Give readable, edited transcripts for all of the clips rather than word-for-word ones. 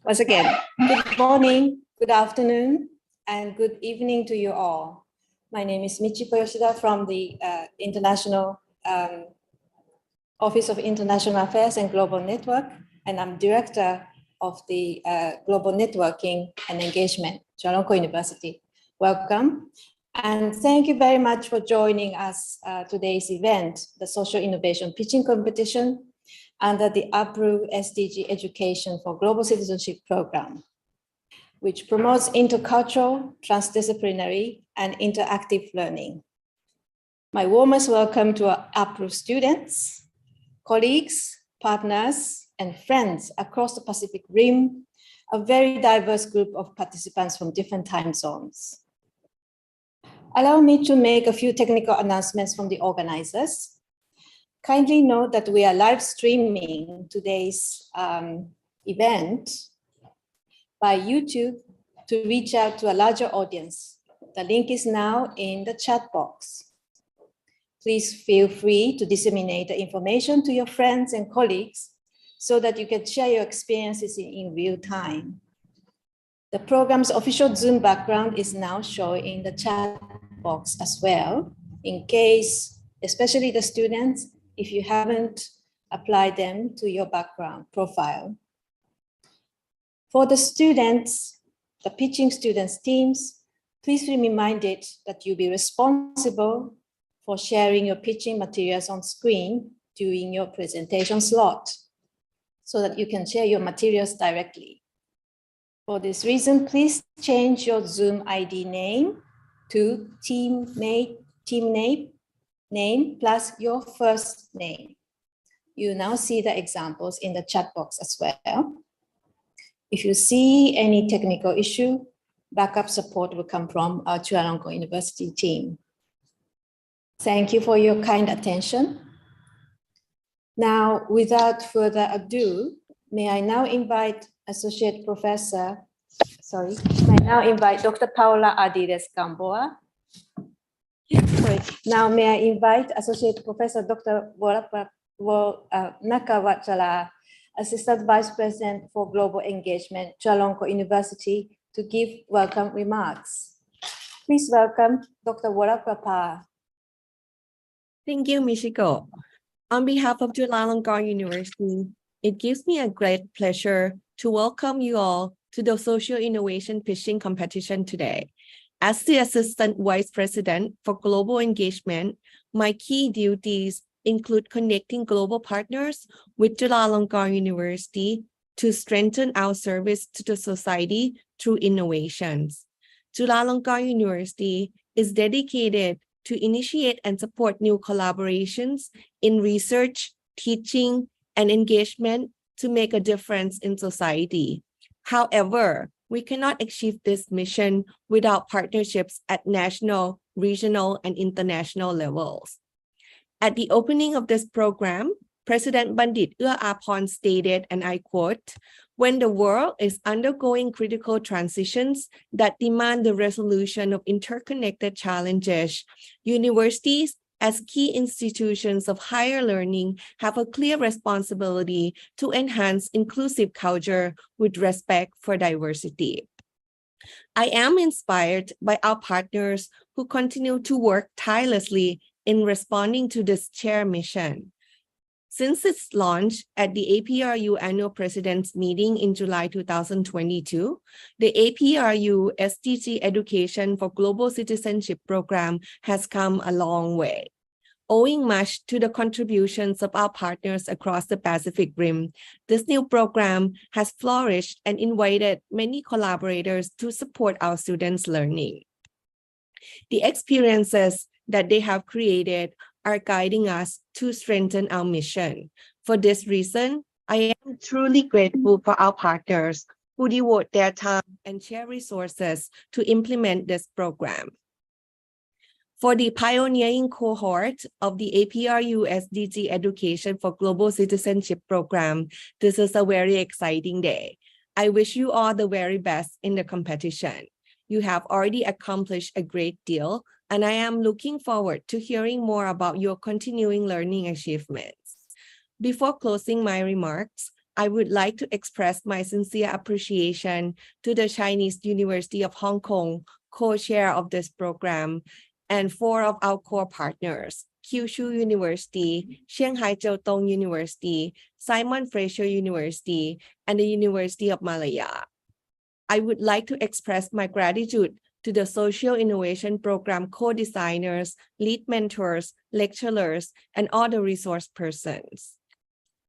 Once again, good morning, good afternoon, and good evening to you all. My name is Michiko Yoshida from the International Office of International Affairs and Global Network, and I'm Director of the Global Networking and Engagement, Chulalongkorn University. Welcome, and thank you very much for joining us today's event, the Social Innovation Pitching Competition under the APRU SDG Education for Global Citizenship Program, which promotes intercultural, transdisciplinary, and interactive learning. My warmest welcome to our APRU students, colleagues, partners, and friends across the Pacific Rim, a very diverse group of participants from different time zones. Allow me to make a few technical announcements from the organizers. Kindly note that we are live streaming today's event by YouTube to reach out to a larger audience. The link is now in the chat box. Please feel free to disseminate the information to your friends and colleagues so that you can share your experiences in real time. The program's official Zoom background is now showing in the chat box as well, in case, especially the students, if you haven't applied them to your background profile. For the students, the pitching students teams, please be reminded that you'll be responsible for sharing your pitching materials on screen during your presentation slot so that you can share your materials directly. For this reason, please change your Zoom ID name to teammate name plus your first name. You now see the examples in the chat box as well. If you see any technical issue, backup support will come from our Chulalongkorn University team. Thank you for your kind attention. Now, without further ado, may I now invite Dr. Paula Ardiles Gamboa. Now, may I invite Associate Professor Dr. Nakawachala, Assistant Vice President for Global Engagement, Chulalongkorn University, to give welcome remarks. Please welcome Dr. Worakwapa. Thank you, Michiko. On behalf of Chulalongkorn University, it gives me a great pleasure to welcome you all to the Social Innovation Pitching Competition today. As the Assistant Vice President for Global Engagement, my key duties include connecting global partners with Chulalongkorn University to strengthen our service to the society through innovations. Chulalongkorn University is dedicated to initiate and support new collaborations in research, teaching, and engagement to make a difference in society. However, we cannot achieve this mission without partnerships at national, regional, and international levels. At the opening of this program, President Bandit Apon stated, and I quote, "When the world is undergoing critical transitions that demand the resolution of interconnected challenges, universities as key institutions of higher learning have a clear responsibility to enhance inclusive culture with respect for diversity." I am inspired by our partners who continue to work tirelessly in responding to this shared mission. Since its launch at the APRU Annual President's Meeting in July 2022, the APRU SDG Education for Global Citizenship Program has come a long way. Owing much to the contributions of our partners across the Pacific Rim, this new program has flourished and invited many collaborators to support our students' learning. The experiences that they have created are guiding us to strengthen our mission. For this reason, I am truly grateful for our partners who devote their time and share resources to implement this program. For the pioneering cohort of the APRU SDG Education for Global Citizenship Program, this is a very exciting day. I wish you all the very best in the competition. You have already accomplished a great deal, and I am looking forward to hearing more about your continuing learning achievements. Before closing my remarks, I would like to express my sincere appreciation to the Chinese University of Hong Kong, co-chair of this program, and 4 of our core partners, Kyushu University, Shanghai Jiao Tong University, Simon Fraser University, and the University of Malaya. I would like to express my gratitude to the Social Innovation Program co-designers, lead mentors, lecturers, and all the resource persons.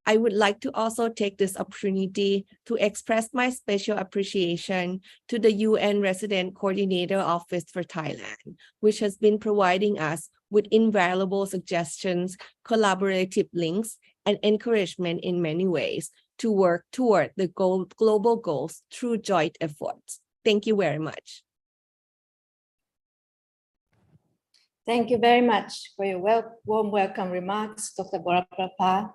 I would like to also take this opportunity to express my special appreciation to the UN Resident Coordinator Office for Thailand, which has been providing us with invaluable suggestions, collaborative links, and encouragement in many ways to work toward the global goals through joint efforts. Thank you very much. Thank you very much for your warm welcome remarks, Dr. Boraprapa.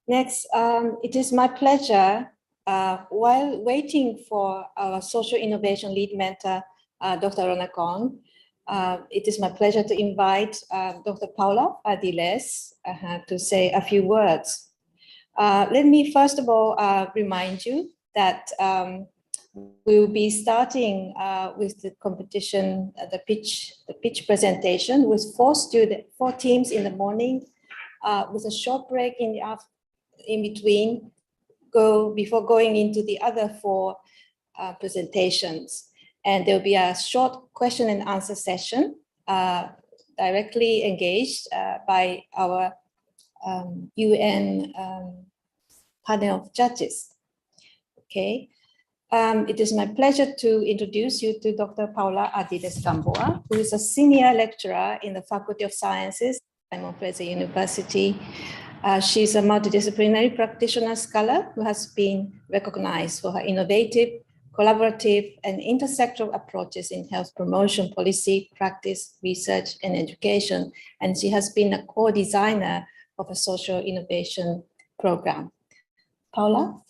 Next, it is my pleasure, while waiting for our social innovation lead mentor, Dr. Rona Kong, it is my pleasure to invite Dr. Paula Ardiles to say a few words. Let me first of all remind you that we'll be starting with the competition, the pitch presentation with 4 teams in the morning, with a short break in between, before going into the other 4 presentations. And there'll be a short question and answer session directly engaged by our UN panel of judges. Okay. It is my pleasure to introduce you to Dr. Paula Ardiles Gamboa, who is a senior lecturer in the Faculty of Sciences, Simon Fraser University. She's a multidisciplinary practitioner scholar who has been recognized for her innovative, collaborative, and intersectoral approaches in health promotion, policy, practice, research, and education. And she has been a co-designer of a social innovation program. Paula?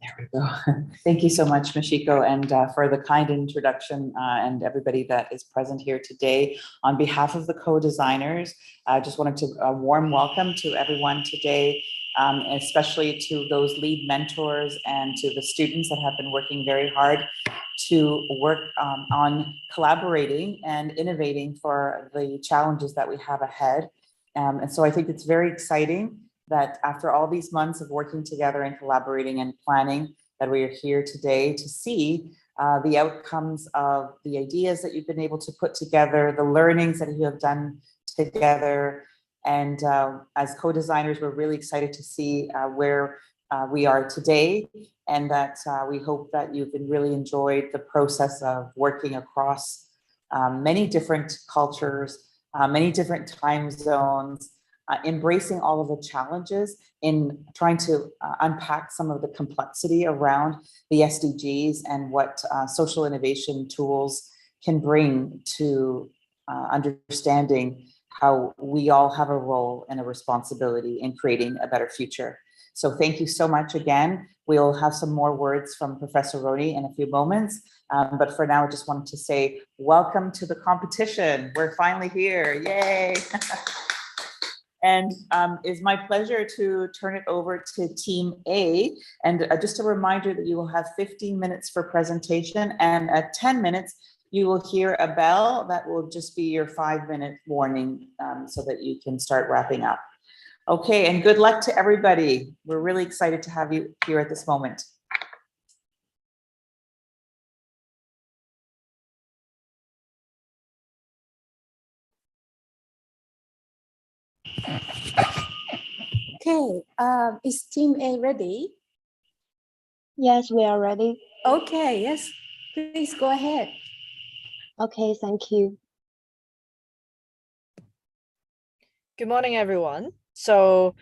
There we go. Thank you so much, Michiko, and for the kind introduction and everybody that is present here today. On behalf of the co-designers, I just wanted to a warm welcome to everyone today, especially to those lead mentors and to the students that have been working very hard to work on collaborating and innovating for the challenges that we have ahead. And so I think it's very exciting that after all these months of working together and collaborating and planning, that we are here today to see the outcomes of the ideas that you've been able to put together, the learnings that you have done together. And as co-designers, we're really excited to see where we are today, and that we hope that you've really enjoyed the process of working across many different cultures, many different time zones, embracing all of the challenges in trying to unpack some of the complexity around the SDGs and what social innovation tools can bring to understanding how we all have a role and a responsibility in creating a better future. So thank you so much again. We'll have some more words from Professor Roney in a few moments. But for now, I just wanted to say, welcome to the competition. We're finally here, yay. And it's my pleasure to turn it over to Team A. And just a reminder that you will have 15 minutes for presentation, and at 10 minutes, you will hear a bell that will just be your 5-minute warning so that you can start wrapping up. Okay, and good luck to everybody. We're really excited to have you here at this moment. Okay, is Team A ready? Yes, we are ready. Okay, yes, please go ahead. Okay, thank you. Good morning, everyone. So,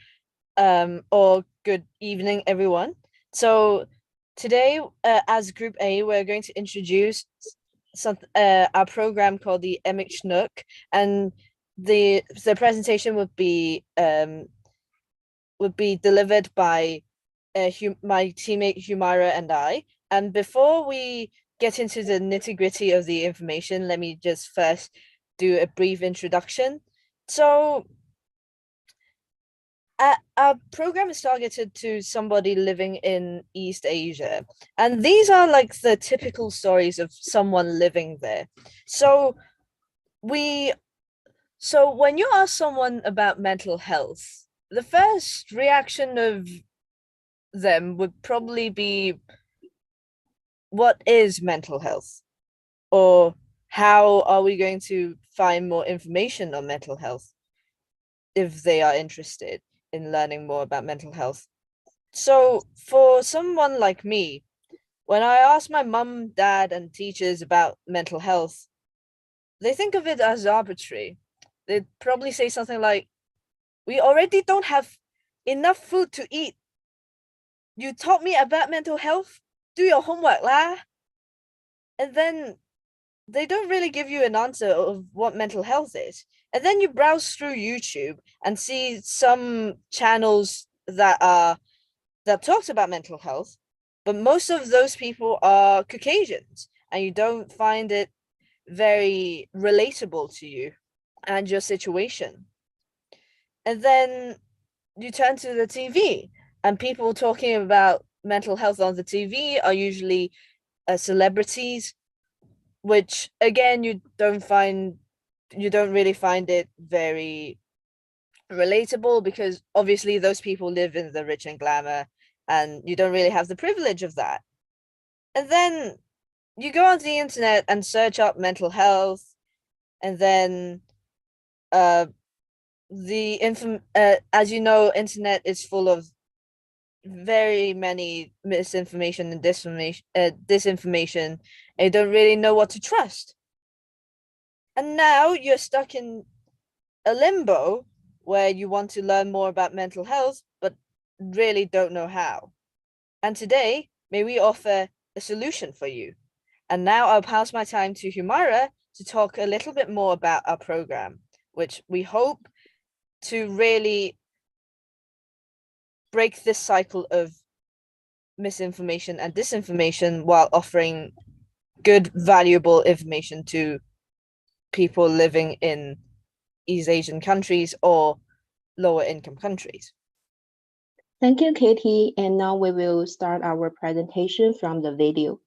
or good evening, everyone. So today, as Group A, we're going to introduce our program called the MHNUC, and the presentation would be delivered by my teammate Humaira and I. And before we get into the nitty-gritty of the information, let me just first do a brief introduction. So our program is targeted to somebody living in East Asia, and these are like the typical stories of someone living there. So when you ask someone about mental health, the first reaction of them would probably be, what is mental health? Or how are we going to find more information on mental health if they are interested in learning more about mental health? So for someone like me, when I ask my mum, dad, and teachers about mental health, they think of it as arbitrary. They'd probably say something like, we already don't have enough food to eat. You taught me about mental health? Do your homework lah. And then they don't really give you an answer of what mental health is. And then you browse through YouTube and see some channels that talks about mental health, but most of those people are Caucasians, and you don't find it very relatable to you and your situation. And then you turn to the TV, and people talking about mental health on the TV are usually celebrities, which again you don't really find it very relatable, because obviously those people live in the rich and glamour, and you don't really have the privilege of that. And then you go on the internet and search up mental health, and then as you know, internet is full of very many misinformation and disinformation, and you don't really know what to trust. And now you're stuck in a limbo where you want to learn more about mental health, but really don't know how. And today, may we offer a solution for you. And now I'll pass my time to Humara to talk a little bit more about our program, which we hope to really break this cycle of misinformation and disinformation while offering good, valuable information to people living in East Asian countries or lower income countries. Thank you, Katie. And now we will start our presentation from the video.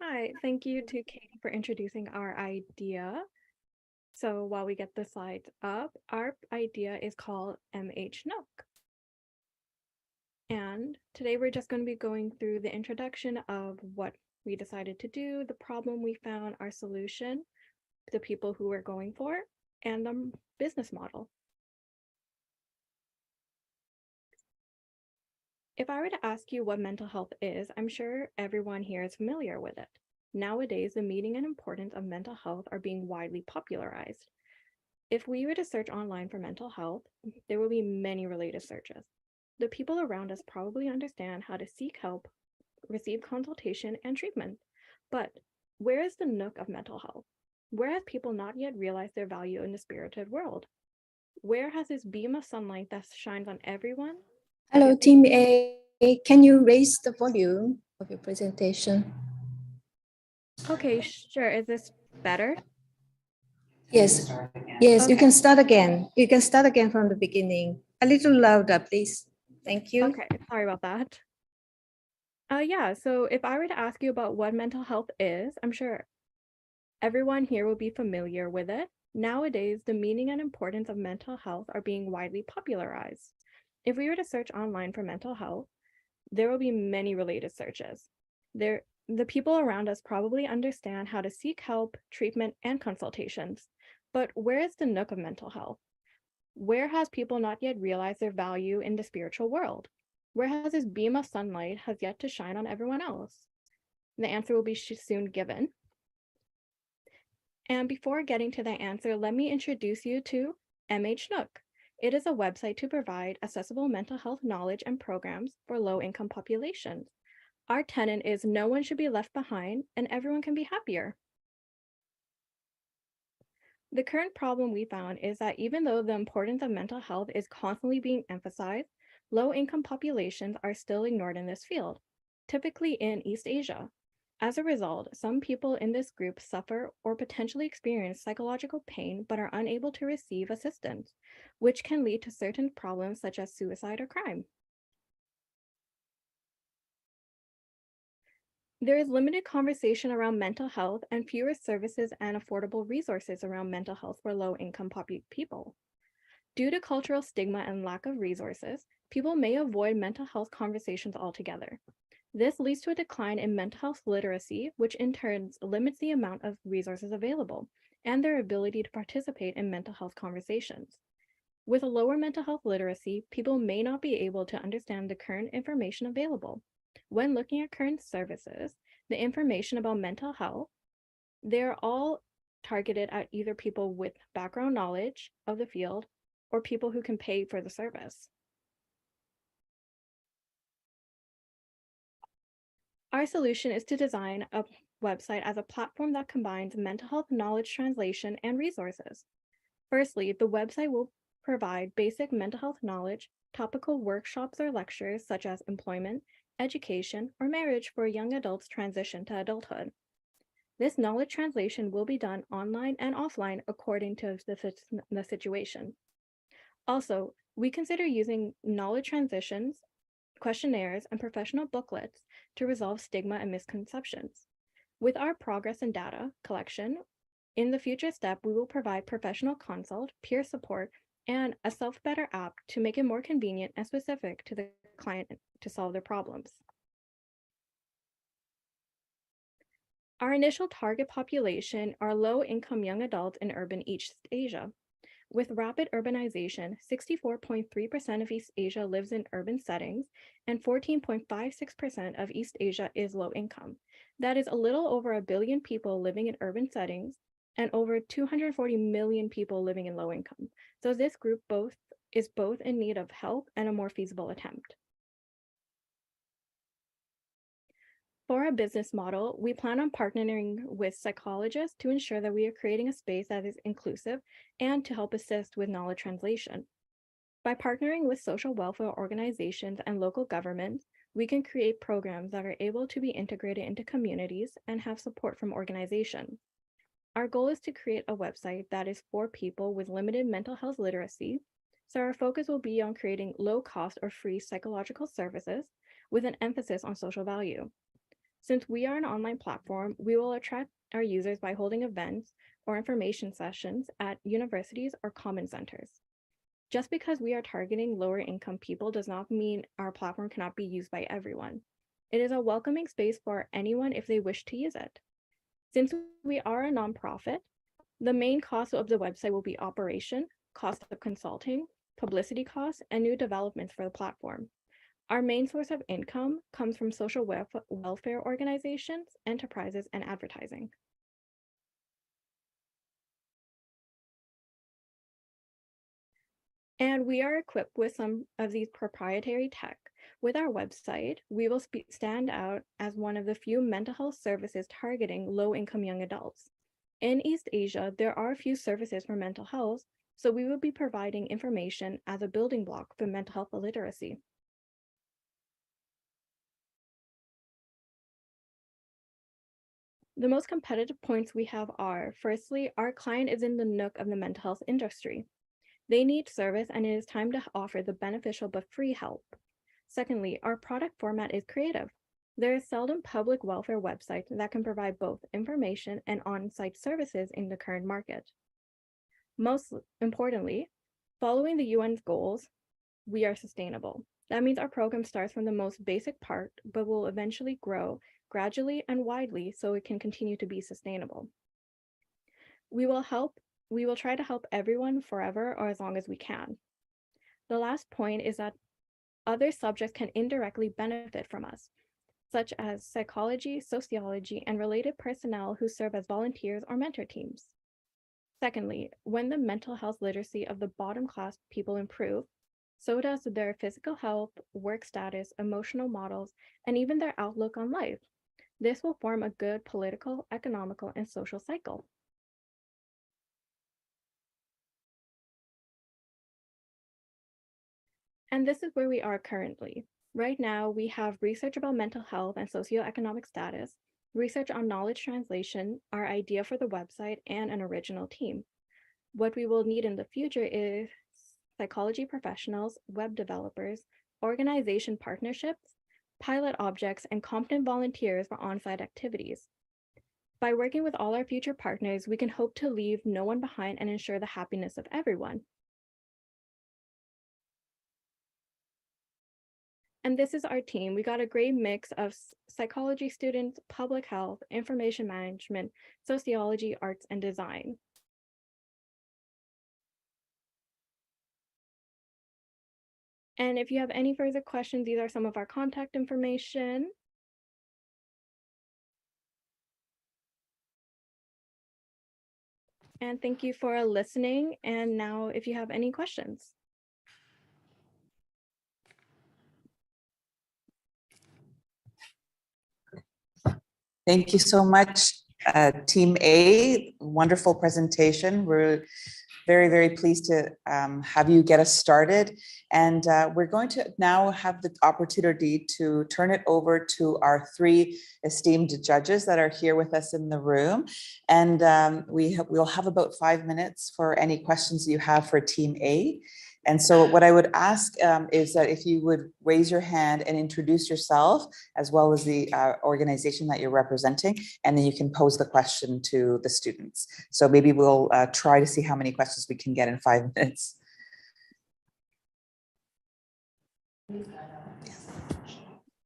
Hi, thank you to Katie for introducing our idea. So while we get the slides up, our idea is called MH Nook. And today we're just going to be going through the introduction of what we decided to do, the problem we found, our solution, the people who we're going for, and the business model. If I were to ask you what mental health is, I'm sure everyone here is familiar with it. Nowadays, the meaning and importance of mental health are being widely popularized. If we were to search online for mental health, there will be many related searches. The people around us probably understand how to seek help, receive consultation, and treatment. But where is the nook of mental health? Where have people not yet realized their value in the spirited world? Where has this beam of sunlight that shines on everyone? Hello, Team A. Can you raise the volume of your presentation? Okay, sure. Is this better? Yes. Yes, you Okay. can start again. You can start again from the beginning. A little louder, please. Thank you. Okay, sorry about that. Yeah, so if I were to ask you about what mental health is, I'm sure everyone here will be familiar with it. Nowadays, the meaning and importance of mental health are being widely popularized. If we were to search online for mental health, there will be many related searches. The people around us probably understand how to seek help, treatment, and consultations. But where is the nook of mental health? Where has people not yet realized their value in the spiritual world? Where has this beam of sunlight has yet to shine on everyone else? The answer will be soon given. And before getting to that answer, let me introduce you to MH Nook. It is a website to provide accessible mental health knowledge and programs for low-income populations. Our tenet is no one should be left behind and everyone can be happier. The current problem we found is that even though the importance of mental health is constantly being emphasized, low-income populations are still ignored in this field, typically in East Asia. As a result, some people in this group suffer or potentially experience psychological pain but are unable to receive assistance, which can lead to certain problems such as suicide or crime. There is limited conversation around mental health and fewer services and affordable resources around mental health for low-income people. Due to cultural stigma and lack of resources, people may avoid mental health conversations altogether. This leads to a decline in mental health literacy, which in turn limits the amount of resources available and their ability to participate in mental health conversations. With a lower mental health literacy, people may not be able to understand the current information available. When looking at current services, the information about mental health, they're all targeted at either people with background knowledge of the field or people who can pay for the service. Our solution is to design a website as a platform that combines mental health knowledge translation and resources. Firstly, the website will provide basic mental health knowledge, topical workshops or lectures such as employment, education, or marriage for young adults transition to adulthood. This knowledge translation will be done online and offline according to the situation. Also, we consider using knowledge transitions, questionnaires, and professional booklets to resolve stigma and misconceptions. With our progress and data collection, in the future step, we will provide professional consult, peer support, and a self-better app to make it more convenient and specific to the client to solve their problems. Our initial target population are low-income young adults in urban East Asia. With rapid urbanization, 64.3% of East Asia lives in urban settings, and 14.56% of East Asia is low income. That is a little over 1 billion people living in urban settings and over 240 million people living in low income. So this group is both in need of help and a more feasible attempt. For our business model, we plan on partnering with psychologists to ensure that we are creating a space that is inclusive and to help assist with knowledge translation. By partnering with social welfare organizations and local governments, we can create programs that are able to be integrated into communities and have support from organizations. Our goal is to create a website that is for people with limited mental health literacy, so our focus will be on creating low-cost or free psychological services with an emphasis on social value. Since we are an online platform, we will attract our users by holding events or information sessions at universities or common centers. Just because we are targeting lower income people does not mean our platform cannot be used by everyone. It is a welcoming space for anyone if they wish to use it. Since we are a nonprofit, the main cost of the website will be operation, cost of consulting, publicity costs, and new developments for the platform. Our main source of income comes from social welfare organizations, enterprises, and advertising. And we are equipped with some of these proprietary tech. With our website, we will stand out as one of the few mental health services targeting low-income young adults. In East Asia, there are a few services for mental health, so we will be providing information as a building block for mental health literacy. The most competitive points we have are, firstly, our client is in the nook of the mental health industry. They need service and it is time to offer the beneficial but free help. Secondly, our product format is creative. There is seldom public welfare website that can provide both information and on-site services in the current market. Most importantly, following the UN's goals, we are sustainable. That means our program starts from the most basic part, but will eventually grow gradually and widely so it can continue to be sustainable. We will try to help everyone forever or as long as we can. The last point is that other subjects can indirectly benefit from us, such as psychology, sociology, and related personnel who serve as volunteers or mentor teams. Secondly, when the mental health literacy of the bottom class people improve, so does their physical health, work status, emotional models, and even their outlook on life. This will form a good political, economical, and social cycle. And this is where we are currently. Right now, we have research about mental health and socioeconomic status, research on knowledge translation, our idea for the website, and an original team. What we will need in the future is psychology professionals, web developers, organization partnerships, pilot objects, and competent volunteers for on-site activities. By working with all our future partners, we can hope to leave no one behind and ensure the happiness of everyone. And this is our team. We got a great mix of psychology students, public health, information management, sociology, arts, and design. And if you have any further questions, these are some of our contact information. And thank you for listening. And now if you have any questions. Thank you so much, Team A. Wonderful presentation. We're very, very pleased to have you get us started. And we're going to now have the opportunity to turn it over to our three esteemed judges that are here with us in the room. And we'll have about 5 minutes for any questions you have for Team A. And so what I would ask is that if you would raise your hand and introduce yourself as well as the organization that you're representing, and then you can pose the question to the students. So maybe we'll try to see how many questions we can get in 5 minutes.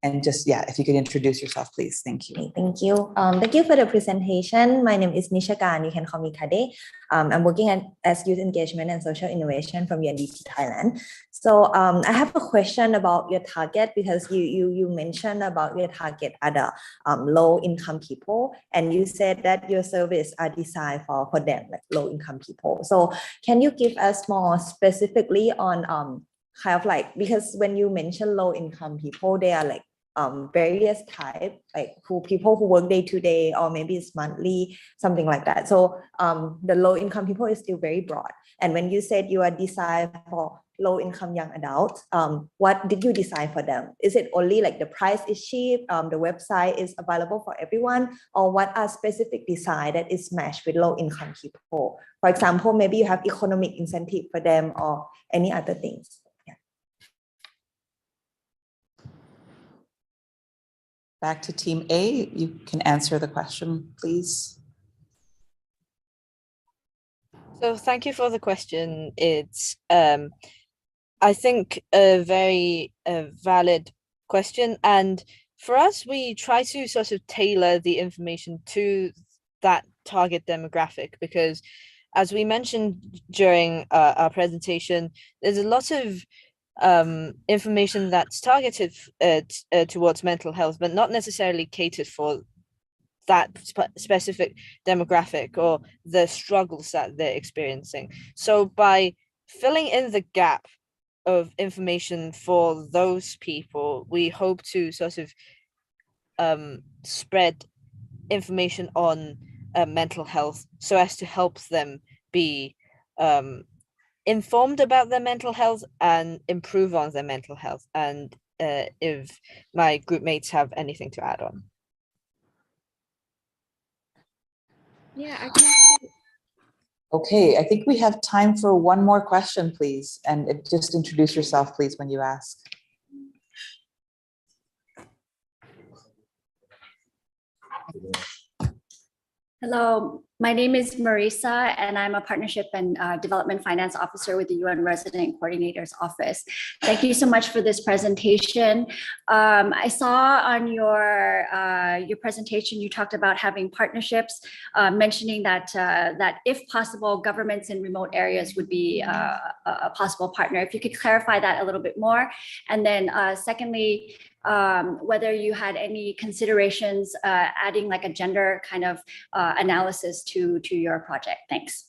And just, yeah, if you could introduce yourself, please. Thank you. Okay, thank you. Thank you for the presentation. My name is Nishakan. You can call me Kade. I'm working as Youth Engagement and Social Innovation from UNDP Thailand. So I have a question about your target because you mentioned about your target are the low-income people, and you said that your service are designed for them, like low-income people. So can you give us more specifically on kind of like, because when you mention low-income people, they are like various type, like people who work day to day, or maybe it's monthly, something like that. So the low income people is still very broad. And when you said you are designed for low income young adults, what did you design for them? Is it only like the price is cheap, the website is available for everyone, or what are specific design that is matched with low income people? For example, maybe you have economic incentive for them or any other things. Back to Team A, you can answer the question, please. So thank you for the question. It's, I think, a very valid question. And for us, we try to sort of tailor the information to that target demographic, because as we mentioned during our presentation, there's a lot of information that's targeted towards mental health, but not necessarily catered for that specific demographic or the struggles that they're experiencing. So by filling in the gap of information for those people, we hope to sort of spread information on mental health so as to help them be informed about their mental health and improve on their mental health. And if my group mates have anything to add on. Yeah, I can actually. Okay, I think we have time for one more question, please. And just introduce yourself, please, when you ask. Hello, my name is Marisa, and I'm a Partnership and Development Finance Officer with the UN Resident Coordinator's Office. Thank you so much for this presentation. I saw on your presentation, you talked about having partnerships, mentioning that if possible, governments in remote areas would be a possible partner. If you could clarify that a little bit more. And then secondly, whether you had any considerations adding like a gender kind of analysis to your project. Thanks.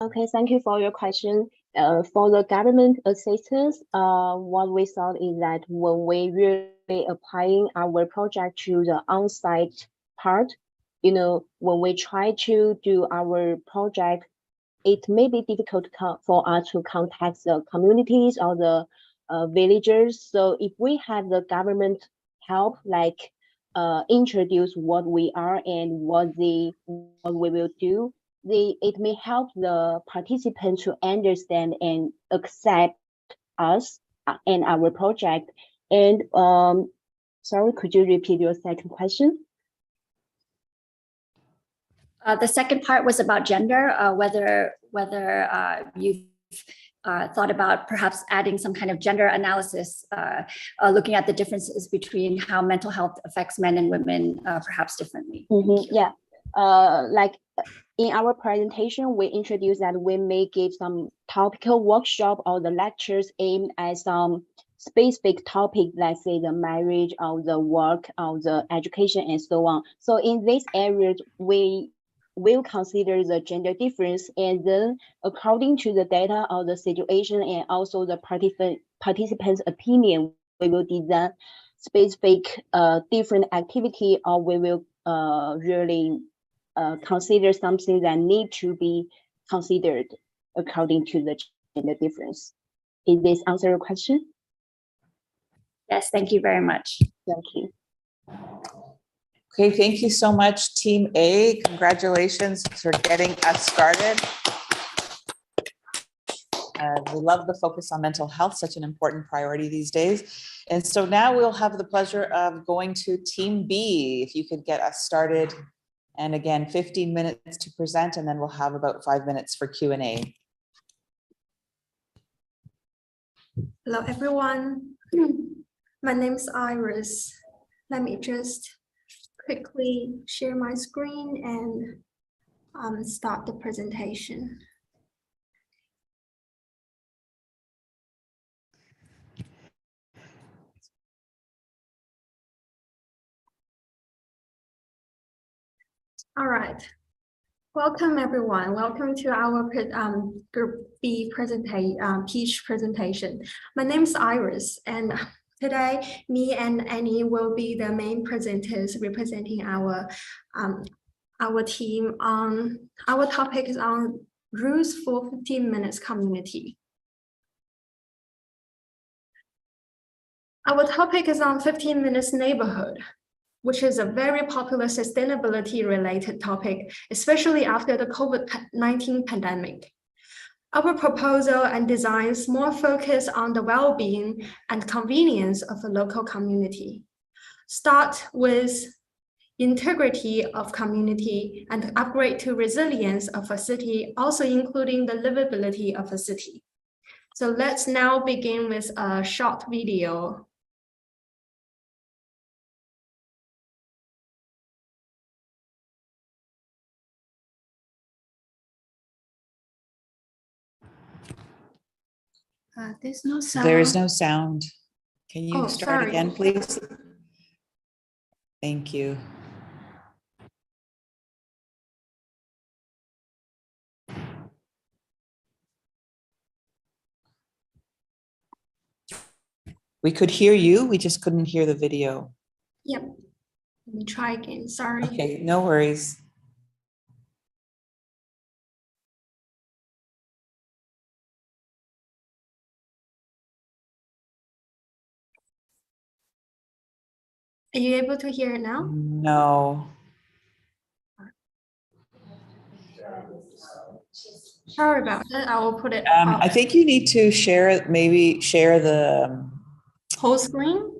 Okay, thank you for your question. For the government assistance, what we thought is that when we really applying our project to the on-site part, when we try to do our project, it may be difficult for us to contact the communities or the villagers. So if we have the government help, like introduce what we are and what we will do, it may help the participants to understand and accept us and our project. And sorry, could you repeat your second question? The second part was about gender, whether you've thought about perhaps adding some kind of gender analysis, looking at the differences between how mental health affects men and women, perhaps differently. Yeah, like in our presentation, we introduced that we may give some topical workshop or the lectures aimed at some specific topic, let's say the marriage or the work or the education and so on. So in these areas, we will consider the gender difference, and then according to the data or the situation and also the participants' opinion, we will design specific different activity, or we will really consider something that need to be considered according to the gender difference. Did this answer your question? Yes, thank you very much. Thank you. Okay, thank you so much, Team A. Congratulations for getting us started. We love the focus on mental health, such an important priority these days. And so now we'll have the pleasure of going to Team B. If you could get us started. And again, 15 minutes to present, and then we'll have about 5 minutes for Q&A. Hello, everyone. My name is Iris. Let me just quickly share my screen and start the presentation. All right. Welcome, everyone. Welcome to our Group B pitch presentation. My name is Iris, and today me and Annie will be the main presenters representing our team. Our topic is on rules for 15 minutes community. Our topic is on 15 minutes neighborhood, which is a very popular sustainability related topic, especially after the COVID-19 pandemic. Our proposal and designs more focus on the well-being and convenience of a local community. Start with integrity of community and upgrade to resilience of a city, also including the livability of a city. So let's now begin with a short video. There's no sound. There is no sound. Can you start sorry. again, please? Thank you. We could hear you, we just couldn't hear the video. Yep. Let me try again. Sorry. Okay, no worries. Are you able to hear it now? No. Sorry about that. I will put it I think you need to share, maybe share the whole screen.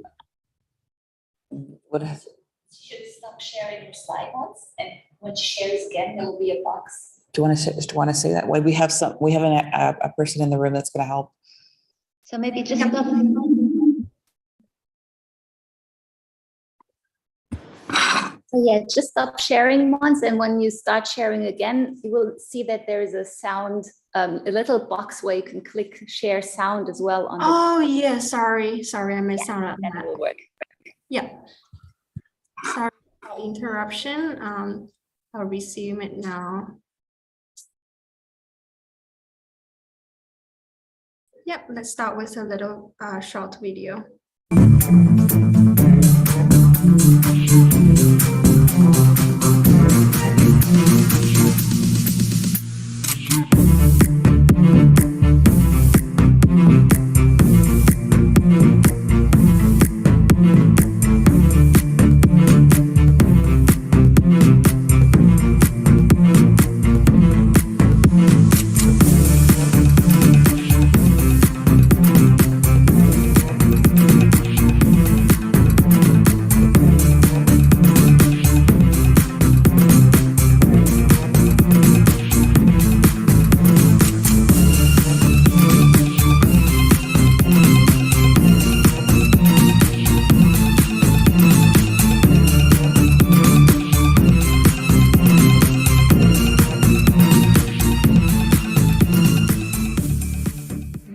What is it? You should stop sharing your slide once, and when she shares again, there will be a box. Do you want to say that? Well, we have a person in the room that's going to help. So maybe just stop. So yeah, just stop sharing once, and when you start sharing again, you will see that there is a sound, a little box where you can click share sound as well on. Oh yeah, sorry, I missed out on that. that. Will work. Yeah. Sorry for interruption. I'll resume it now. Yep, let's start with a little short video.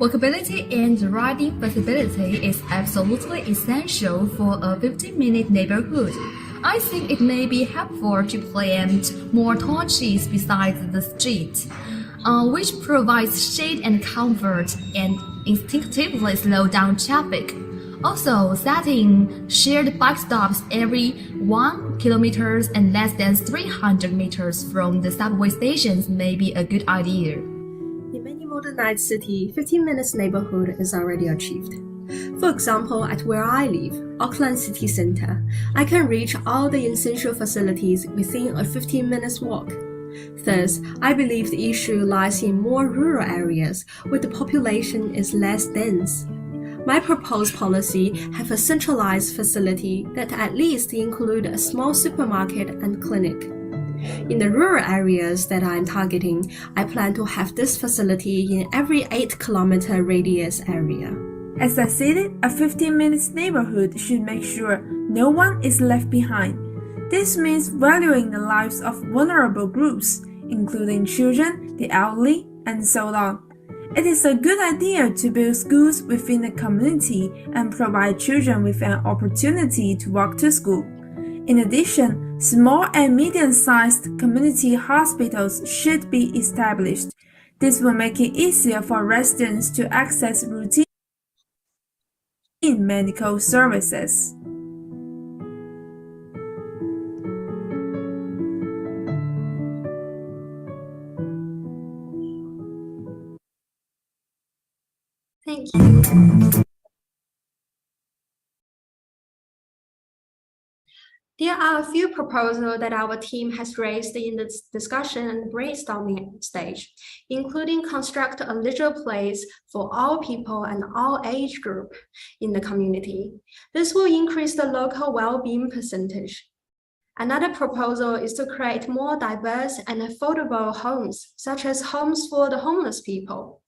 Walkability and riding flexibility is absolutely essential for a 15-minute neighborhood. I think it may be helpful to plant more torches beside the street, which provides shade and comfort and instinctively slow down traffic. Also, setting shared bike stops every 1 kilometer and less than 300 meters from the subway stations may be a good idea. In many modernized cities, 15 minutes neighborhood is already achieved. For example, at where I live, Auckland City Centre, I can reach all the essential facilities within a 15 minutes walk. Thus, I believe the issue lies in more rural areas where the population is less dense. My proposed policy have a centralized facility that at least include a small supermarket and clinic. In the rural areas that I'm targeting, I plan to have this facility in every 8-kilometer radius area. As I stated, a 15-minute neighborhood should make sure no one is left behind. This means valuing the lives of vulnerable groups, including children, the elderly, and so on. It is a good idea to build schools within the community and provide children with an opportunity to walk to school. In addition, small and medium-sized community hospitals should be established. This will make it easier for residents to access routine medical services. Thank you. There are a few proposals that our team has raised in the discussion and brainstorming stage, including construct a leisure place for all people and all age group in the community. This will increase the local well-being percentage. Another proposal is to create more diverse and affordable homes, such as homes for the homeless people.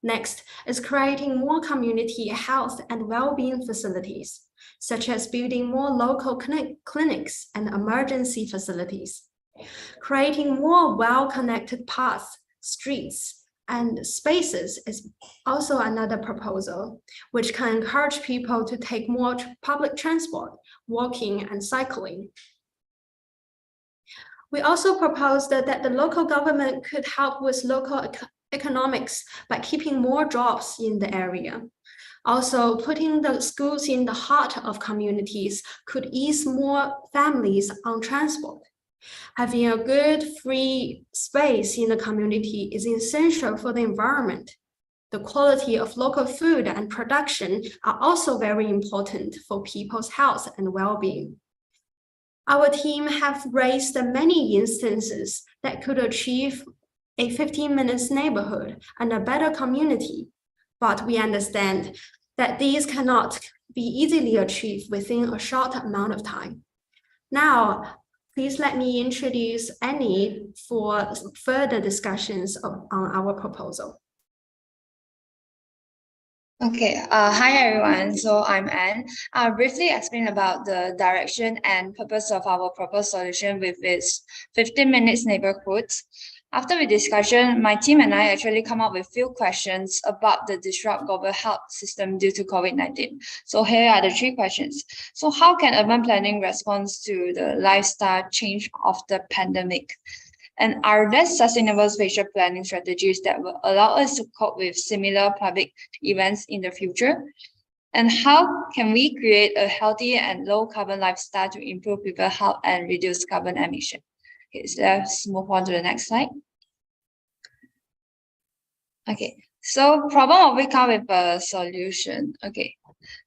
Next is creating more community health and well-being facilities, such as building more local clinics and emergency facilities. Creating more well-connected paths, streets, and spaces is also another proposal, which can encourage people to take more public transport, walking, and cycling. We also proposed that the local government could help with local economics by keeping more jobs in the area. Also, putting the schools in the heart of communities could ease more families on transport. Having a good free space in the community is essential for the environment. The quality of local food and production are also very important for people's health and well-being. Our team have raised many instances that could achieve a 15-minute neighborhood and a better community, but we understand that these cannot be easily achieved within a short amount of time. Now, please let me introduce Annie for further discussions on our proposal. Okay, hi everyone. So I'm Anne. I'll briefly explain about the direction and purpose of our proposed solution with its 15 minutes neighborhoods. After the discussion, my team and I actually come up with few questions about the disrupt global health system due to COVID-19. So here are the 3 questions. So how can urban planning respond to the lifestyle change of the pandemic? And are there sustainable spatial planning strategies that will allow us to cope with similar public events in the future? And how can we create a healthy and low carbon lifestyle to improve people's health and reduce carbon emission? Okay, so let's move on to the next slide. Okay, so problem we come with a solution. Okay,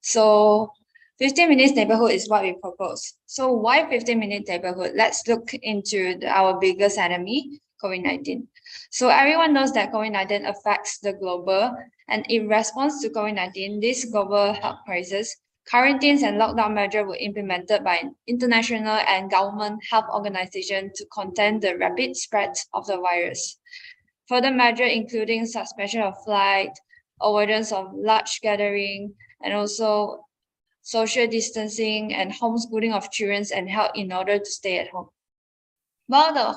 so 15 minutes neighborhood is what we propose. So why 15-minute neighborhood? Let's look into our biggest enemy, COVID-19. So everyone knows that COVID-19 affects the global, and in response to COVID-19, this global health crisis, quarantines and lockdown measures were implemented by international and government health organizations to contain the rapid spread of the virus. Further measures including suspension of flight, avoidance of large gathering, and also social distancing and homeschooling of children and help in order to stay at home. While the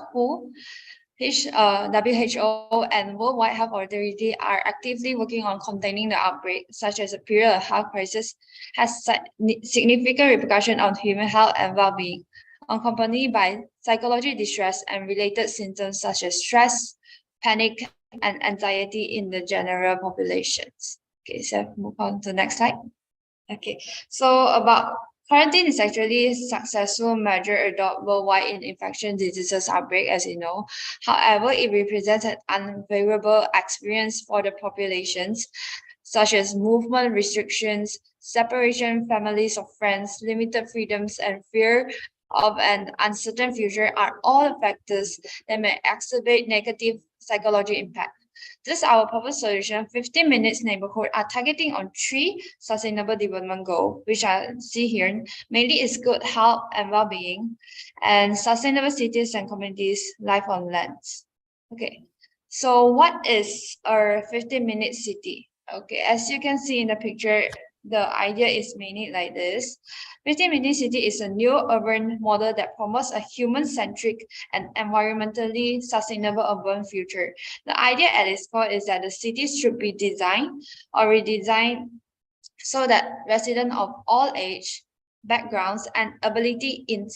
WHO, and World Health Authority are actively working on containing the outbreak, such as a period of health crisis, has significant repercussion on human health and well-being, accompanied by psychological distress and related symptoms such as stress, panic, and anxiety in the general populations. Okay, so move on to the next slide. Okay, so about quarantine is actually a successful measure adopted worldwide in infectious diseases outbreak, as you know. However, it represents an unfavorable experience for the populations, such as movement restrictions, separation families of friends, limited freedoms, and fear of an uncertain future are all factors that may exacerbate negative psychological impact. This our proposed solution, 15 minutes neighborhood, are targeting on 3 sustainable development goals, which I see here. Mainly is good health and well-being, and sustainable cities and communities, life on lands. Okay, so what is a 15-minute city? Okay, as you can see in the picture, the idea is mainly like this. 15-minute city is a new urban model that promotes a human-centric and environmentally sustainable urban future. The idea at its core is that the cities should be designed or redesigned so that residents of all age, backgrounds, and ability in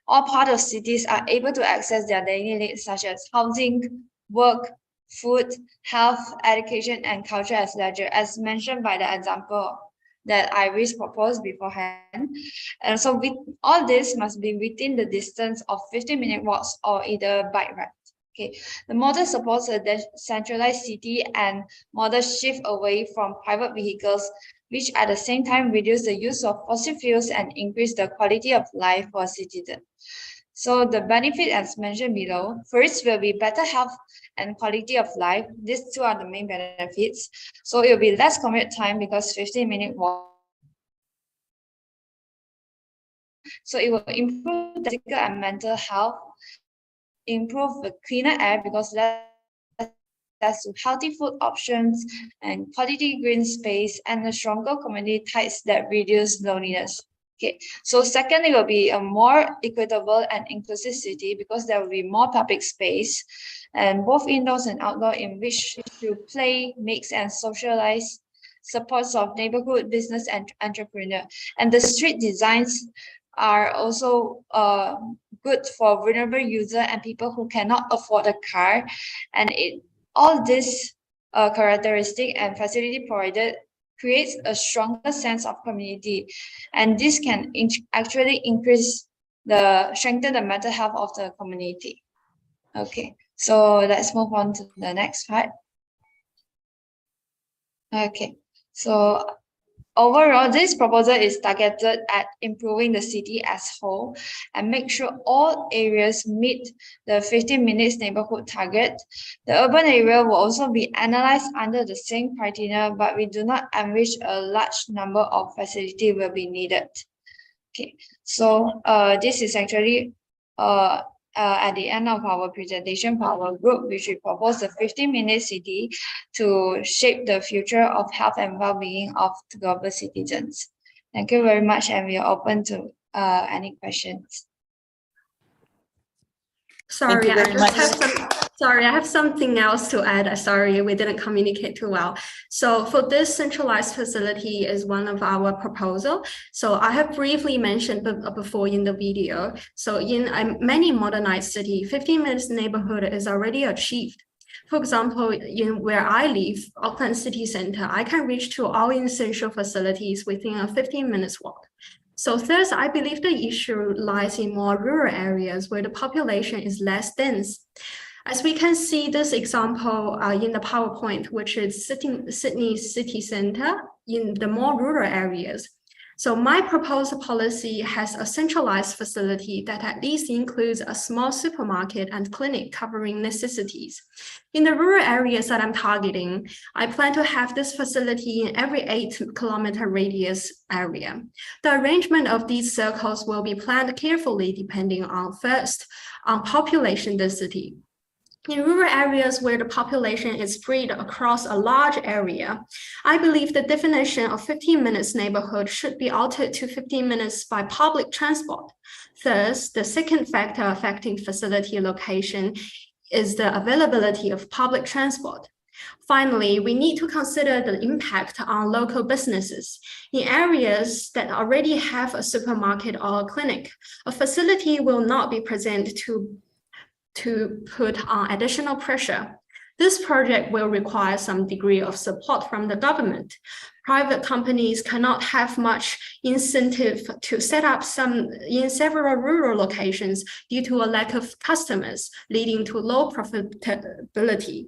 all parts of cities are able to access their daily needs such as housing, work, food, health, education, and culture as leisure, as mentioned by the example that Iris proposed beforehand. And so with all this must be within the distance of 15-minute walks or either bike ride. Okay, the model supports a decentralized city and model shift away from private vehicles, which at the same time reduce the use of fossil fuels and increase the quality of life for citizens. So the benefit as mentioned below, first will be better health and quality of life. These 2 are the main benefits. So it will be less commute time because 15-minute walk. So it will improve the physical and mental health, improve the cleaner air because less healthy food options and quality green space and a stronger community ties that reduce loneliness. Okay, so second, it will be a more equitable and inclusive city because there will be more public space and both indoors and outdoor in which to play, mix, and socialize, supports of neighborhood business and entrepreneur. And the street designs are also good for vulnerable users and people who cannot afford a car. And all this characteristic and facility provided creates a stronger sense of community, and this can actually strengthen the mental health of the community. Okay, so let's move on to the next part. Okay, so Overall, this proposal is targeted at improving the city as whole and make sure all areas meet the 15 minutes neighborhood target. The urban area will also be analyzed under the same criteria, but we do not envisage a large number of facilities will be needed. Okay, so this is actually at the end of our presentation for our group, which we propose a 15-minute city to shape the future of health and well-being of global citizens. Thank you very much, and we are open to any questions. Sorry, I have something else to add. Sorry, we didn't communicate too well. So for this centralized facility is one of our proposal. So I have briefly mentioned before in the video. So in many modernized city, 15 minutes neighborhood is already achieved. For example, in where I live, Auckland City Center, I can reach to all essential facilities within a 15 minutes walk. So thus, I believe the issue lies in more rural areas where the population is less dense. As we can see this example in the PowerPoint, which is Sydney City Centre in the more rural areas. So my proposed policy has a centralized facility that at least includes a small supermarket and clinic covering necessities. In the rural areas that I'm targeting, I plan to have this facility in every 8-kilometer radius area. The arrangement of these circles will be planned carefully depending on first, on population density. In rural areas where the population is spread across a large area, I believe the definition of 15 minutes neighborhood should be altered to 15 minutes by public transport. Thus, the second factor affecting facility location is the availability of public transport. Finally, we need to consider the impact on local businesses. In areas that already have a supermarket or a clinic, a facility will not be present to put on additional pressure. This project will require some degree of support from the government. Private companies cannot have much incentive to set up some in several rural locations due to a lack of customers, leading to low profitability.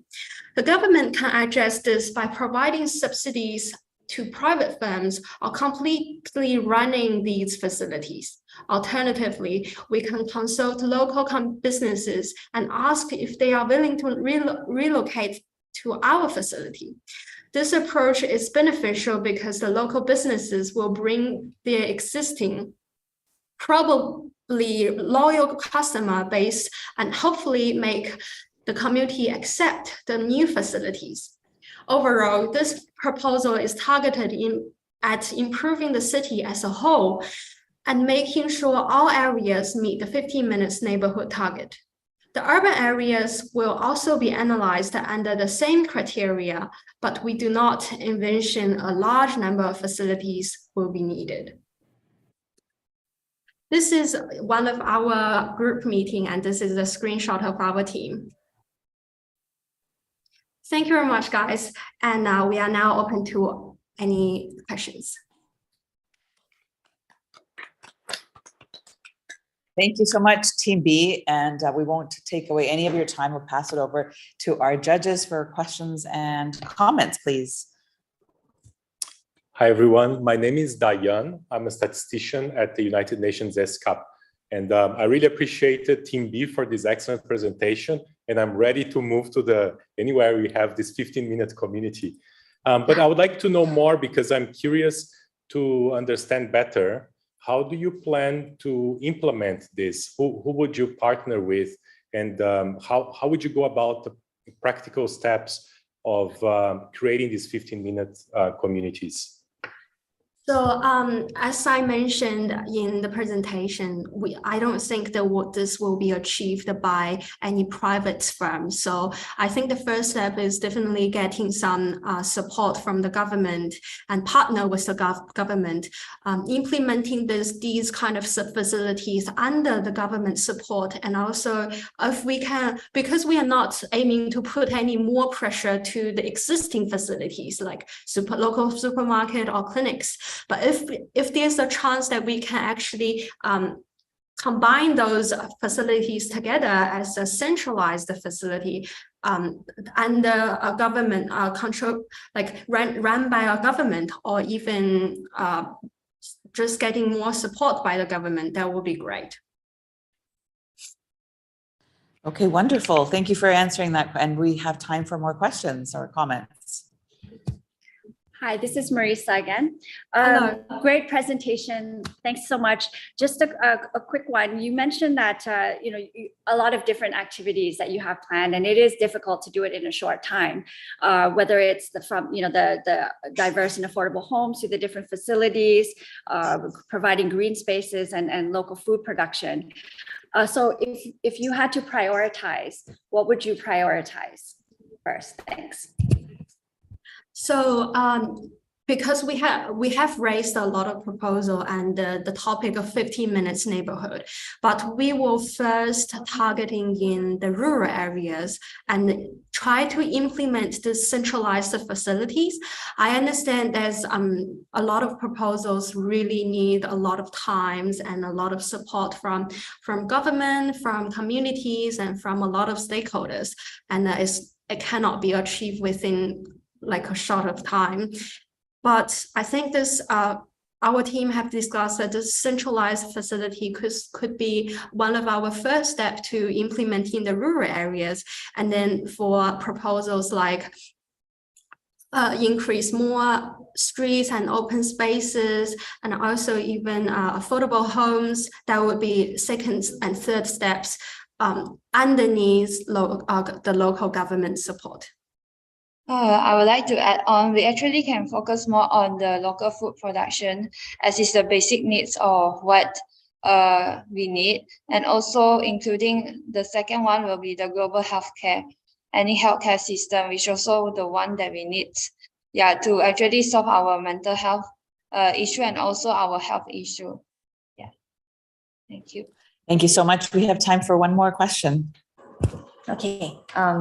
The government can address this by providing subsidies to private firms or completely running these facilities. Alternatively, we can consult local businesses and ask if they are willing to relocate to our facility. This approach is beneficial because the local businesses will bring their existing, probably loyal customer base and hopefully make the community accept the new facilities. Overall, this proposal is targeted at improving the city as a whole and making sure all areas meet the 15 minutes neighborhood target. The urban areas will also be analyzed under the same criteria, but we do not envision a large number of facilities will be needed. This is one of our group meeting, and this is a screenshot of our team. Thank you very much, guys. And we are now open to any questions. Thank you so much, Team B. And we won't take away any of your time. We'll pass it over to our judges for questions and comments, please. Hi, everyone. My name is Dayan. I'm a statistician at the United Nations ESCAP. And I really appreciated Team B for this excellent presentation. And I'm ready to move to anywhere we have this 15-minute community. But I would like to know more because I'm curious to understand better. How do you plan to implement this? Who would you partner with? And how would you go about the practical steps of creating these 15-minute communities? So as I mentioned in the presentation, I don't think that this will be achieved by any private firm. So I think the first step is definitely getting some support from the government and partner with the government, implementing these kind of facilities under the government support. And also if we can, because we are not aiming to put any more pressure to the existing facilities like local supermarket or clinics. But if there's a chance that we can actually combine those facilities together as a centralized facility, under a government control, like run by a government, or even just getting more support by the government, that would be great. Okay, wonderful. Thank you for answering that. And we have time for more questions or comments. Hi, this is Marisa again. Hello. Great presentation. Thanks so much. Just a quick one. You mentioned that a lot of different activities that you have planned, and it is difficult to do it in a short time. Whether it's the diverse and affordable homes to the different facilities, providing green spaces and local food production. So if you had to prioritize, what would you prioritize first? Thanks. So because we have raised a lot of proposal and the topic of 15 minutes neighborhood, but we will first targeting in the rural areas and try to implement the centralized facilities. I understand there's a lot of proposals really need a lot of times and a lot of support from government, from communities, and from a lot of stakeholders, and it cannot be achieved within like a short of time. But I think this our team have discussed that this centralized facility could be one of our first steps to implement in the rural areas, and then for proposals like increase more streets and open spaces, and also even affordable homes, that would be second and third steps underneath the local government support. I would like to add on, we actually can focus more on the local food production, as is the basic needs of what we need, and also including the second one will be the global healthcare, any healthcare system, which also the one that we need, to actually solve our mental health issue and also our health issue. Thank you. Thank you so much. We have time for one more question. Okay,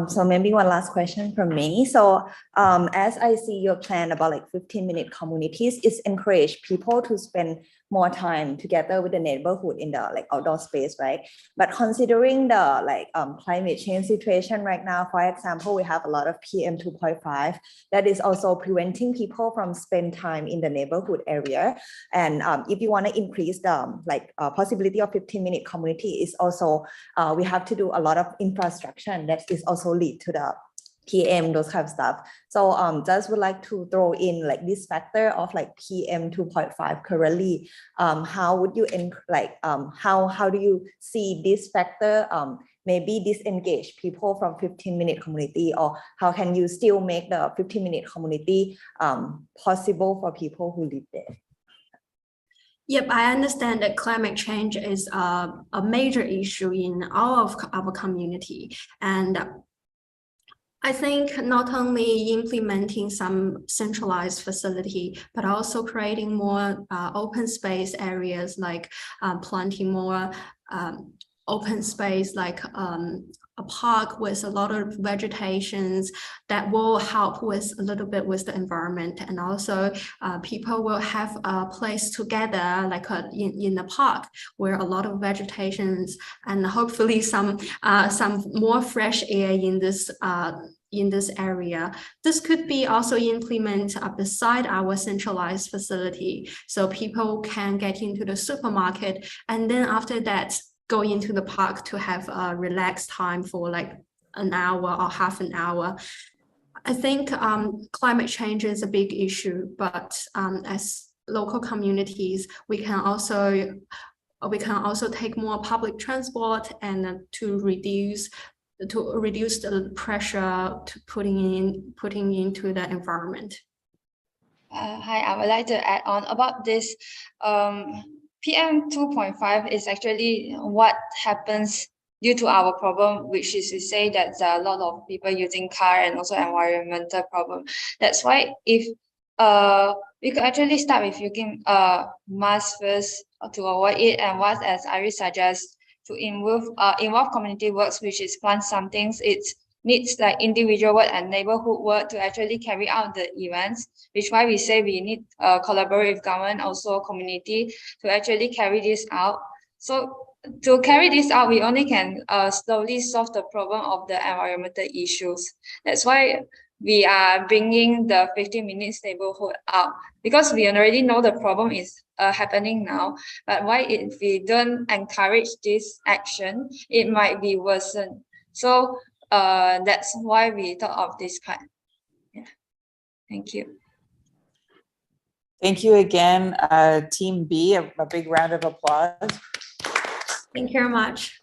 so maybe one last question from me. So as I see your plan about like 15-minute communities, is encourage people to spend more time together with the neighborhood in the like outdoor space, right? But considering the like climate change situation right now, for example, we have a lot of PM 2.5 that is also preventing people from spend time in the neighborhood area. And if you want to increase the like possibility of 15-minute community, is also we have to do a lot of infrastructure, and that is also lead to the PM, those kind of stuff. So just would like to throw in like this factor of like PM 2.5 currently. How would you how do you see this factor maybe disengage people from 15-minute community, or how can you still make the 15-minute community possible for people who live there? Yep, I understand that climate change is a major issue in all of our community, and I think not only implementing some centralized facility, but also creating more open space areas, like planting more open space, like a park with a lot of vegetations, that will help with a little bit with the environment. And also people will have a place together, like in the park, where a lot of vegetations and hopefully some more fresh air in this area. This could be also implemented beside our centralized facility, so people can get into the supermarket, and then after that go into the park to have a relaxed time for like an hour or half an hour. I think climate change is a big issue, but as local communities, we can also take more public transport and to reduce the pressure to putting into the environment. Hi, I would like to add on about this. PM 2.5 is actually what happens due to our problem, which is to say that there are a lot of people using car and also environmental problem. That's why if we could actually start with using masks first to avoid it, and what as Iris suggests, to involve community works, which is plant some things. It needs like individual work and neighborhood work to actually carry out the events, which is why we say we need collaborate with government, also community, to actually carry this out. So to carry this out, we only can slowly solve the problem of the environmental issues. That's why we are bringing the 15 minutes neighborhood out, because we already know the problem is happening now. But why if we don't encourage this action, it might be worsened. So that's why we thought of this kind. Yeah. Thank you. Thank you again, Team B, a big round of applause. Thank you very much.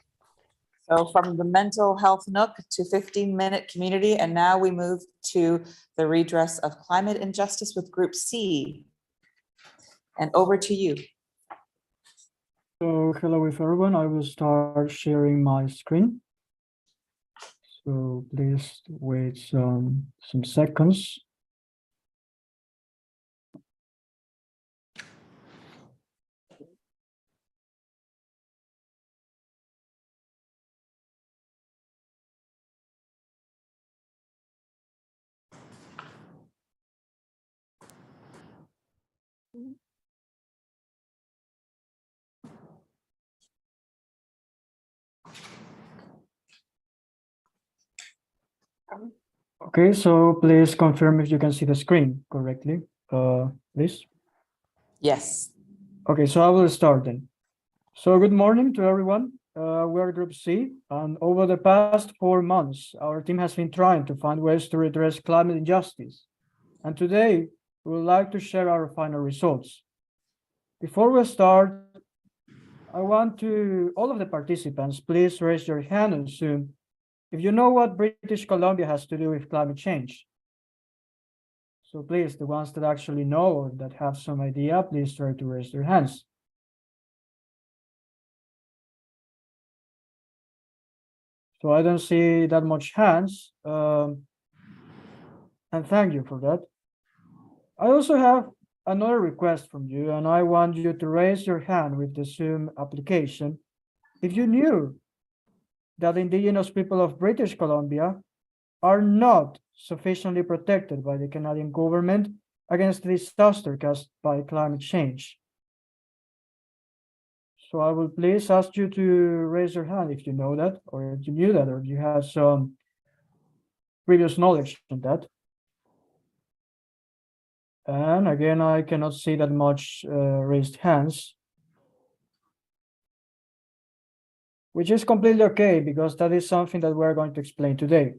So from the mental health nook to 15-minute community, and now we move to the redress of climate injustice with Group C. And over to you. So hello everyone, I will start sharing my screen. So please wait some seconds. Okay, so please confirm if you can see the screen correctly, please. Yes. Okay, so I will start then. So good morning to everyone. We are Group C, and over the past 4 months, our team has been trying to find ways to redress climate injustice. And today, we would like to share our final results. Before we start, I want to, all of the participants, please raise your hand on Zoom if you know what British Columbia has to do with climate change. So please, the ones that actually know or that have some idea, please try to raise their hands. So I don't see that much hands, and thank you for that. I also have another request from you, and I want you to raise your hand with the Zoom application if you knew that the Indigenous people of British Columbia are not sufficiently protected by the Canadian government against the disaster caused by climate change. So I will please ask you to raise your hand if you know that, or if you knew that, or you have some previous knowledge on that. And again, I cannot see that much raised hands, which is completely okay, because that is something that we're going to explain today.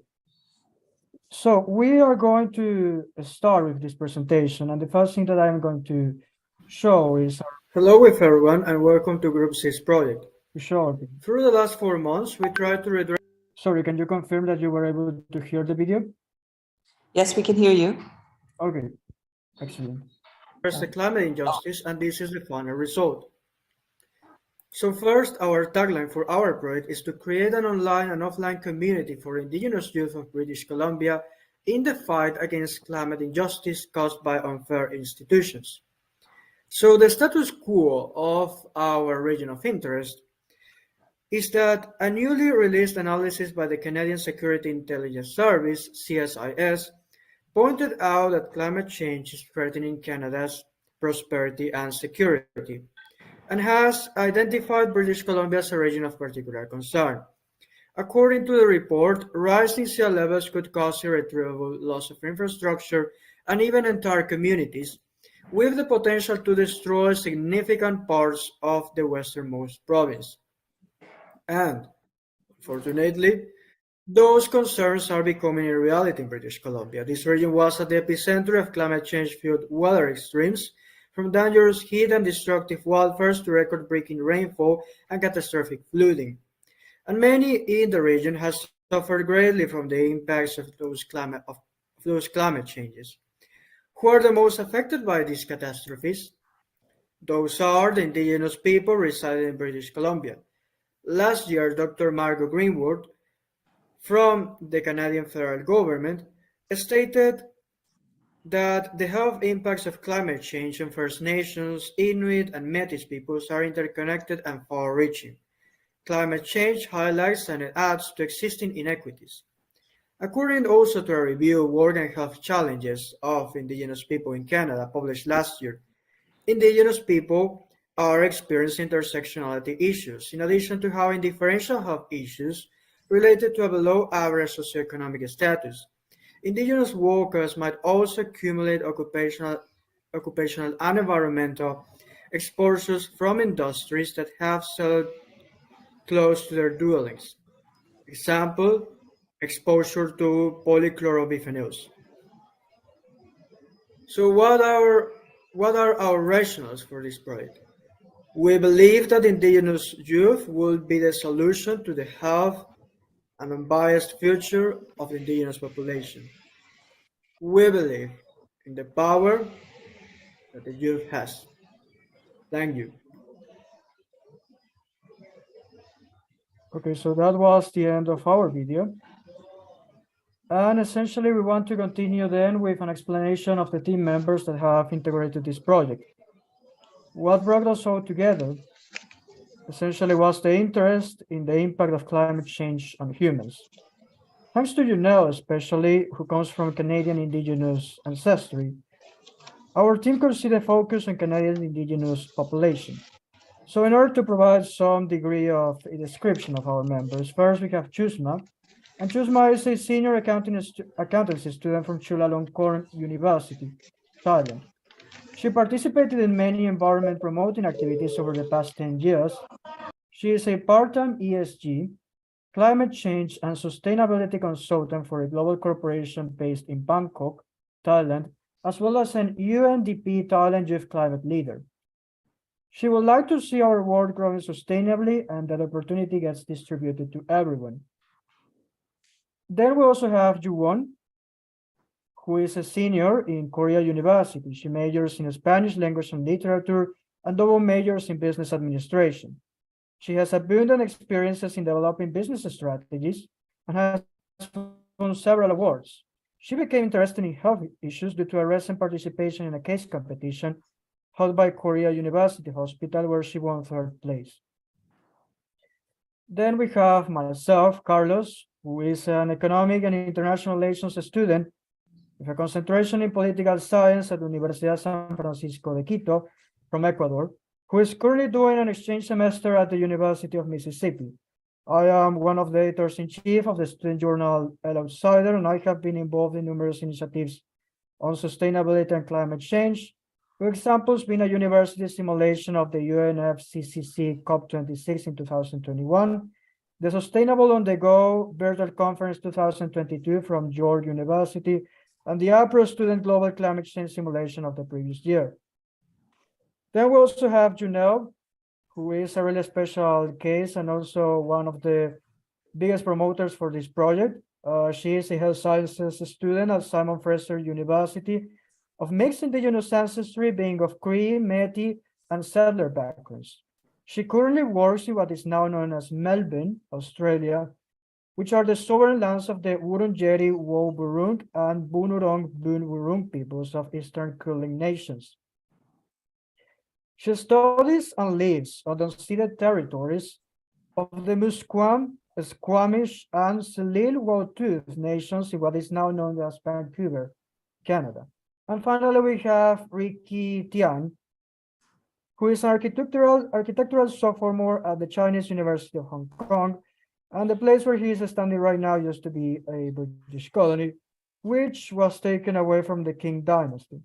So we are going to start with this presentation, and the first thing that I'm going to show is hello with everyone, and welcome to Group C's project. Sure. Through the last 4 months, we tried to redress. Sorry, can you confirm that you were able to hear the video? Yes, we can hear you. Okay, excellent. There's the climate injustice, and this is the final result. So first, our tagline for our project is to create an online and offline community for Indigenous youth of British Columbia in the fight against climate injustice caused by unfair institutions. So the status quo of our region of interest is that a newly released analysis by the Canadian Security Intelligence Service, CSIS, pointed out that climate change is threatening Canada's prosperity and security, and has identified British Columbia as a region of particular concern. According to the report, rising sea levels could cause irretrievable loss of infrastructure and even entire communities, with the potential to destroy significant parts of the westernmost province. And, unfortunately, those concerns are becoming a reality in British Columbia. This region was at the epicenter of climate change-fueled weather extremes, from dangerous heat and destructive wildfires to record-breaking rainfall and catastrophic flooding. And many in the region have suffered greatly from the impacts of those climate changes. Who are the most affected by these catastrophes? Those are the Indigenous people residing in British Columbia. Last year, Dr. Margot Greenwood from the Canadian federal government stated that the health impacts of climate change on First Nations, Inuit, and Métis peoples are interconnected and far-reaching. Climate change highlights and adds to existing inequities. According also to a review of work and health challenges of Indigenous people in Canada published last year, Indigenous people are experiencing intersectionality issues, in addition to having differential health issues related to a below-average socioeconomic status. Indigenous workers might also accumulate occupational and environmental exposures from industries that have settled close to their dwellings. Example, exposure to polychlorobiphenyls. So what are our rationales for this project? We believe that indigenous youth will be the solution to the health and unbiased future of the indigenous population. We believe in the power that the youth has. Thank you. Okay, so that was the end of our video. And essentially, we want to continue then with an explanation of the team members that have integrated this project. What brought us all together essentially was the interest in the impact of climate change on humans. Thanks to Junelle, especially, who comes from Canadian Indigenous ancestry, our team could see the focus on Canadian Indigenous population. So in order to provide some degree of a description of our members, first we have Chusma, and Chusma is a senior accountancy student from Chulalongkorn University, Thailand. She participated in many environment promoting activities over the past 10 years. She is a part-time ESG, climate change and sustainability consultant for a global corporation based in Bangkok, Thailand, as well as an UNDP Thailand Youth Climate Leader. She would like to see our world growing sustainably and that opportunity gets distributed to everyone. Then we also have Juwon, who is a senior in Korea University. She majors in Spanish language and literature and double majors in business administration. She has abundant experiences in developing business strategies and has won several awards. She became interested in health issues due to a recent participation in a case competition held by Korea University Hospital, where she won 3rd place. Then we have myself, Carlos, who is an economic and international relations student with a concentration in political science at the Universidad San Francisco de Quito from Ecuador, who is currently doing an exchange semester at the University of Mississippi. I am one of the editors-in-chief of the student journal El Outsider, and I have been involved in numerous initiatives on sustainability and climate change, with examples being a university simulation of the UNFCCC COP26 in 2021, the Sustainable on the Go Virtual Conference 2022 from York University, and the APRU Student Global Climate Change Simulation of the previous year. Then we also have Junelle, who is a really special case and also one of the biggest promoters for this project. She is a health sciences student at Simon Fraser University of mixed indigenous ancestry, being of Cree, Métis, and settler backgrounds. She currently works in what is now known as Melbourne, Australia, which are the sovereign lands of the Wurundjeri Woi-wurrung and Bunurong Boonwurrung peoples of Eastern Kulin nations. She studies and lives on the unceded territories of the Musqueam, Squamish, and Tsleil-Waututh nations in what is now known as Vancouver, Canada. And finally, we have Ricky Tian, who is an architectural sophomore at the Chinese University of Hong Kong, and the place where he is standing right now used to be a British colony, which was taken away from the Qing dynasty.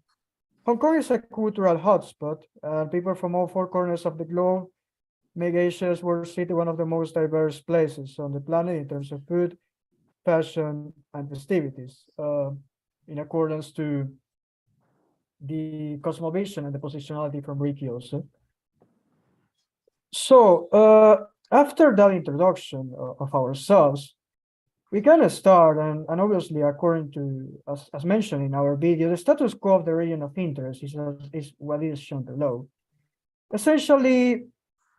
Hong Kong is a cultural hotspot, and people from all 4 corners of the globe make Asia's world city one of the most diverse places on the planet in terms of food, fashion, and festivities, in accordance to the cosmovision and the positionality from Ricky also. So after that introduction of ourselves, we can start, and obviously, according to, as mentioned in our video, the status quo of the region of interest is what is shown below. Essentially,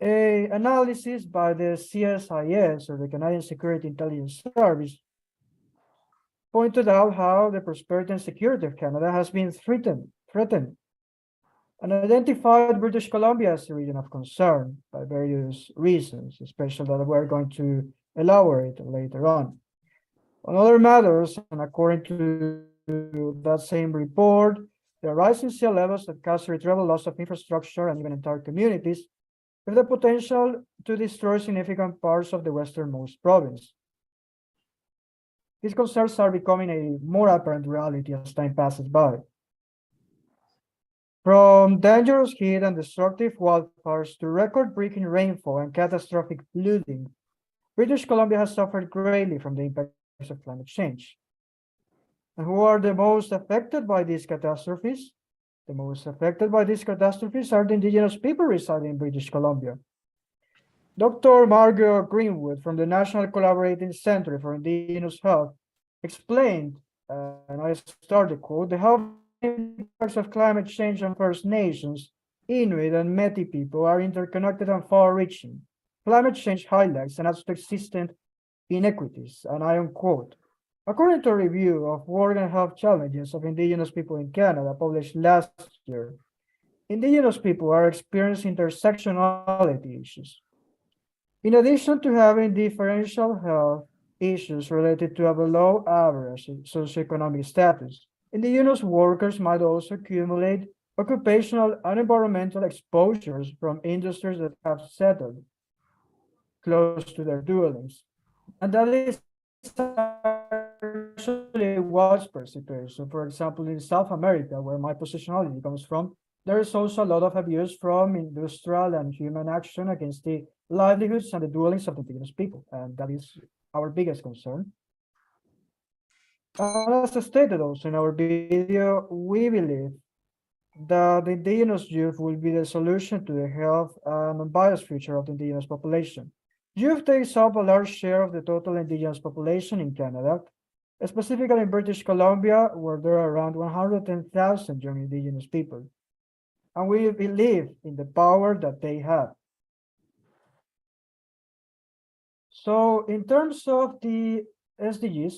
an analysis by the CSIS, or the Canadian Security Intelligence Service, pointed out how the prosperity and security of Canada has been threatened, and identified British Columbia as a region of concern by various reasons, especially that we're going to elaborate later on. On other matters, and according to that same report, The rising sea levels that cause irretrievable loss of infrastructure and even entire communities with the potential to destroy significant parts of the westernmost province. These concerns are becoming a more apparent reality as time passes by. From dangerous heat and destructive wildfires to record-breaking rainfall and catastrophic flooding, British Columbia has suffered greatly from the impacts of climate change. And who are the most affected by these catastrophes? The most affected by these catastrophes are the indigenous people residing in British Columbia. Dr. Margot Greenwood from the National Collaborating Center for Indigenous Health explained, and I start the quote, the health impacts of climate change on First Nations, Inuit, and Métis people are interconnected and far-reaching. Climate change highlights and adds persistent inequities, and I quote, according to a review of work and health challenges of Indigenous people in Canada published last year, Indigenous people are experiencing intersectionality issues. In addition to having differential health issues related to a below average socioeconomic status, Indigenous workers might also accumulate occupational and environmental exposures from industries that have settled close to their dwellings. And that is actually a widespread situation. For example, in South America, where my positionality comes from, there is also a lot of abuse from industrial and human action against the livelihoods and the dwellings of the indigenous people, and that is our biggest concern. As stated also in our video, we believe that the indigenous youth will be the solution to the health and unbiased future of the indigenous population. Youth takes up a large share of the total indigenous population in Canada, specifically in British Columbia, where there are around 110,000 young indigenous people. And we believe in the power that they have. So in terms of the SDGs,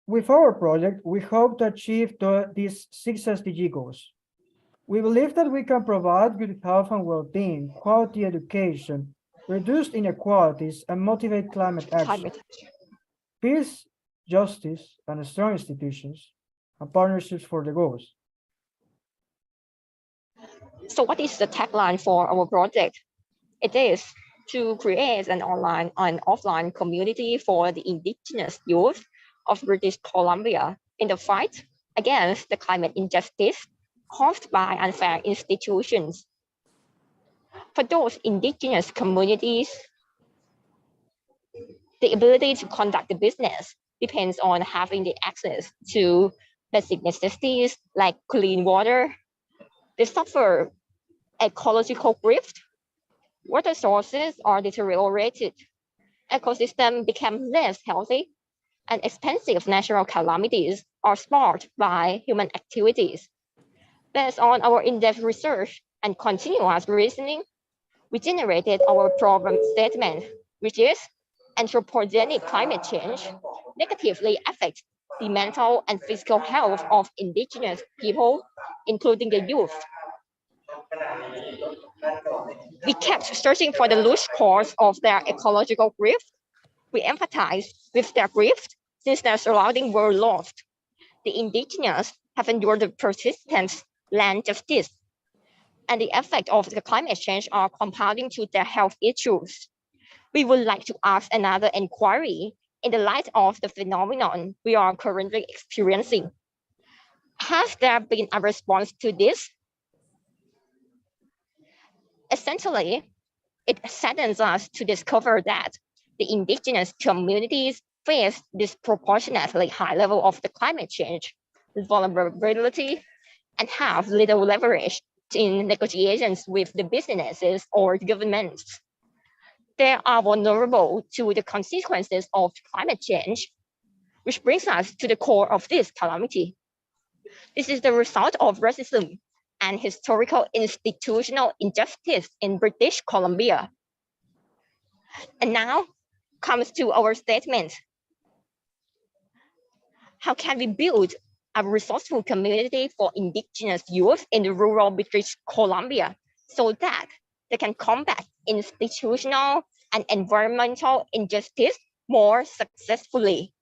with our project, we hope to achieve these 6 SDG goals. We believe that we can provide good health and well-being, quality education, reduce inequalities, and motivate climate action. Peace, justice, and strong institutions, and partnerships for the goals. So what is the tagline for our project? It is to create an online and offline community for the indigenous youth of British Columbia in the fight against the climate injustice caused by unfair institutions. For those indigenous communities, the ability to conduct the business depends on having the access to basic necessities like clean water. They suffer ecological drift. Water sources are deteriorated. Ecosystems become less healthy, and expensive natural calamities are sparked by human activities. Based on our in-depth research and continuous reasoning, we generated our problem statement, which is anthropogenic climate change negatively affects the mental and physical health of indigenous people, including the youth. We kept searching for the root cause of their ecological grief. We empathize with their grief since their surroundings were lost. The indigenous have endured the persistent land justice, and the effect of the climate change are compounding to their health issues. We would like to ask another inquiry in the light of the phenomenon we are currently experiencing. Has there been a response to this? Essentially, it saddens us to discover that the indigenous communities face disproportionately high level of the climate change, vulnerability, and have little leverage in negotiations with the businesses or governments. They are vulnerable to the consequences of climate change, which brings us to the core of this calamity. This is the result of racism and historical institutional injustice in British Columbia. And now comes to our statement. How can we build a resourceful community for indigenous youth in the rural British Columbia so that they can combat institutional and environmental injustice more successfully?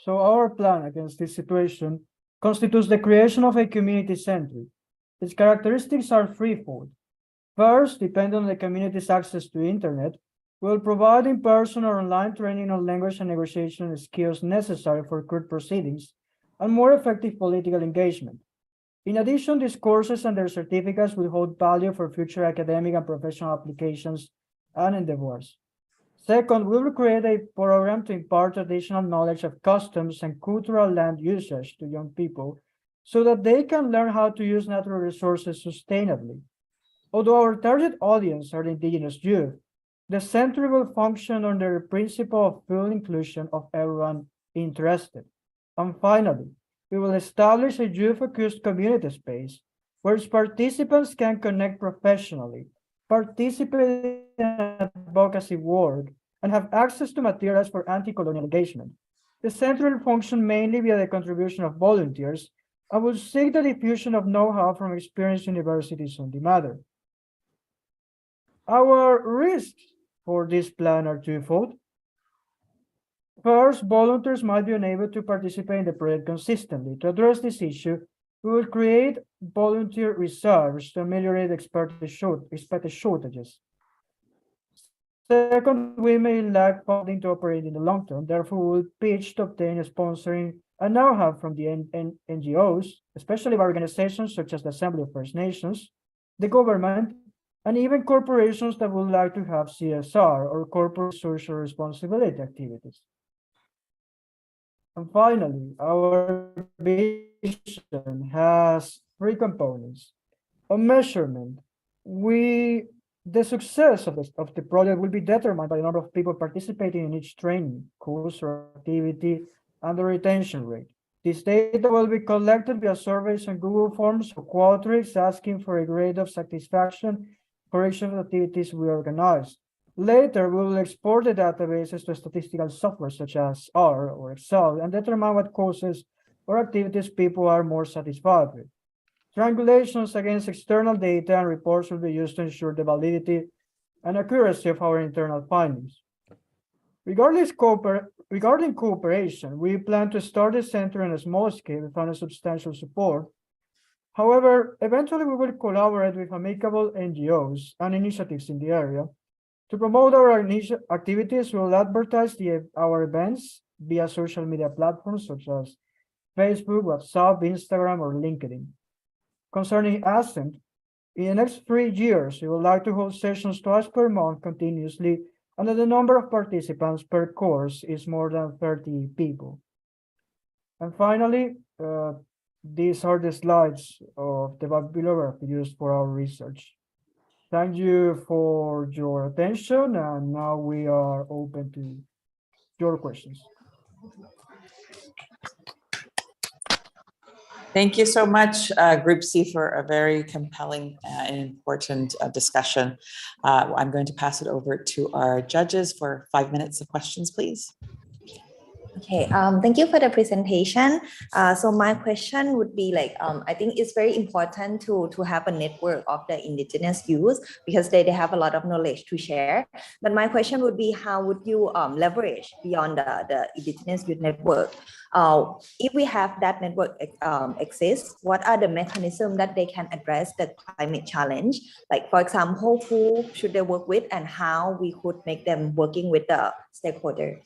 So our plan against this situation constitutes the creation of a community center. Its characteristics are threefold. First, depending on the community's access to internet, we'll provide in-person or online training on language and negotiation skills necessary for court proceedings and more effective political engagement. In addition, these courses and their certificates will hold value for future academic and professional applications and endeavors. Second, we will create a program to impart additional knowledge of customs and cultural land usage to young people so that they can learn how to use natural resources sustainably. Although our target audience are the indigenous youth, the center will function under the principle of full inclusion of everyone interested. And finally, we will establish a youth-focused community space where its participants can connect professionally, participate in advocacy work, and have access to materials for anti-colonial engagement. The center will function mainly via the contribution of volunteers and will seek the diffusion of know-how from experienced universities on the matter. Our risks for this plan are twofold. First, volunteers might be unable to participate in the project consistently. To address this issue, we will create volunteer reserves to ameliorate expected shortages. Second, we may lack funding to operate in the long term. Therefore, we will pitch to obtain sponsoring and know-how from the NGOs, especially organizations such as the Assembly of First Nations, the government, and even corporations that would like to have CSR or corporate social responsibility activities. And finally, our vision has three components. On measurement, the success of the project will be determined by the number of people participating in each training, course, or activity, and the retention rate. This data will be collected via surveys and Google Forms or Qualtrics, asking for a grade of satisfaction for each of the activities we organize. Later, we will export the databases to statistical software such as R or Excel and determine what courses or activities people are more satisfied with. Triangulations against external data and reports will be used to ensure the validity and accuracy of our internal findings. Regarding cooperation, we plan to start the center on a small scale without a substantial support. However, eventually we will collaborate with amicable NGOs and initiatives in the area. To promote our activities, we will advertise our events via social media platforms such as Facebook, WhatsApp, Instagram, or LinkedIn. Concerning Ascent, in the next 3 years, we would like to hold sessions twice per month continuously, and the number of participants per course is more than 30 people. And finally, these are the slides of the bibliography used for our research. Thank you for your attention, and now we are open to your questions. Thank you so much, Group C, for a very compelling and important discussion. I'm going to pass it over to our judges for 5 minutes of questions, please. Okay, thank you for the presentation. So my question would be like, I think it's very important to have a network of the indigenous youth because they have a lot of knowledge to share. But my question would be, how would you leverage beyond the indigenous youth network? If we have that network exist, what are the mechanisms that they can address the climate challenge? Like, for example, who should they work with and how we could make them working with the stakeholders?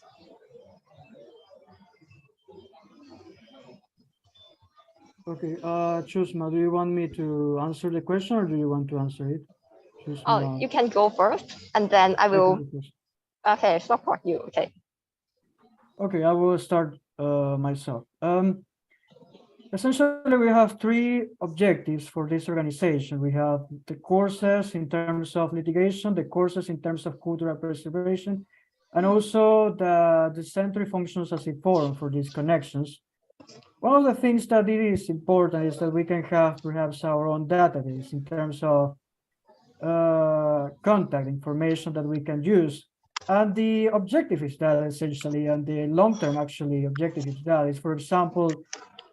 Okay, Chusma, do you want me to answer the question or do you want to answer it? Chusma. Oh, you can go first and then I will, okay, support you, okay. Okay, I will start myself. Essentially, we have 3 objectives for this organization. We have the courses in terms of litigation, the courses in terms of cultural preservation, and also the center functions as a forum for these connections. One of the things that it is important is that we can have perhaps our own database in terms of contact information that we can use. And the objective is that essentially, and the long-term actually objective is that is, for example,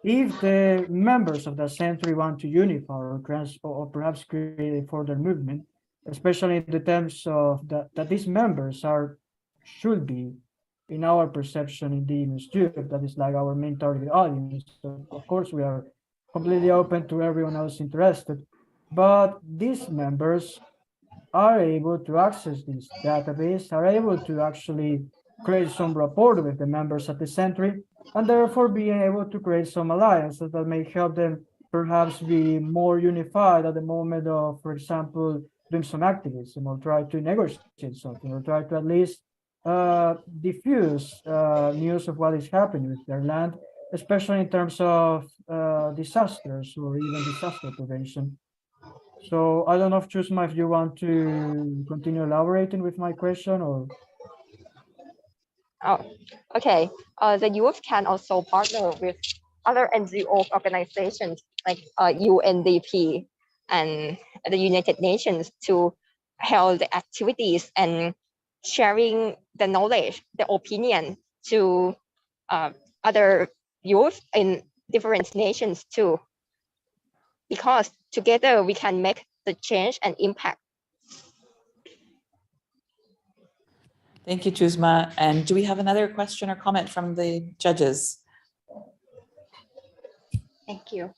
if the members of the center want to unify or perhaps create a further movement, especially in the terms of that these members should be in our perception in the East Europe, that is like our main target audience. So of course we are completely open to everyone else interested, but these members are able to access this database, are able to actually create some rapport with the members at the century, and therefore being able to create some alliances that may help them perhaps be more unified at the moment of, for example, doing some activism or try to negotiate something or try to at least diffuse news of what is happening with their land, especially in terms of disasters or even disaster prevention. So I don't know if Chusma, if you want to continue elaborating with my question or. Oh, okay. The youth can also partner with other NGO organizations like UNDP and the United Nations to hold the activities and sharing the knowledge, the opinion to other youth in different nations too. Because together we can make the change and impact. Thank you, Chusma. And do we have another question or comment from the judges? Thank you.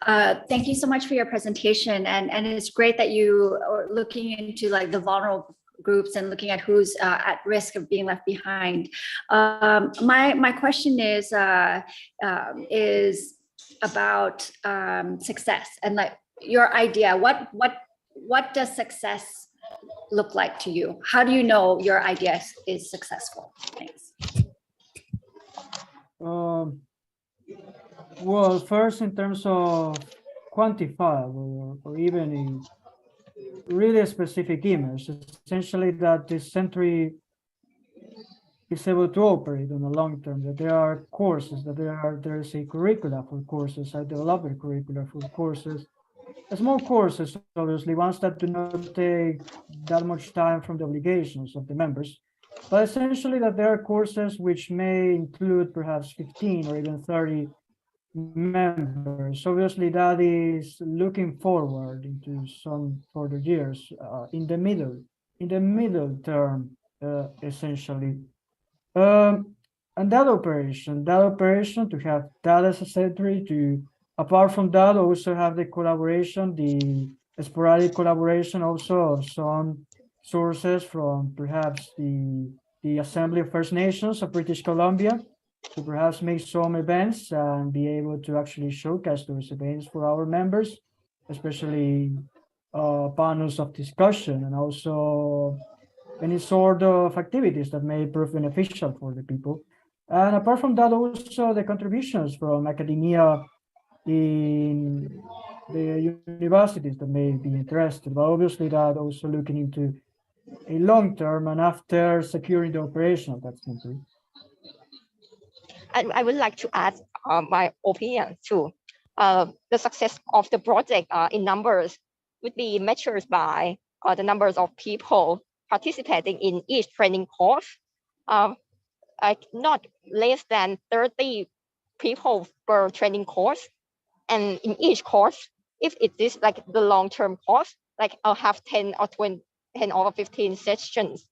Thank you so much for your presentation. And it's great that you are looking into like the vulnerable groups and looking at who's at risk of being left behind. My question is about success and like your idea. What does success look like to you? How do you know your idea is successful? Thanks. Well, first, in terms of quantifiable or even a really specific image, essentially that this century is able to operate on the long term, that there are courses, that there's a curricula for courses, I developed a curricula for courses, small courses, obviously, ones that do not take that much time from the obligations of the members, but essentially that there are courses which may include perhaps 15 or even 30 members. Obviously, that is looking forward into some further years in the middle term, essentially. And that operation to have that as a century, to apart from that also have the collaboration, the sporadic collaboration also of some sources from perhaps the Assembly of First Nations of British Columbia, to perhaps make some events and be able to actually showcase those events for our members, especially panels of discussion and also any sort of activities that may prove beneficial for the people. And apart from that, also the contributions from academia in the universities that may be interested, but obviously that also looking into a long term and after securing the operation of that century. I would like to add my opinion too. The success of the project in numbers would be measured by the numbers of people participating in each training course, like not less than 30 people per training course. And in each course, if it is like the long-term course, like I'll have 10 or 20, 10 or 15 sessions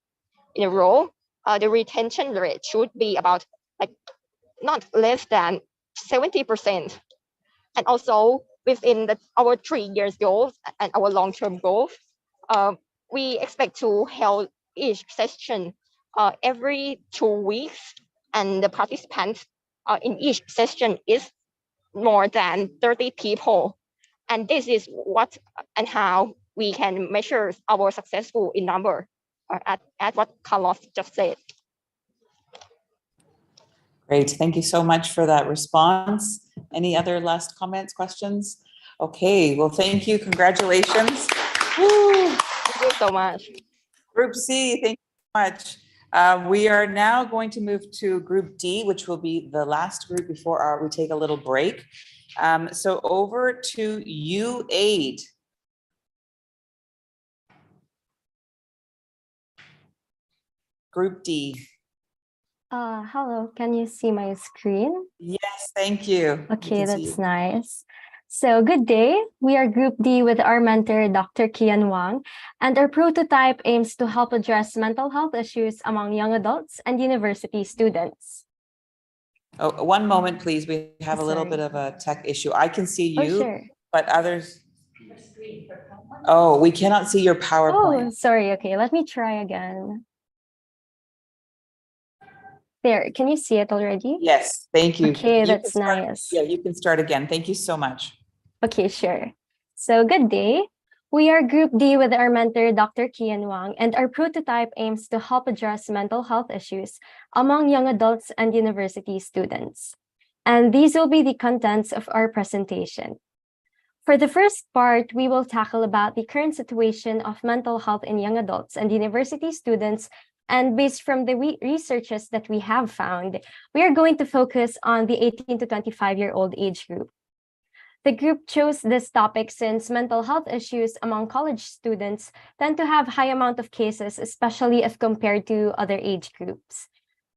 in a row, the retention rate should be about like not less than 70%. And also within our 3 years goals and our long-term goals, we expect to hold each session every 2 weeks, and the participants in each session is more than 30 people. And this is what and how we can measure our successful in number at what Carlos just said. Great, thank you so much for that response. Any other last comments, questions? Okay, well, thank you, congratulations. Woo. Thank you so much. Group C, thank you so much. We are now going to move to Group D, which will be the last group before we take a little break. So over to U8. Group D. Hello, can you see my screen? Yes, thank you. Okay, that's nice. So good day. We are Group D with our mentor, Dr. Kian Wang, and our prototype aims to help address mental health issues among young adults and university students. Oh, one moment, please. We have a little bit of a tech issue. I can see you, sure. but others. Oh, we cannot see your PowerPoint. Oh, sorry. Okay, let me try again. There, can you see it already? Yes, thank you. Okay, You that's can start, nice. yeah, you can start again. Thank you so much. Okay, sure. So good day. We are Group D with our mentor, Dr. Kian Wang, and our prototype aims to help address mental health issues among young adults and university students. And these will be the contents of our presentation. For the first part, we will tackle about the current situation of mental health in young adults and university students. And based from the researches that we have found, we are going to focus on the 18 to 25-year-old age group. The group chose this topic since mental health issues among college students tend to have high amount of cases, especially if compared to other age groups.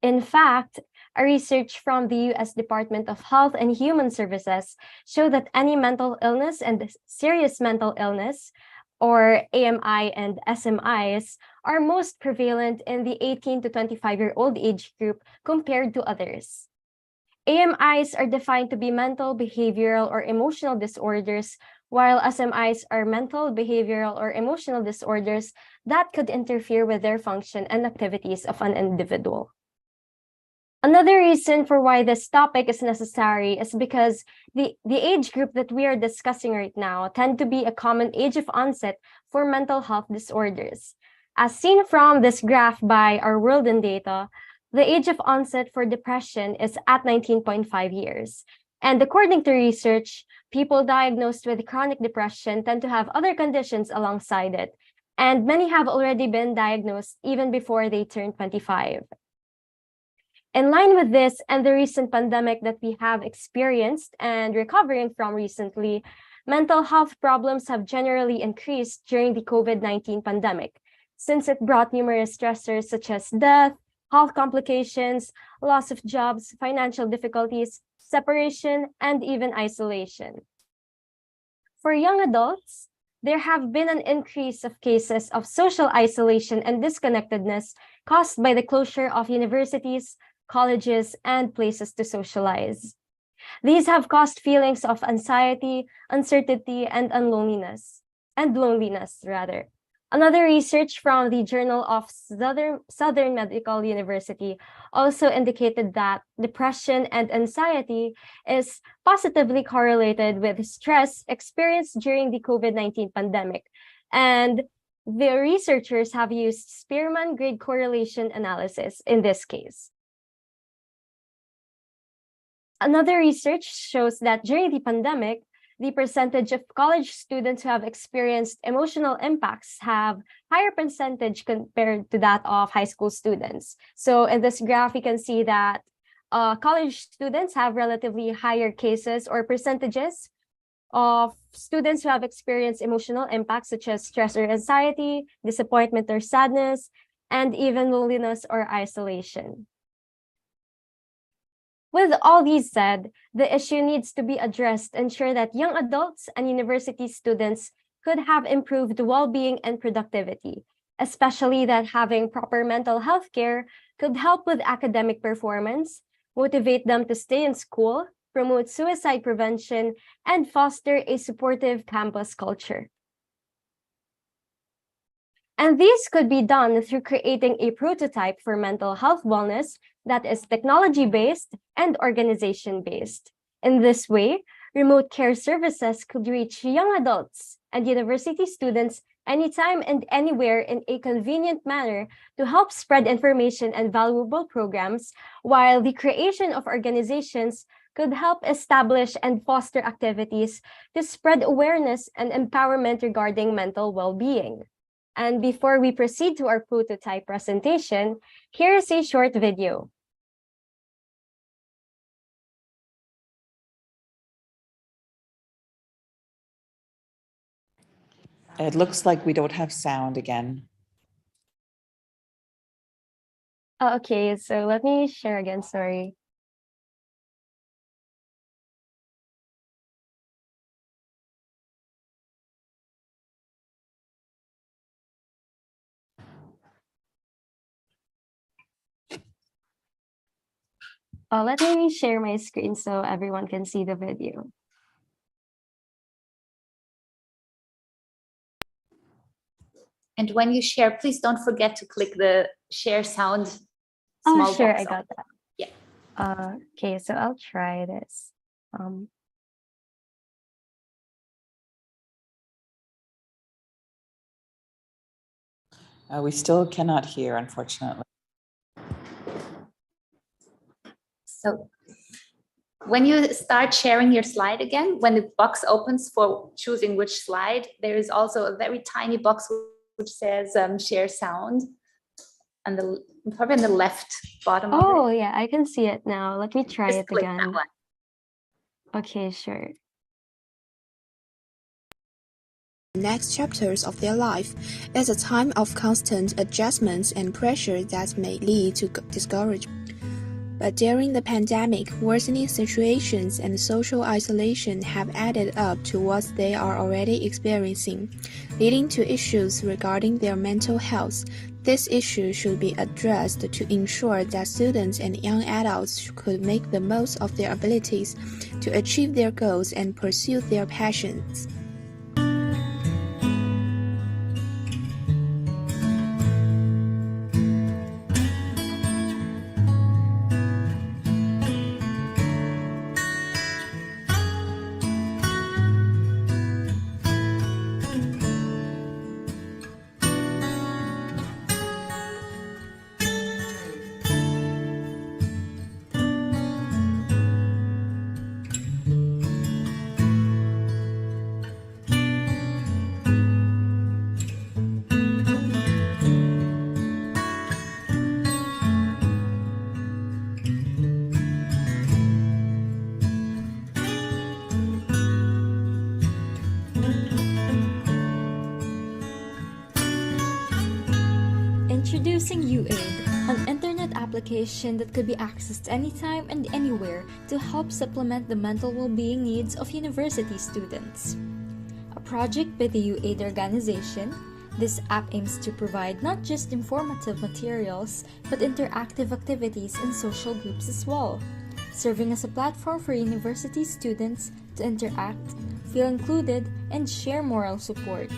In fact, a research from the US Department of Health and Human Services show that any mental illness and serious mental illness, or AMI and SMIs, are most prevalent in the 18 to 25-year-old age group compared to others. AMIs are defined to be mental, behavioral, or emotional disorders, while SMIs are mental, behavioral, or emotional disorders that could interfere with their function and activities of an individual. Another reason for why this topic is necessary is because the age group that we are discussing right now tend to be a common age of onset for mental health disorders. As seen from this graph by our World in Data, the age of onset for depression is at 19.5 years. And according to research, people diagnosed with chronic depression tend to have other conditions alongside it, and many have already been diagnosed even before they turn 25. In line with this and the recent pandemic that we have experienced and recovering from recently, mental health problems have generally increased during the COVID-19 pandemic, since it brought numerous stressors such as death, health complications, loss of jobs, financial difficulties, separation, and even isolation. For young adults, there have been an increase of cases of social isolation and disconnectedness caused by the closure of universities, colleges, and places to socialize. These have caused feelings of anxiety, uncertainty, and loneliness. Another research from the Journal of Southern Medical University also indicated that depression and anxiety is positively correlated with stress experienced during the COVID-19 pandemic. And the researchers have used Spearman grade correlation analysis in this case. Another research shows that during the pandemic, the percentage of college students who have experienced emotional impacts have higher percentage compared to that of high school students. So in this graph, you can see that college students have relatively higher cases or percentages of students who have experienced emotional impacts such as stress or anxiety, disappointment or sadness, and even loneliness or isolation. With all these said, the issue needs to be addressed to ensure that young adults and university students could have improved well-being and productivity, especially that having proper mental health care could help with academic performance, motivate them to stay in school, promote suicide prevention, and foster a supportive campus culture. And this could be done through creating a prototype for mental health wellness that is technology-based and organization-based. In this way, remote care services could reach young adults and university students anytime and anywhere in a convenient manner to help spread information and valuable programs, while the creation of organizations could help establish and foster activities to spread awareness and empowerment regarding mental well-being. And before we proceed to our prototype presentation, here is a short video. It looks like we don't have sound again. Okay, so let me share again, sorry. Let me share my screen so everyone can see the video. And when you share, please don't forget to click the share sound Oh, small sure, box. I got that. Yeah. Okay, so I'll try this. We still cannot hear, unfortunately. So when you start sharing your slide again, when the box opens for choosing which slide, there is also a very tiny box which says share sound, and probably on the left bottom of it. Oh, yeah, I can see it now. Let me try Just it click again. that one. Okay, sure. Next chapters of their life is a time of constant adjustments and pressure that may lead to discouragement. But during the pandemic, worsening situations and social isolation have added up to what they are already experiencing, leading to issues regarding their mental health. This issue should be addressed to ensure that students and young adults could make the most of their abilities to achieve their goals and pursue their passions. Introducing UAID, an internet application that could be accessed anytime and anywhere to help supplement the mental well-being needs of university students. A project by the UAID organization, this app aims to provide not just informative materials, but interactive activities and social groups as well, serving as a platform for university students to interact, feel included, and share moral support.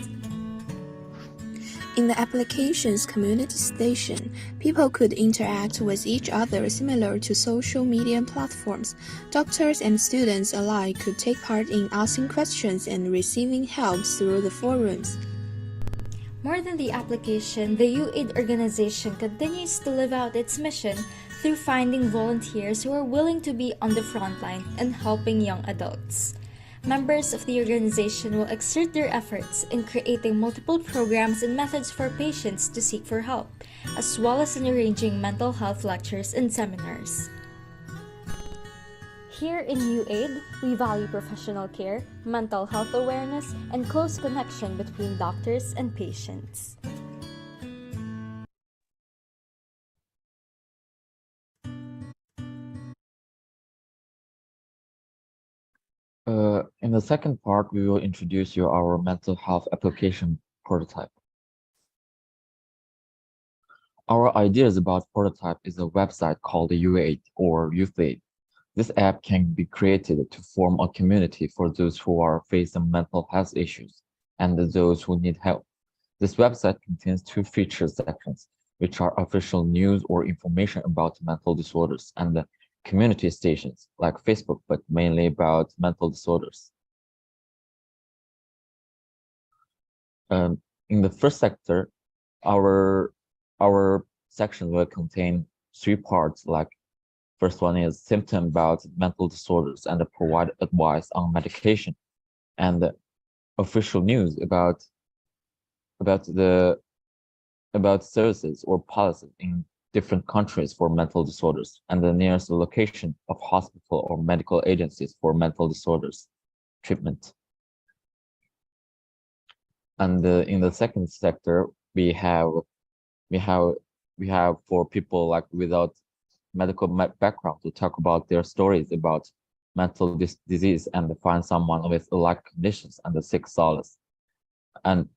In the application's community station, people could interact with each other similar to social media platforms. Doctors and students alike could take part in asking questions and receiving help through the forums. More than the application, the UAID organization continues to live out its mission through finding volunteers who are willing to be on the front line and helping young adults. Members of the organization will exert their efforts in creating multiple programs and methods for patients to seek for help, as well as in arranging mental health lectures and seminars. Here in UAID, we value professional care, mental health awareness, and close connection between doctors and patients. In the second part, we will introduce you our mental health application prototype. Our ideas about prototype is a website called UAID or YouthAid. This app can be created to form a community for those who are facing mental health issues and those who need help. This website contains two feature sections, which are official news or information about mental disorders, and the community stations like Facebook, but mainly about mental disorders. In the first sector, our section will contain three parts. Like first one is symptom about mental disorders and provide advice on medication, and the official news about services or policies in different countries for mental disorders, and the nearest location of hospital or medical agencies for mental disorders treatment. And in the second sector, we have for people like without medical background to talk about their stories about mental disease and find someone with like conditions and seek solace. And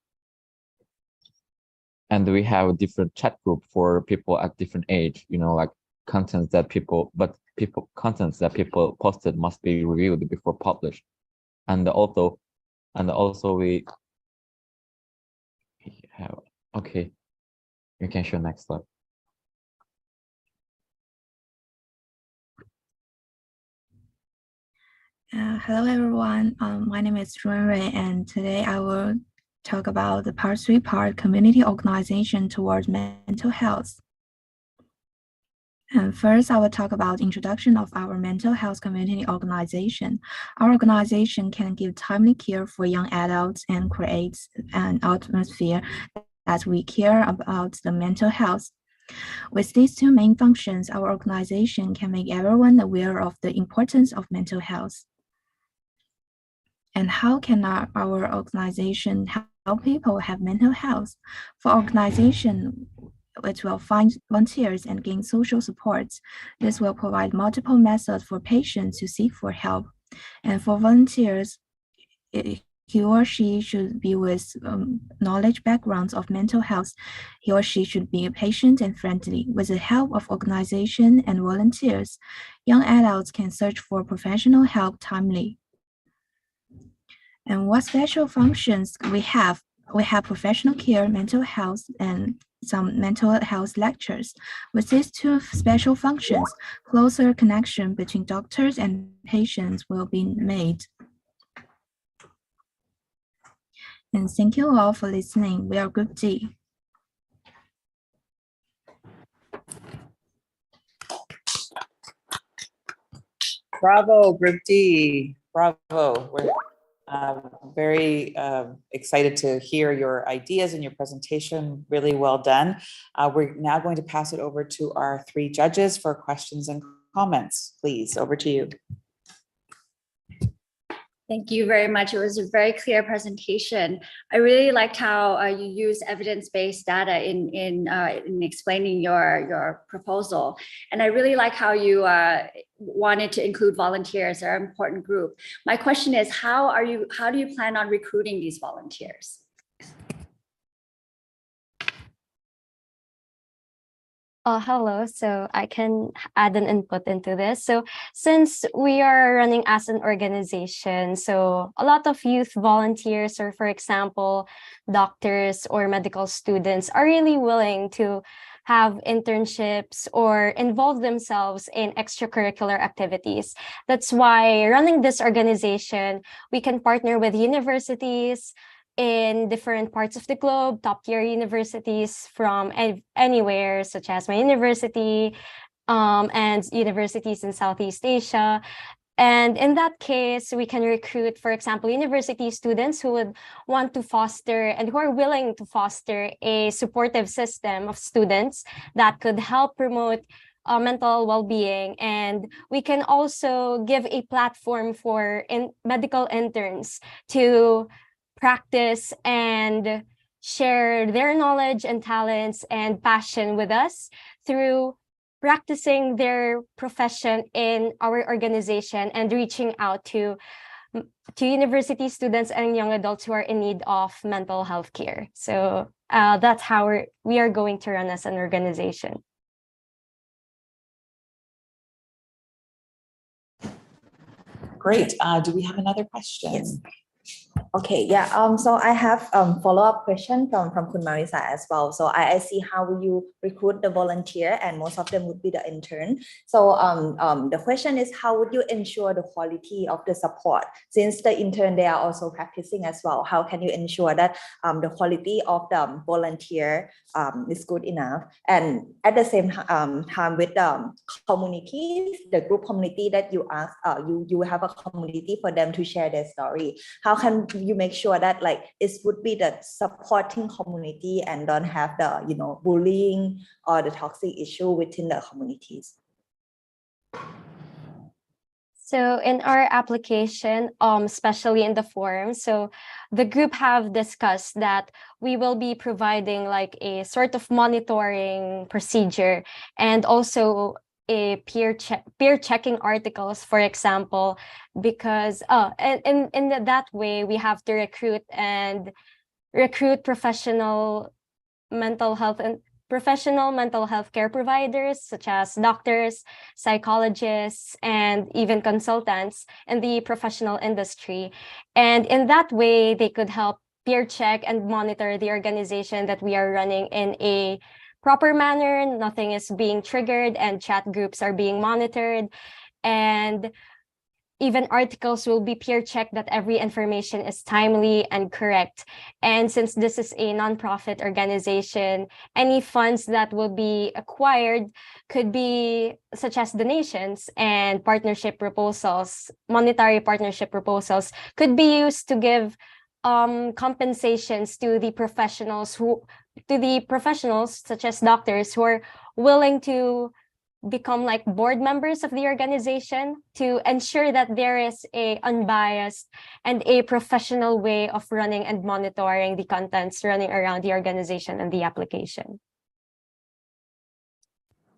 we have a different chat group for people at different age, like contents that people contents that people posted must be reviewed before published. And also we have, okay, you can show next slide. Hello everyone, my name is Runwei, and today I will talk about the part 3 community organization towards mental health. And first, I will talk about introduction of our mental health community organization. Our organization can give timely care for young adults and creates an atmosphere that we care about the mental health. With these two main functions, our organization can make everyone aware of the importance of mental health. And how can our organization help people have mental health? For organization, it will find volunteers and gain social support. This will provide multiple methods for patients to seek for help. And for volunteers, he or she should be with knowledge backgrounds of mental health. He or she should be patient and friendly. With the help of organization and volunteers, young adults can search for professional help timely. And what special functions we have? We have professional care, mental health, and some mental health lectures. With these two special functions, closer connection between doctors and patients will be made. And thank you all for listening. We are Group D. Bravo, Group D. Bravo. We're very excited to hear your ideas and your presentation. Really well done. We're now going to pass it over to our 3 judges for questions and comments. Please, over to you. Thank you very much. It was a very clear presentation. I really liked how you used evidence-based data in explaining your proposal. And I really like how you wanted to include volunteers. They're an important group. My question is, how do you plan on recruiting these volunteers? Hello, so I can add an input into this. So since we are running as an organization, so a lot of youth volunteers, or for example, doctors or medical students are really willing to have internships or involve themselves in extracurricular activities. That's why running this organization, we can partner with universities in different parts of the globe, top-tier universities from anywhere, such as my university and universities in Southeast Asia. And in that case, we can recruit, for example, university students who would want to foster and who are willing to foster a supportive system of students that could help promote mental well-being. And we can also give a platform for medical interns to practice and share their knowledge and talents and passion with us through practicing their profession in our organization and reaching out to university students and young adults who are in need of mental health care. So that's how we are going to run as an organization. Great. Do we have another question? Yes. Okay, yeah. So I have follow-up question from Kun Marisa as well. So I see how you recruit the volunteer, and most of them would be the intern. So the question is, how would you ensure the quality of the support? Since the intern, they are also practicing as well. How can you ensure that the quality of the volunteer is good enough? And at the same time with the communities, the group community that you ask, you have a community for them to share their story. How can you make sure that like it would be the supporting community and don't have the bullying or the toxic issue within the communities? So in our application, especially in the forum, so the group have discussed that we will be providing like a sort of monitoring procedure and also a peer checking articles, for example, because and in that way we have to recruit professional mental health and professional mental health care providers, such as doctors, psychologists, and even consultants in the professional industry. And in that way, they could help peer check and monitor the organization that we are running in a proper manner. Nothing is being triggered and chat groups are being monitored. And even articles will be peer checked that every information is timely and correct. And since this is a nonprofit organization, any funds that will be acquired could be such as donations and partnership proposals, monetary partnership proposals could be used to give compensations to the professionals such as doctors who are willing to become like board members of the organization to ensure that there is a unbiased and a professional way of running and monitoring the contents running around the organization and the application.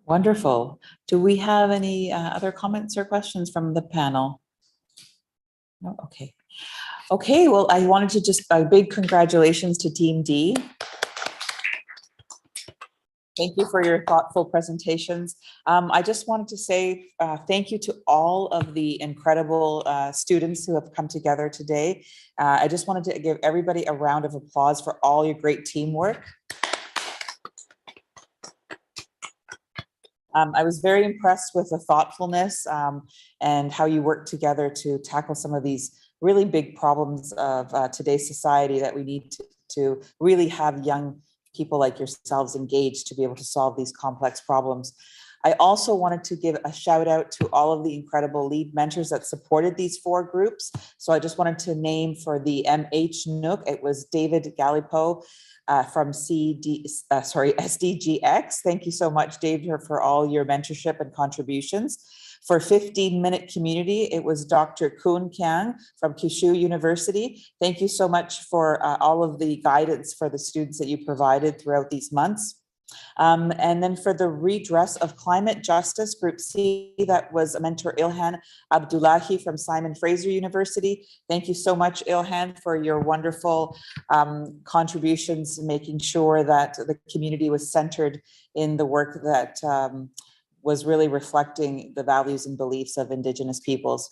Wonderful. Do we have any other comments or questions from the panel? No? Okay. Okay, well, I wanted to just a big congratulations to Team D. Thank you for your thoughtful presentations. I just wanted to say thank you to all of the incredible students who have come together today. I just wanted to give everybody a round of applause for all your great teamwork. I was very impressed with the thoughtfulness and how you worked together to tackle some of these really big problems of today's society that we need to really have young people like yourselves engaged to be able to solve these complex problems. I also wanted to give a shout out to all of the incredible lead mentors that supported these 4 groups. So I just wanted to name for the MH Nook, it was David Galipo from SDGX. Thank you so much, David, for all your mentorship and contributions. For 15-minute community, it was Dr. Kun Kiang from Kyushu University. Thank you so much for all of the guidance for the students that you provided throughout these months. And then for the redress of climate justice, Group C, that was mentor Ilhan Abdullahi from Simon Fraser University. Thank you so much, Ilhan, for your wonderful contributions, making sure that the community was centered in the work that was really reflecting the values and beliefs of Indigenous peoples.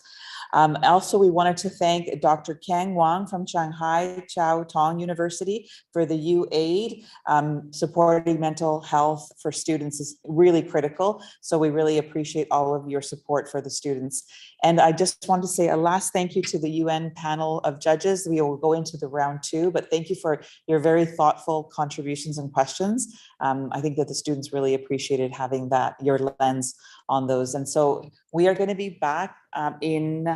Also, we wanted to thank Dr. Kang Wang from Shanghai Chiao Tong University for the UAID. Supporting mental health for students is really critical. So we really appreciate all of your support for the students. And I just want to say a last thank you to the UN panel of judges. We will go into the round 2, but thank you for your very thoughtful contributions and questions. I think that the students really appreciated having that, your lens on those. And so we are going to be back in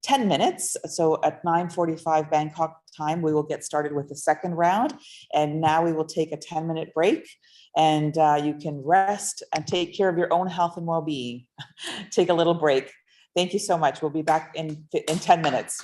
10 minutes. So at 9:45 Bangkok time, we will get started with the second round. And now we will take a 10-minute break, and you can rest and take care of your own health and well-being. Take a little break. Thank you so much. We'll be back in 10 minutes.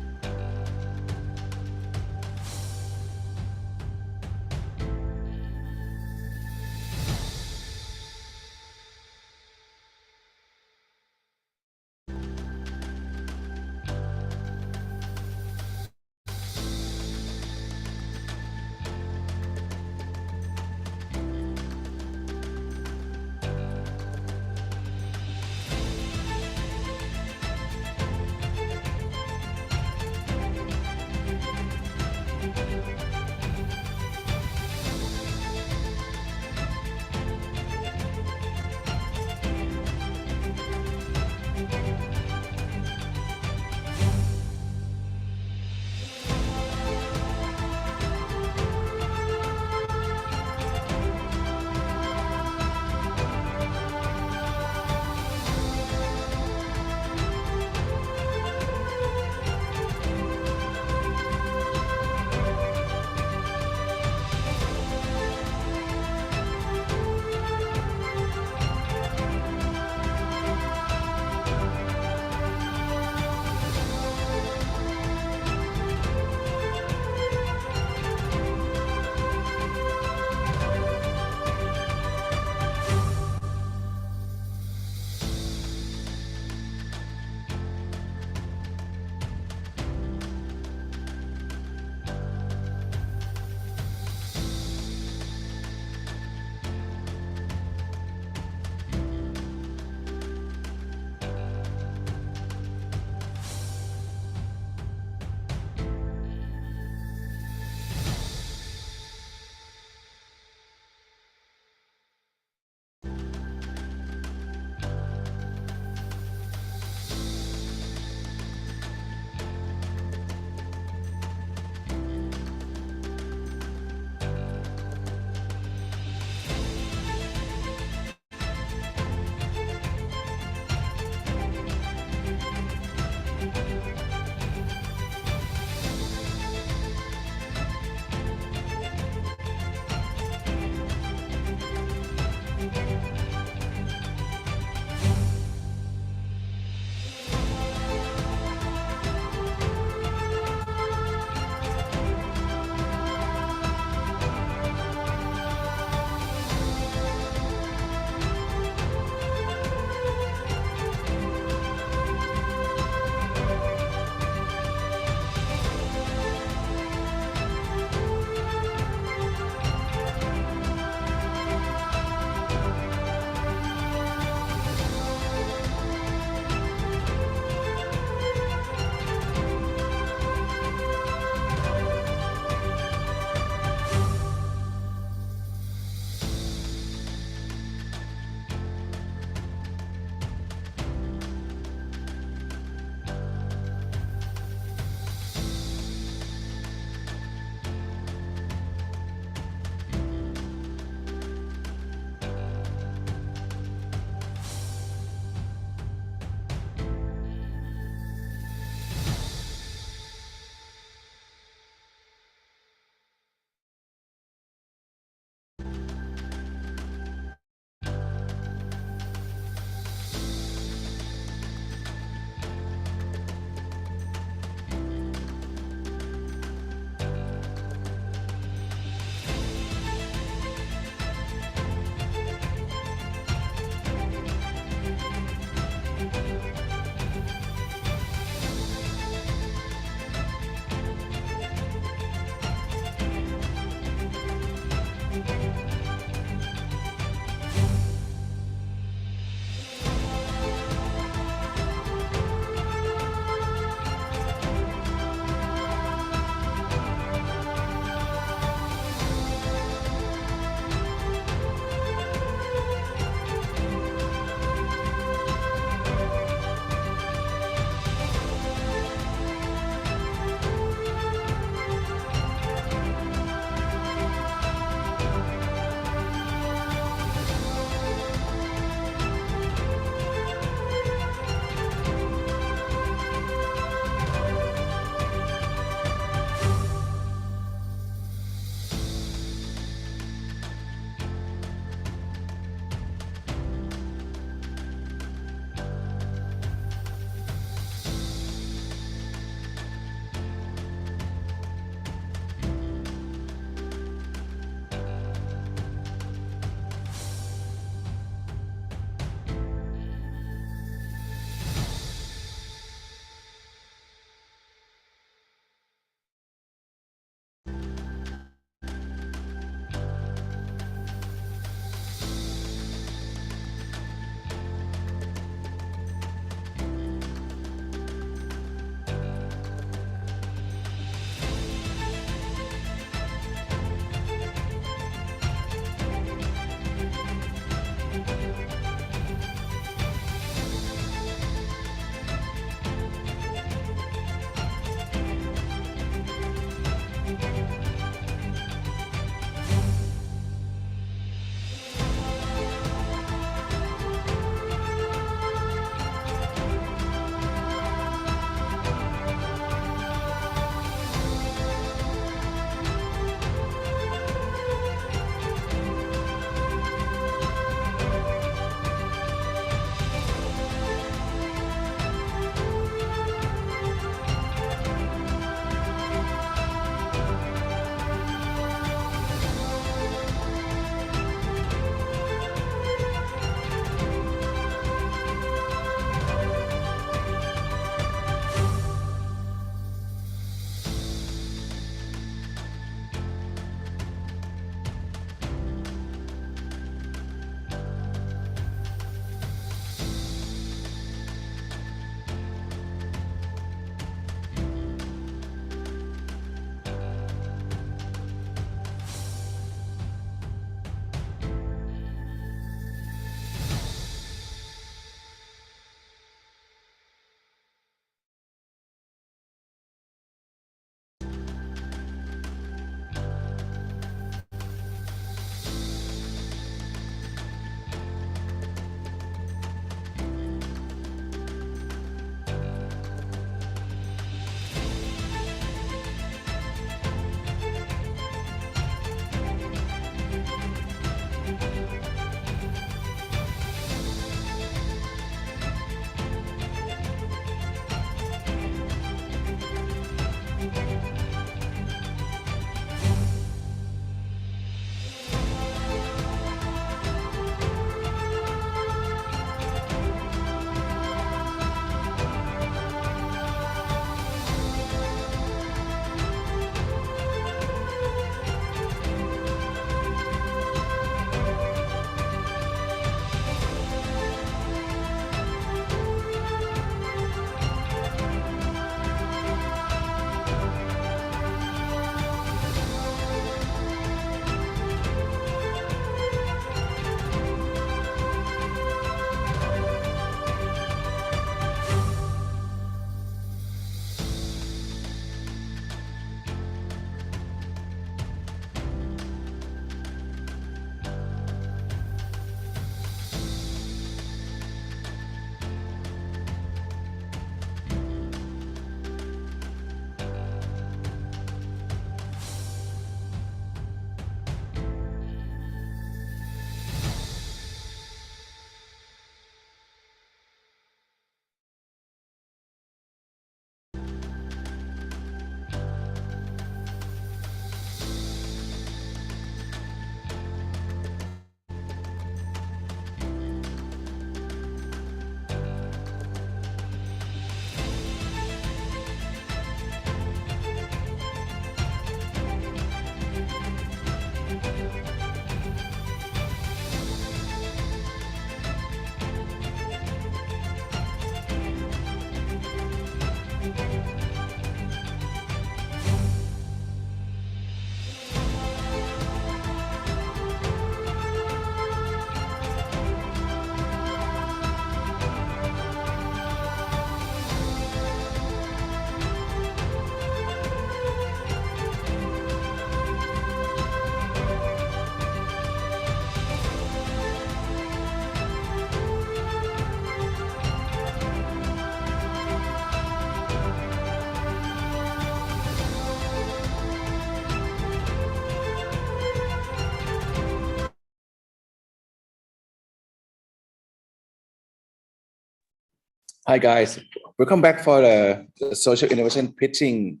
Hi guys, welcome back for the social innovation pitching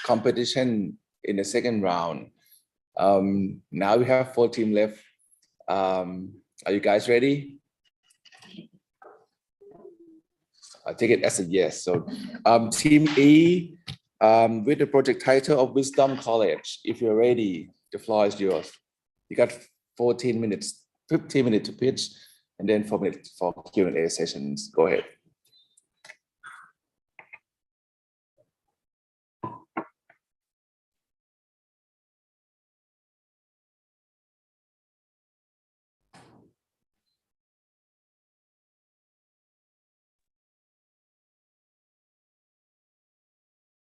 competition in the second round. Now we have 4 teams left. Are you guys ready? I take it as a yes. So team E with the project title of Wisdom College. If you're ready, the floor is yours. You got 15 minutes to pitch and then 4 minutes for Q&A sessions. Go ahead.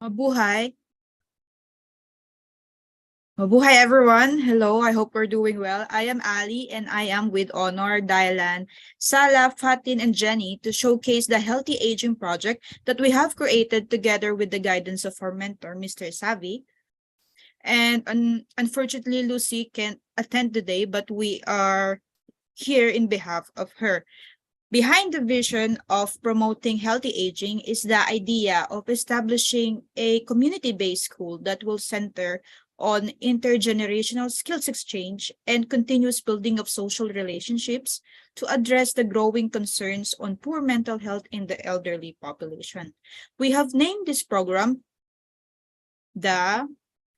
Mabuhay. Mabuhay everyone. Hello, I hope we're doing well. I am Ali and I am with Honor, Dylan, Salah, Fatin, and Jenny to showcase the Healthy Aging project that we have created together with the guidance of our mentor, Mr. Savi. And unfortunately, Lucy can't attend today, but we are here in behalf of her. Behind the vision of promoting healthy aging is the idea of establishing a community-based school that will center on intergenerational skills exchange and continuous building of social relationships to address the growing concerns on poor mental health in the elderly population. We have named this program the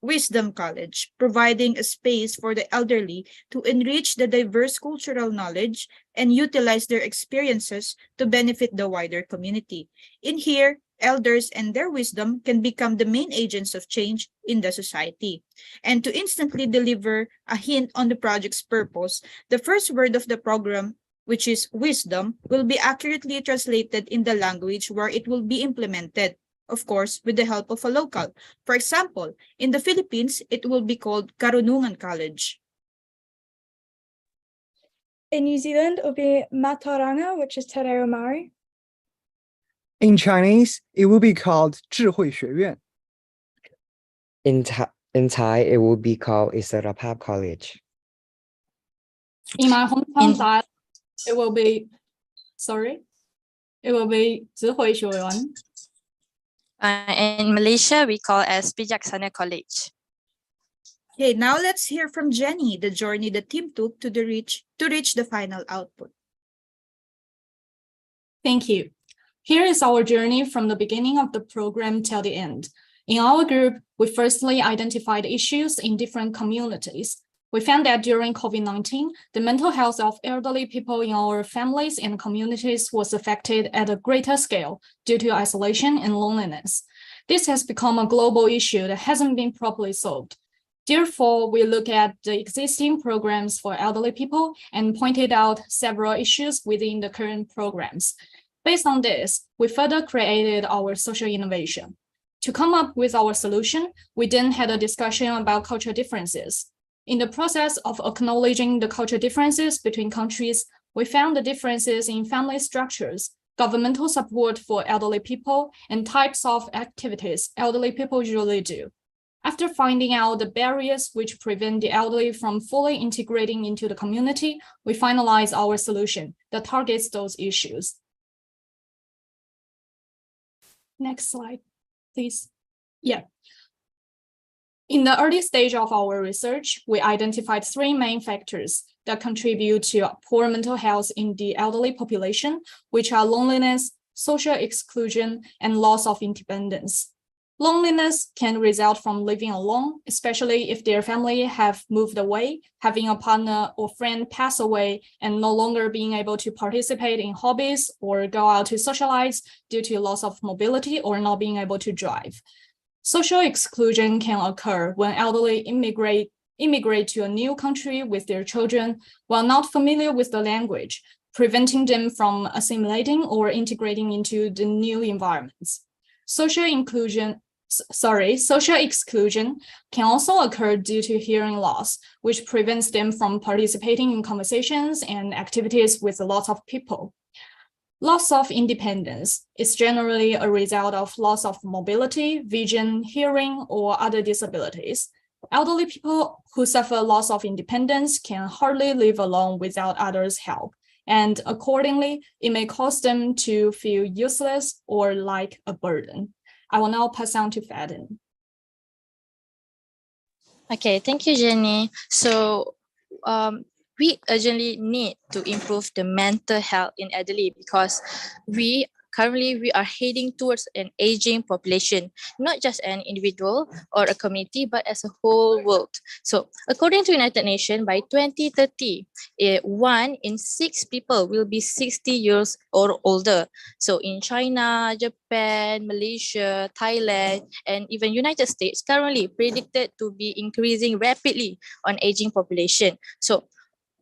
Wisdom College, providing a space for the elderly to enrich the diverse cultural knowledge and utilize their experiences to benefit the wider community. In here, elders and their wisdom can become the main agents of change in the society. And to instantly deliver a hint on the project's purpose, the first word of the program, which is wisdom, will be accurately translated in the language where it will be implemented. Of course, with the help of a local. For example, in the Philippines, it will be called Karunungan College. In New Zealand, it will be Mataranga, which is Te Reo Maori. In Chinese, it will be called 智慧学院. In Thai, it will be called Isarapap College. In my hometown Thai, it will be 智慧学院. In Malaysia, we call it as Bijaksana College. Okay, now let's hear from Jenny, the journey the team took to reach the final output. Thank you. Here is our journey from the beginning of the program till the end. In our group, we firstly identified issues in different communities. We found that during COVID-19, the mental health of elderly people in our families and communities was affected at a greater scale due to isolation and loneliness. This has become a global issue that hasn't been properly solved. Therefore, we looked at the existing programs for elderly people and pointed out several issues within the current programs. Based on this, we further created our social innovation. To come up with our solution, we then had a discussion about cultural differences. In the process of acknowledging the cultural differences between countries, we found the differences in family structures, governmental support for elderly people, and types of activities elderly people usually do. After finding out the barriers which prevent the elderly from fully integrating into the community, we finalized our solution that targets those issues. Next slide, please. Yeah. In the early stage of our research, we identified 3 main factors that contribute to poor mental health in the elderly population, which are loneliness, social exclusion, and loss of independence. Loneliness can result from living alone, especially if their family have moved away, having a partner or friend pass away, and no longer being able to participate in hobbies or go out to socialize due to loss of mobility or not being able to drive. Social exclusion can occur when elderly immigrate to a new country with their children while not familiar with the language, preventing them from assimilating or integrating into the new environments. Social exclusion can also occur due to hearing loss, which prevents them from participating in conversations and activities with a lot of people. Loss of independence is generally a result of loss of mobility, vision, hearing, or other disabilities. Elderly people who suffer loss of independence can hardly live alone without others' help, and accordingly, it may cause them to feel useless or like a burden. I will now pass on to Fatin. Okay, thank you, Jenny. So we urgently need to improve the mental health in elderly because currently we are heading towards an aging population, not just an individual or a community, but as a whole world. So according to United Nations, by 2030, 1 in 6 people will be 60 years or older. So in China, Japan, Malaysia, Thailand, and even United States currently predicted to be increasing rapidly on aging population. So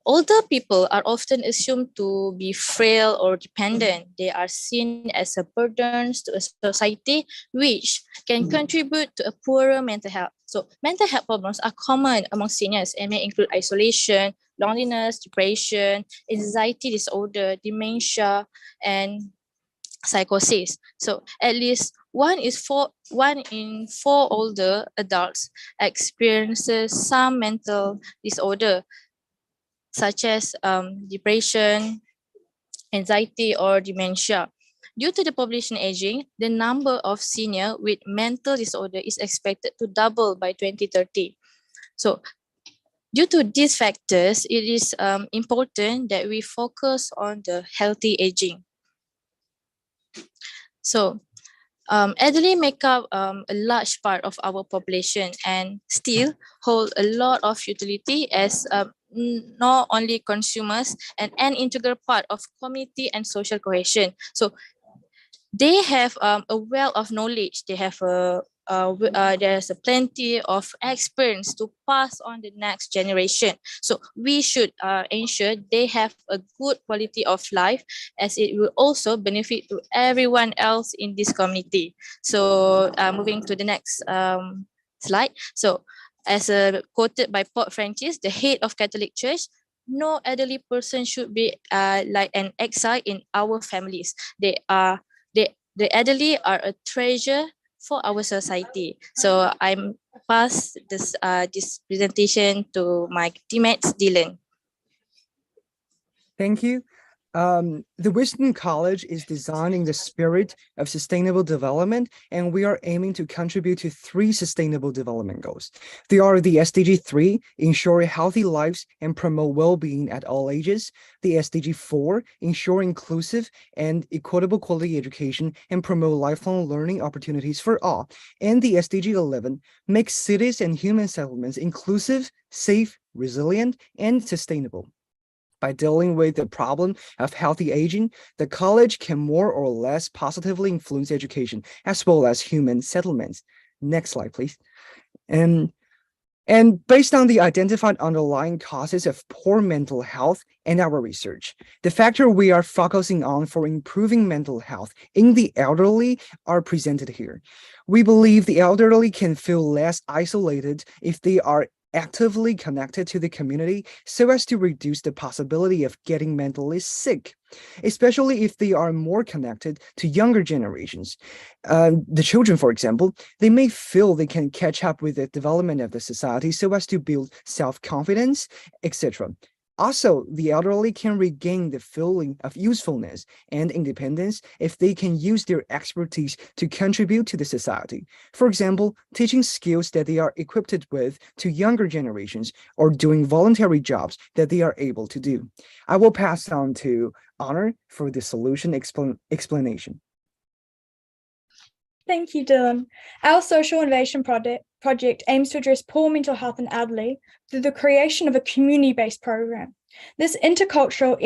older people are often assumed to be frail or dependent. They are seen as a burden to a society, which can contribute to a poorer mental health. So mental health problems are common among seniors and may include isolation, loneliness, depression, anxiety disorder, dementia, and psychosis. So at least 1 in 4 older adults experiences some mental disorder, such as depression, anxiety, or dementia. Due to the population aging, the number of seniors with mental disorder is expected to double by 2030. So due to these factors, it is important that we focus on the healthy aging. So elderly make up a large part of our population and still hold a lot of utility as not only consumers and an integral part of community and social cohesion. So they have a wealth of knowledge. They have there's a plenty of experience to pass on the next generation. So we should ensure they have a good quality of life, as it will also benefit to everyone else in this community. So moving to the next slide. So as quoted by Pope Francis, the head of Catholic Church, no elderly person should be like an exile in our families. The elderly are a treasure for our society. So I'm pass this presentation to my teammates, Dylan. Thank you. The Wisdom College is designed in the spirit of sustainable development, and we are aiming to contribute to 3 sustainable development goals. They are the SDG 3, ensure healthy lives and promote well-being at all ages, the SDG 4, ensure inclusive and equitable quality education and promote lifelong learning opportunities for all, and the SDG 11, make cities and human settlements inclusive, safe, resilient, and sustainable. By dealing with the problem of healthy aging, the college can more or less positively influence education as well as human settlements. Next slide, please. And based on the identified underlying causes of poor mental health and our research, the factor we are focusing on for improving mental health in the elderly are presented here. We believe the elderly can feel less isolated if they are actively connected to the community so as to reduce the possibility of getting mentally sick, especially if they are more connected to younger generations. The children, for example, they may feel they can catch up with the development of the society so as to build self-confidence, etc. Also, the elderly can regain the feeling of usefulness and independence if they can use their expertise to contribute to the society. For example, teaching skills that they are equipped with to younger generations or doing voluntary jobs that they are able to do. I will pass on to Honor for the solution explanation. Thank you, Dylan. Our social innovation project aims to address poor mental health in elderly through the creation of a community-based program. This intercultural,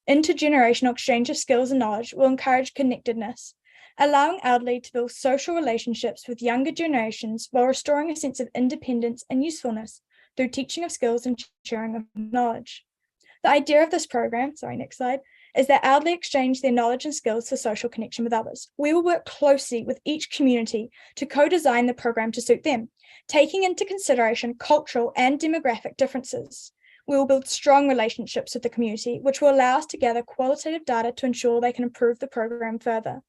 intergenerational exchange of skills and knowledge will encourage connectedness, allowing elderly to build social relationships with younger generations while restoring a sense of independence and usefulness through teaching of skills and sharing of knowledge. The idea of this program, next slide, is that elderly exchange their knowledge and skills for social connection with others. We will work closely with each community to co-design the program to suit them, taking into consideration cultural and demographic differences. We will build strong relationships with the community, which will allow us to gather qualitative data to ensure they can improve the program further.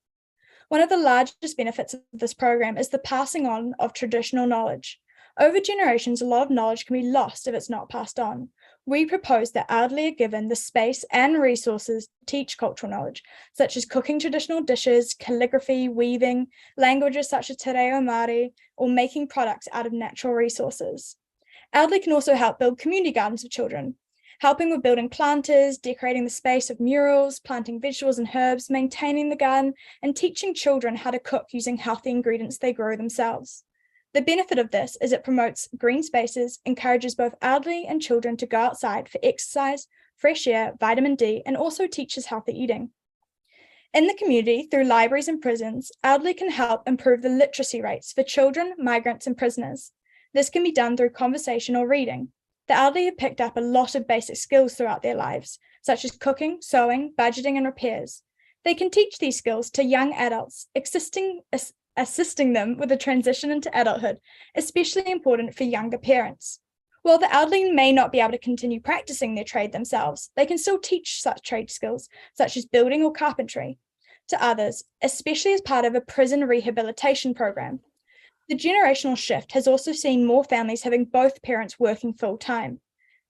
One of the largest benefits of this program is the passing on of traditional knowledge. Over generations, a lot of knowledge can be lost if it's not passed on. we propose that elderly are given the space and resources to teach cultural knowledge, such as cooking traditional dishes, calligraphy, weaving, languages such as Te Reo Māori, or making products out of natural resources. Elderly can also help build community gardens for children, helping with building planters, decorating the space with murals, planting vegetables and herbs, maintaining the garden, and teaching children how to cook using healthy ingredients they grow themselves. The benefit of this is it promotes green spaces, encourages both elderly and children to go outside for exercise, fresh air, vitamin D, and also teaches healthy eating. In the community, through libraries and prisons, elderly can help improve the literacy rates for children, migrants, and prisoners. This can be done through conversation or reading. The elderly have picked up a lot of basic skills throughout their lives, such as cooking, sewing, budgeting, and repairs. They can teach these skills to young adults, assisting them with the transition into adulthood, especially important for younger parents. While the elderly may not be able to continue practicing their trade themselves, they can still teach such trade skills, such as building or carpentry, to others, especially as part of a prison rehabilitation program. The generational shift has also seen more families having both parents working full-time.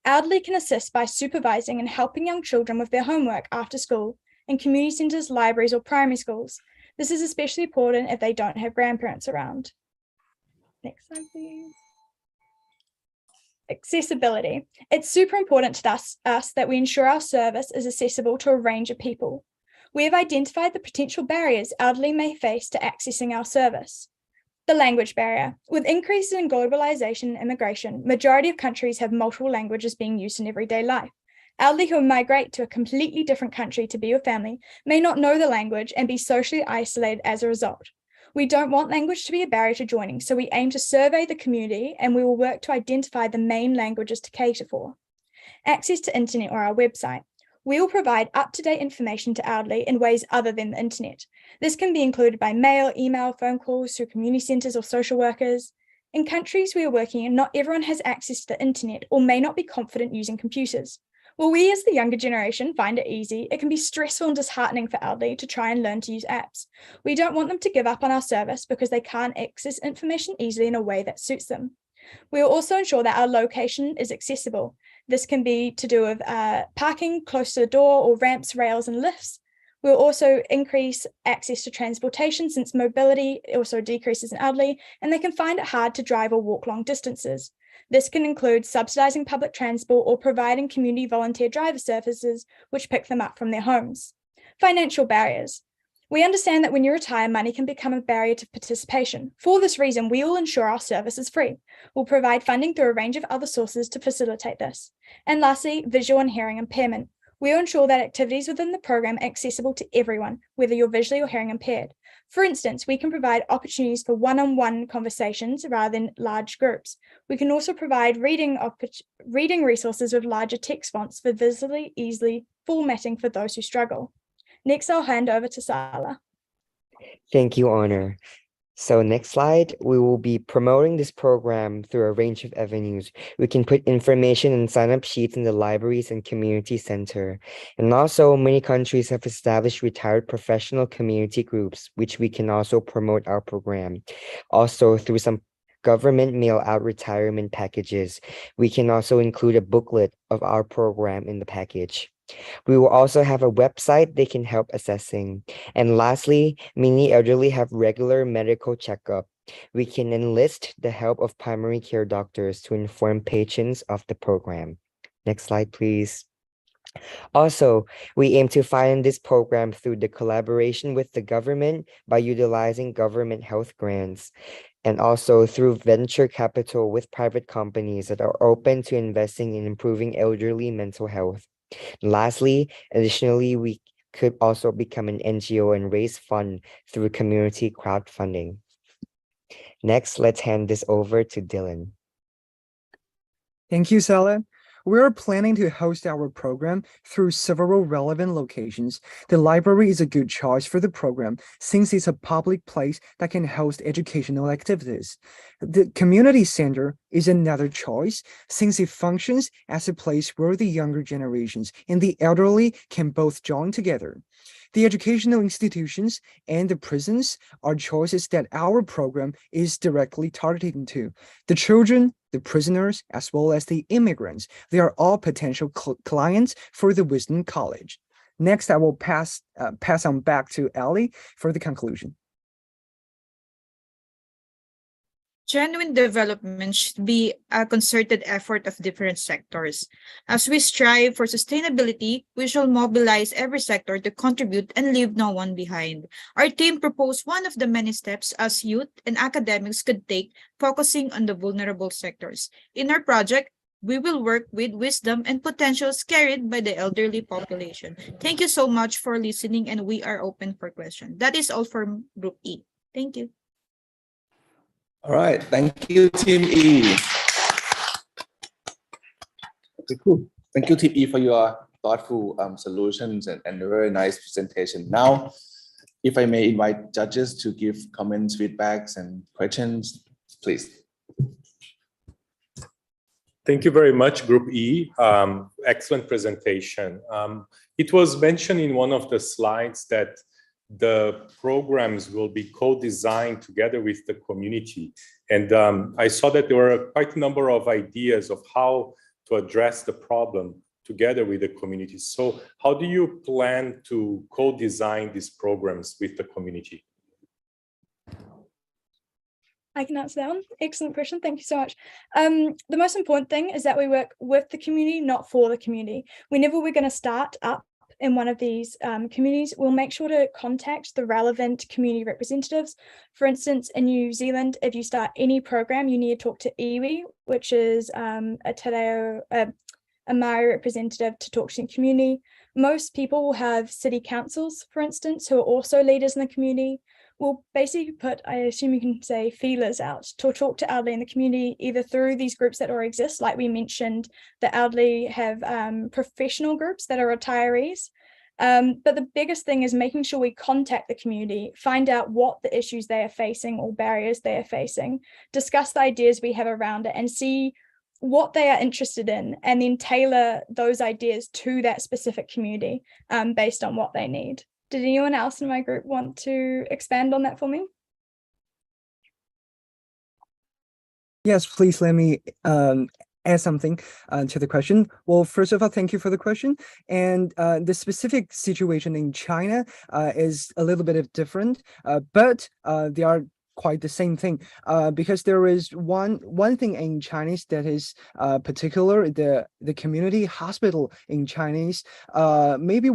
Elderly can assist by supervising and helping young children with their homework after school in community centres, libraries, or primary schools. This is especially important if they don't have grandparents around. Next slide, please. Accessibility. It's super important to us that we ensure our service is accessible to a range of people. We have identified the potential barriers elderly may face to accessing our service. The language barrier. With increases in globalization and immigration, majority of countries have multiple languages being used in everyday life. Elderly who migrate to a completely different country to be with family may not know the language and be socially isolated as a result. We don't want language to be a barrier to joining, so we aim to survey the community and we will work to identify the main languages to cater for. Access to internet or our website. We will provide up-to-date information to elderly in ways other than the internet. This can be included by mail, email, phone calls through community centres or social workers. In countries we are working in, not everyone has access to the internet or may not be confident using computers. While we as the younger generation find it easy, it can be stressful and disheartening for elderly to try and learn to use apps. We don't want them to give up on our service because they can't access information easily in a way that suits them. We will also ensure that our location is accessible. This can be to do with parking close to the door or ramps, rails, and lifts. We'll also increase access to transportation since mobility also decreases in elderly and they can find it hard to drive or walk long distances. This can include subsidising public transport or providing community volunteer driver services which pick them up from their homes. Financial barriers. We understand that when you retire, money can become a barrier to participation. For this reason, we will ensure our service is free. We'll provide funding through a range of other sources to facilitate this. And lastly, visual and hearing impairment. We will ensure that activities within the program are accessible to everyone, whether you're visually or hearing impaired. For instance, we can provide opportunities for one-on-one conversations rather than large groups. We can also provide reading resources with larger text fonts for visually easily formatting for those who struggle. Next, I'll hand over to Sala. Thank you, Honor. So next slide, we will be promoting this program through a range of avenues. We can put information and sign-up sheets in the libraries and community center. And also, many countries have established retired professional community groups, which we can also promote our program. Also, through some government mail-out retirement packages, we can also include a booklet of our program in the package. We will also have a website they can help assessing. And lastly, many elderly have regular medical checkup. We can enlist the help of primary care doctors to inform patients of the program. Next slide, please. Also, we aim to fund this program through the collaboration with the government by utilizing government health grants, and also through venture capital with private companies that are open to investing in improving elderly mental health. Lastly, additionally, we could also become an NGO and raise funds through community crowdfunding. Next, let's hand this over to Dylan. Thank you, Sala. We are planning to host our program through several relevant locations. The library is a good choice for the program since it's a public place that can host educational activities. The community center is another choice since it functions as a place where the younger generations and the elderly can both join together. The educational institutions and the prisons are choices that our program is directly targeting to. The children, the prisoners, as well as the immigrants. They are all potential clients for the Wisdom College. Next, I will pass on back to Ali for the conclusion. Genuine development should be a concerted effort of different sectors. As we strive for sustainability, we shall mobilize every sector to contribute and leave no one behind. Our team proposed one of the many steps as youth and academics could take, focusing on the vulnerable sectors. In our project, we will work with wisdom and potentials carried by the elderly population. Thank you so much for listening, and we are open for questions. That is all from Group E. Thank you. All right, thank you, Team E. Okay, cool. Thank you, Team E, for your thoughtful solutions and a very nice presentation. Now, if I may invite judges to give comments, feedbacks, and questions, please. Thank you very much, Group E. Excellent presentation. It was mentioned in one of the slides that the programs will be co-designed together with the community. And I saw that there were quite a number of ideas of how to address the problem together with the community. So how do you plan to co-design these programs with the community? I can answer that one. Excellent question. Thank you so much. The most important thing is that we work with the community, not for the community. Whenever we're going to start up in one of these communities, we'll make sure to contact the relevant community representatives. For instance, in New Zealand, if you start any program, you need to talk to iwi, which is a te reo, a Maori representative to talk to the community. Most people will have city councils, for instance, who are also leaders in the community. We'll basically put, I assume you can say, feelers out to talk to elderly in the community, either through these groups that already exist. Like we mentioned, the elderly have professional groups that are retirees. But the biggest thing is making sure we contact the community, find out what the issues they are facing or barriers they are facing, discuss the ideas we have around it, and see what they are interested in, and then tailor those ideas to that specific community based on what they need. Did anyone else in my group want to expand on that for me? Yes, please let me add something to the question. Well, first of all, thank you for the question. And the specific situation in China is a little bit different, but they are quite the same thing, because there is one thing in Chinese that is particular, the community hospital in Chinese. Maybe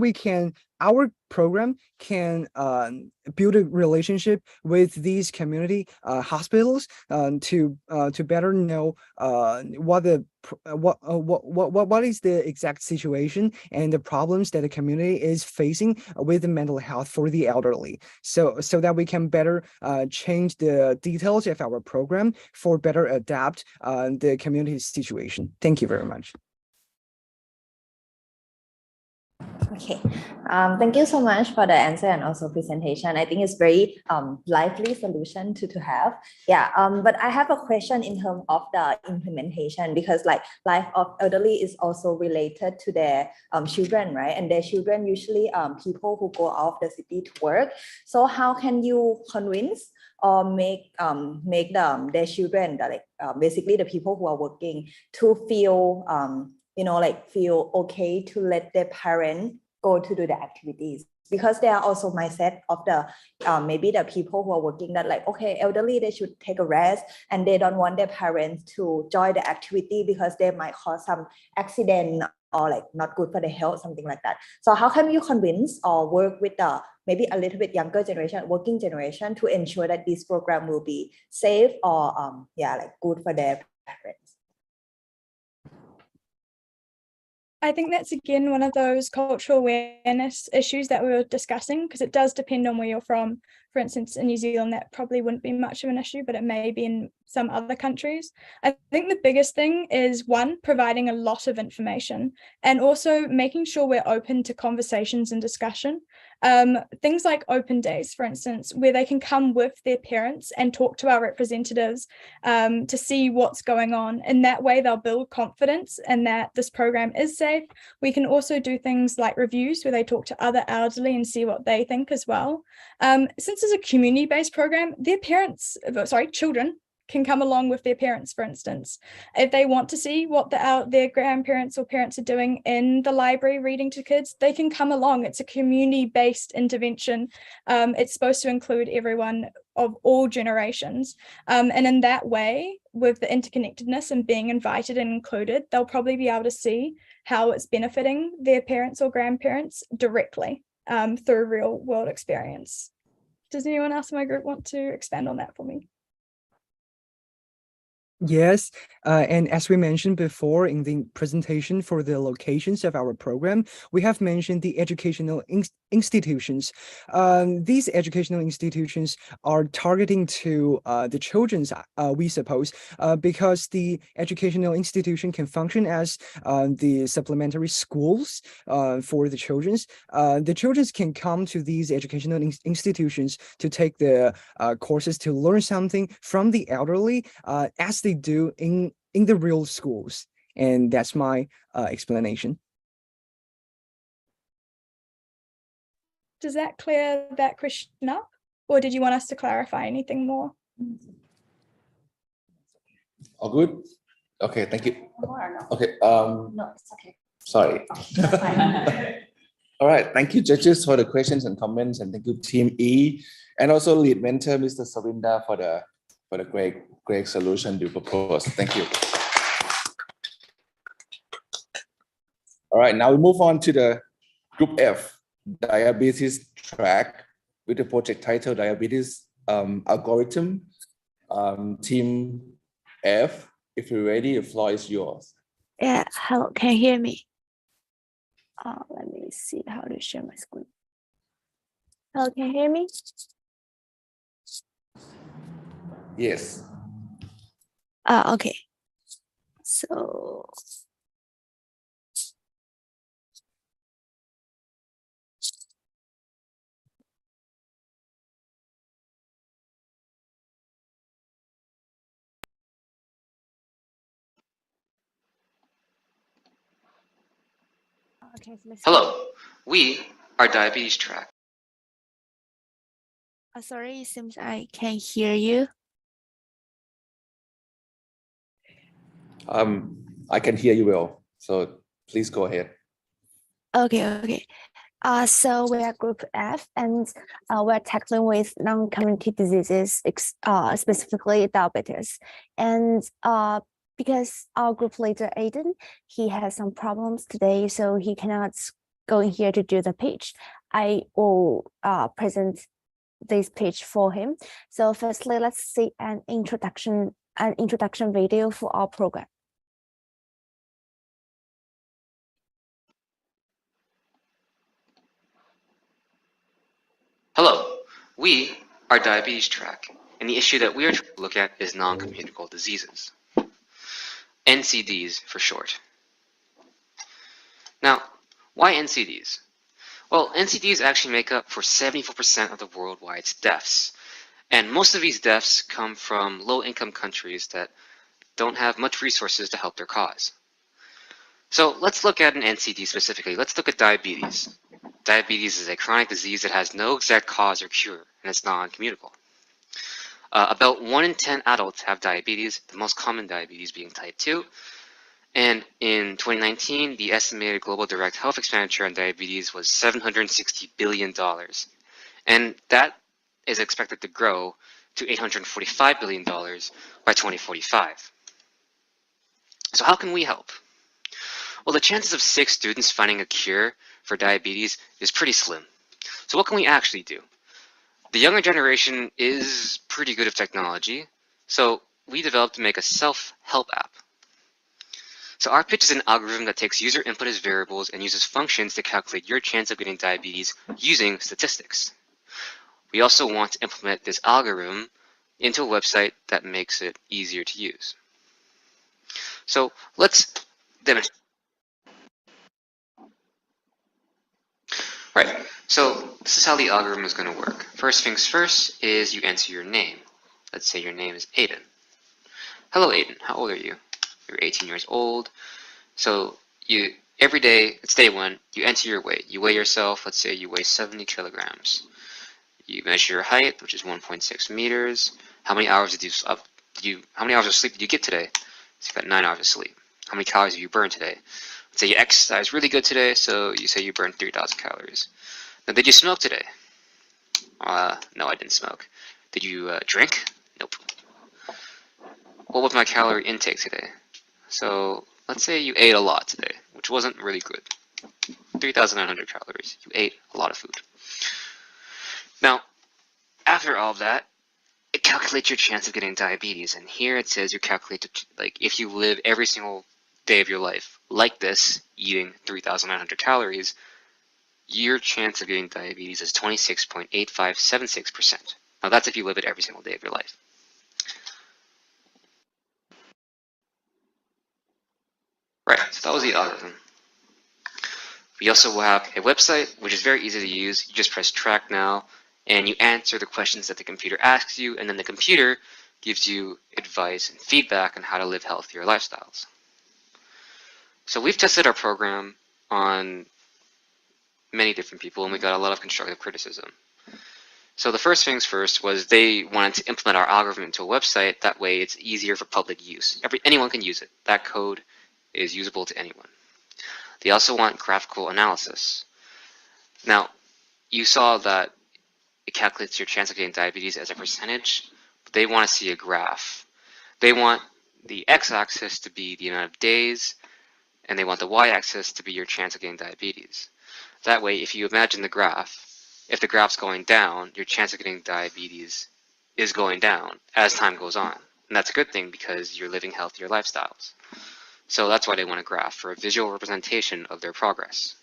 our program can build a relationship with these community hospitals to better know what is the exact situation and the problems that the community is facing with the mental health for the elderly, so that we can better change the details of our program for better adapt the community's situation. Thank you very much. Okay, thank you so much for the answer and also presentation. I think it's very lively solution to have. Yeah, but I have a question in terms of the implementation, because like life of elderly is also related to their children, right? And their children usually people who go out of the city to work. So how can you convince or make their children, basically the people who are working, to feel feel okay to let their parents go to do the activities? Because there are also mindset of the maybe the people who are working that like, okay, elderly, they should take a rest, and they don't want their parents to join the activity because they might cause some accident or like not good for the health, something like that. So how can you convince or work with the maybe a little bit younger generation, working generation, to ensure that this program will be safe or good for their parents? I think that's again one of those cultural awareness issues that we were discussing, because it does depend on where you're from. For instance, in New Zealand, that probably wouldn't be much of an issue, but it may be in some other countries. I think the biggest thing is, one, providing a lot of information, and also making sure we're open to conversations and discussion. Things like open days, for instance, where they can come with their parents and talk to our representatives to see what's going on. In that way, they'll build confidence and that this program is safe. We can also do things like reviews where they talk to other elderly and see what they think as well. Since it's a community-based program, their children can come along with their parents, for instance. If they want to see what their grandparents or parents are doing in the library reading to kids, they can come along. It's a community-based intervention. It's supposed to include everyone of all generations. And in that way, with the interconnectedness and being invited and included, they'll probably be able to see how it's benefiting their parents or grandparents directly through real world experience. Does anyone else in my group want to expand on that for me? Yes, and as we mentioned before in the presentation for the locations of our program, we have mentioned the educational institutions. These educational institutions are targeting to the children's, we suppose, because the educational institution can function as the supplementary schools for the children's. The children's can come to these educational institutions to take the courses to learn something from the elderly as they do in the real schools. And that's my explanation. Does that clear that question up? Or did you want us to clarify anything more? All good? Okay, thank you. More or no? Okay. No, it's okay. Sorry. All right, thank you, judges, for the questions and comments, and thank you, Team E, and also lead mentor, Mr. Savinda, for the great solution you proposed. Thank you. All right, now we move on to the Group F, diabetes track, with the project title Diabetes Algorithm. Team F, if you're ready, the floor is yours. Yeah, hello, can you hear me? Let me see how to share my screen. Hello, can you hear me? Yes. Okay. So hello, we are diabetes track. Sorry, it seems I can't hear you. I can hear you well, so please go ahead. Okay. So we are Group F, and we're tackling with non-communicable diseases, specifically diabetes. And because our group leader Aiden, he has some problems today, so he cannot go in here to do the pitch. I will present this pitch for him. So firstly, let's see an introduction video for our program. Hello, we are diabetes track, and the issue that we are trying to look at is non-communicable diseases. NCDs for short. Now, why NCDs? Well, NCDs actually make up for 74% of the worldwide deaths. And most of these deaths come from low-income countries that don't have much resources to help their cause. So let's look at an NCD specifically. Let's look at diabetes. Diabetes is a chronic disease that has no exact cause or cure, and it's non-communicable. About 1 in 10 adults have diabetes, the most common diabetes being type 2. And in 2019, the estimated global direct health expenditure on diabetes was $760 billion. And that is expected to grow to $845 billion by 2045. So how can we help? Well, the chances of 6 students finding a cure for diabetes is pretty slim. So what can we actually do? The younger generation is pretty good at technology, so we developed to make a self-help app. So our pitch is an algorithm that takes user input as variables and uses functions to calculate your chance of getting diabetes using statistics. We also want to implement this algorithm into a website that makes it easier to use. So let's demonstrate. Right, so this is how the algorithm is going to work. First things first is you enter your name. Let's say your name is Aiden. Hello Aiden, how old are you? You're 18 years old. So every day, it's day 1, you enter your weight. You weigh yourself, let's say you weigh 70 kilograms. You measure your height, which is 1.6 meters. How many hours did how many hours of sleep did you get today? So you got 9 hours of sleep. How many calories have you burned today? Let's say you exercised really good today, so you say you burned 3,000 calories. Now, did you smoke today? No, I didn't smoke. Did you drink? Nope. What was my calorie intake today? So let's say you ate a lot today, which wasn't really good. 3,900 calories. You ate a lot of food. Now, after all of that, it calculates your chance of getting diabetes. And here it says you calculate, like, if you live every single day of your life like this, eating 3,900 calories, your chance of getting diabetes is 26.8576%. Now that's if you live it every single day of your life. Right, so that was the algorithm. We also have a website, which is very easy to use. You just press track now, and you answer the questions that the computer asks you, and then the computer gives you advice and feedback on how to live healthier lifestyles. So we've tested our program on many different people, and we got a lot of constructive criticism. So the first things first was they wanted to implement our algorithm into a website. That way it's easier for public use. Anyone can use it. That code is usable to anyone. They also want graphical analysis. Now, you saw that it calculates your chance of getting diabetes as a percentage, but they want to see a graph. They want the x-axis to be the amount of days, and they want the y-axis to be your chance of getting diabetes. That way, if you imagine the graph, if the graph's going down, your chance of getting diabetes is going down as time goes on. And that's a good thing because you're living healthier lifestyles. So that's why they want a graph, for a visual representation of their progress.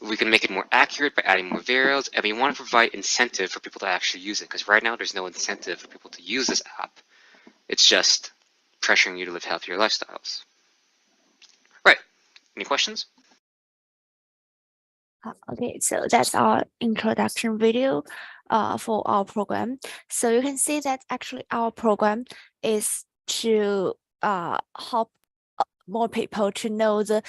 We can make it more accurate by adding more variables, and we want to provide incentive for people to actually use it, because right now there's no incentive for people to use this app. It's just pressuring you to live healthier lifestyles. Right. Any questions? Okay, so that's our introduction video for our program. So you can see that actually our program is to help more people to know the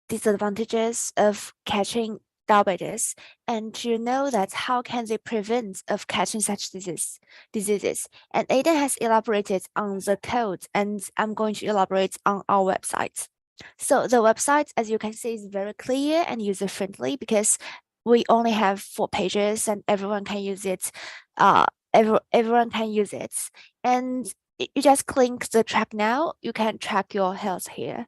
disadvantages of catching diabetes and to know that how can they prevent of catching such diseases. And Aidan has elaborated on the code, and I'm going to elaborate on our website. So the website, as you can see, is very clear and user-friendly because we only have 4 pages and everyone can use it. Everyone can use it. And you just click the track now, you can track your health here.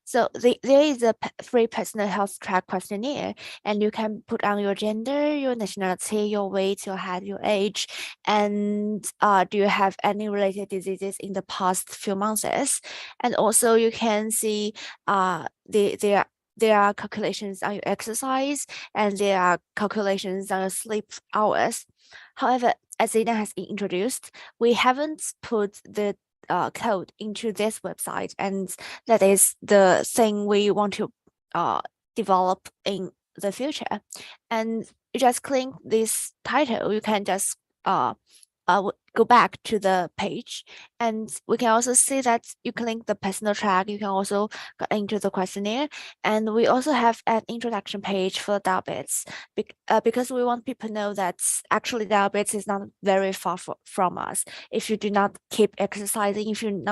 So there is a free personal health track questionnaire, and you can put on your gender, your nationality, your weight, your height, your age, and do you have any related diseases in the past few months? And also you can see there are calculations on your exercise, and there are calculations on your sleep hours. However, as Aidan has introduced, we haven't put the code into this website, and that is the thing we want to develop in the future. And you just click this title, you can just go back to the page, and we can also see that you click the personal track, you can also go into the questionnaire, and we also have an introduction page for diabetes because we want people to know that actually diabetes is not very far from us. If you do not keep exercising, if you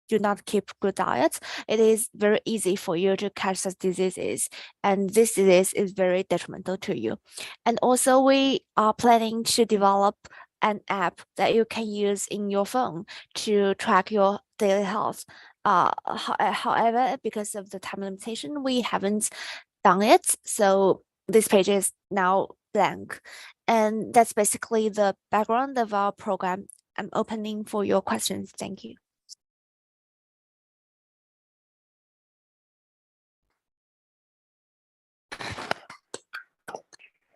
do not keep good diets, it is very easy for you to catch such diseases, and this disease is very detrimental to you. And also we are planning to develop an app that you can use in your phone to track your daily health. However, because of the time limitation, we haven't done it. So this page is now blank. And that's basically the background of our program. I'm opening for your questions. Thank you.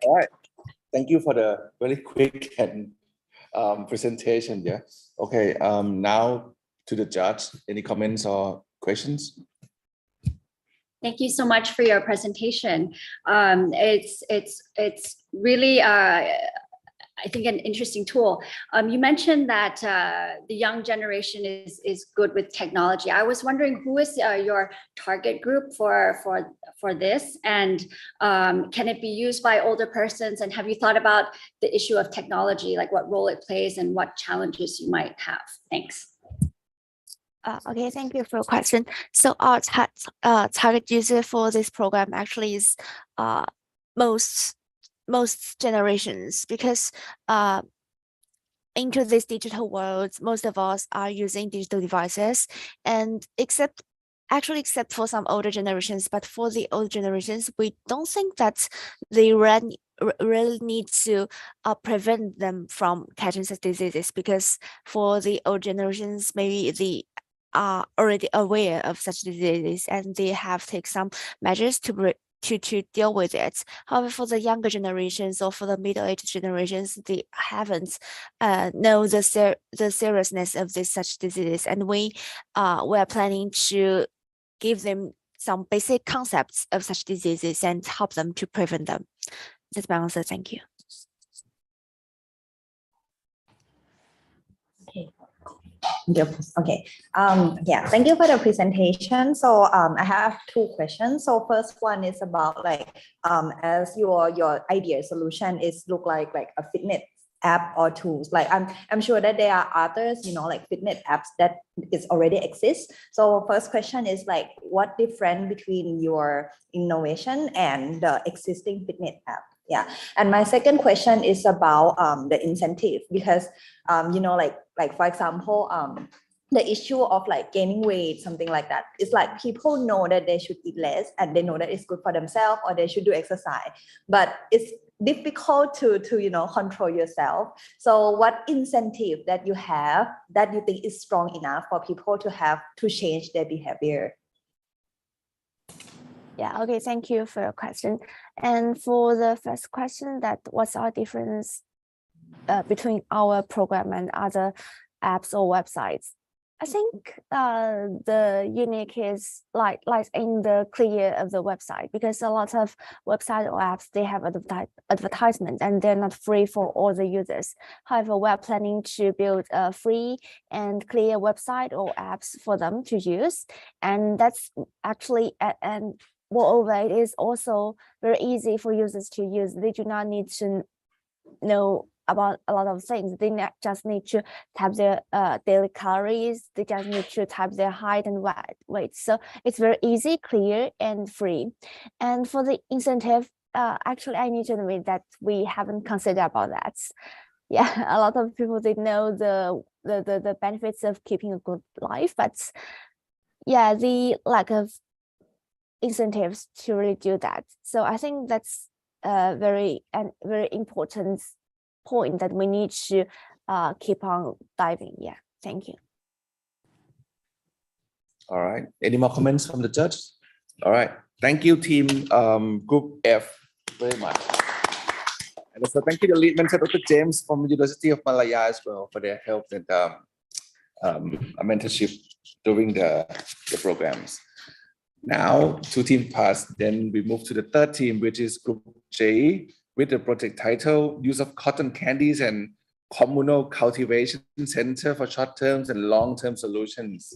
All right. Thank you for the very quick and presentation. Yeah. Okay. Now to the judge. Any comments or questions? Thank you so much for your presentation. It's really I think, an interesting tool. You mentioned that the young generation is good with technology. I was wondering who is your target group for this, and can it be used by older persons? And have you thought about the issue of technology, like what role it plays and what challenges you might have? Thanks. Okay, thank you for your question. So our target user for this program actually is most generations, because into this digital world, most of us are using digital devices, and except for some older generations, but for the older generations, we don't think that they really need to prevent them from catching such diseases, because for the old generations, maybe they are already aware of such diseases and they have taken some measures to deal with it. However, for the younger generations or for the middle-aged generations, they haven't know the seriousness of this such diseases, and we are planning to give them some basic concepts of such diseases and help them to prevent them. That's my answer. Thank you. Okay. Yeah, thank you for the presentation. So I have two questions. So first one is about as your ideal solution is look like a fitness app or tools. Like I'm sure that there are others, like fitness apps that is already exist. So first question is what difference between your innovation and the existing fitness app? Yeah. And my second question is about the incentive, because for example, the issue of gaining weight, something like that. It's people know that they should eat less and they know that it's good for themselves or they should do exercise, but it's difficult to control yourself. So what incentive that you have that you think is strong enough for people to change their behavior? Yeah, okay, thank you for your question. And for the first question, that what's our difference between our program and other apps or websites? I think the unique is like in the clear of the website, because a lot of website or apps, they have advertisement and they're not free for all the users. However, we're planning to build a free and clear website or apps for them to use, and that's actually and moreover, it is also very easy for users to use. They do not need to know about a lot of things. They just need to type their daily calories. They just need to type their height and weight. So it's very easy, clear, and free. And for the incentive, actually, I need to admit that we haven't considered about that. Yeah, a lot of people, they know the benefits of keeping a good life, but yeah, the lack of incentives to really do that. So I think that's a very important point that we need to keep on diving. Yeah, thank you. All right. Any more comments from the judge? All right. Thank you, team Group F, very much. And also thank you, the lead mentor, Dr. James from University of Malaya as well, for their help and mentorship during the programs. Now, two teams passed. Then we move to the third team, which is Group J, with the project title, Use of Cotton Candies and Communal Cultivation Center for Short-Term and Long-Term Solutions.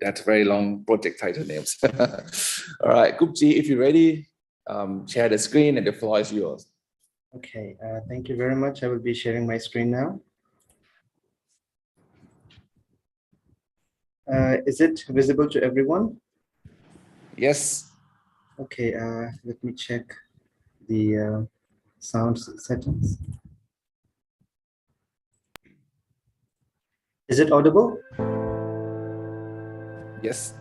That's very long project title names. All right, Group G, if you're ready, share the screen and the floor is yours. Okay, thank you very much. I will be sharing my screen now. Is it visible to everyone? Yes. Okay, let me check the sound settings. Is it audible? Yes.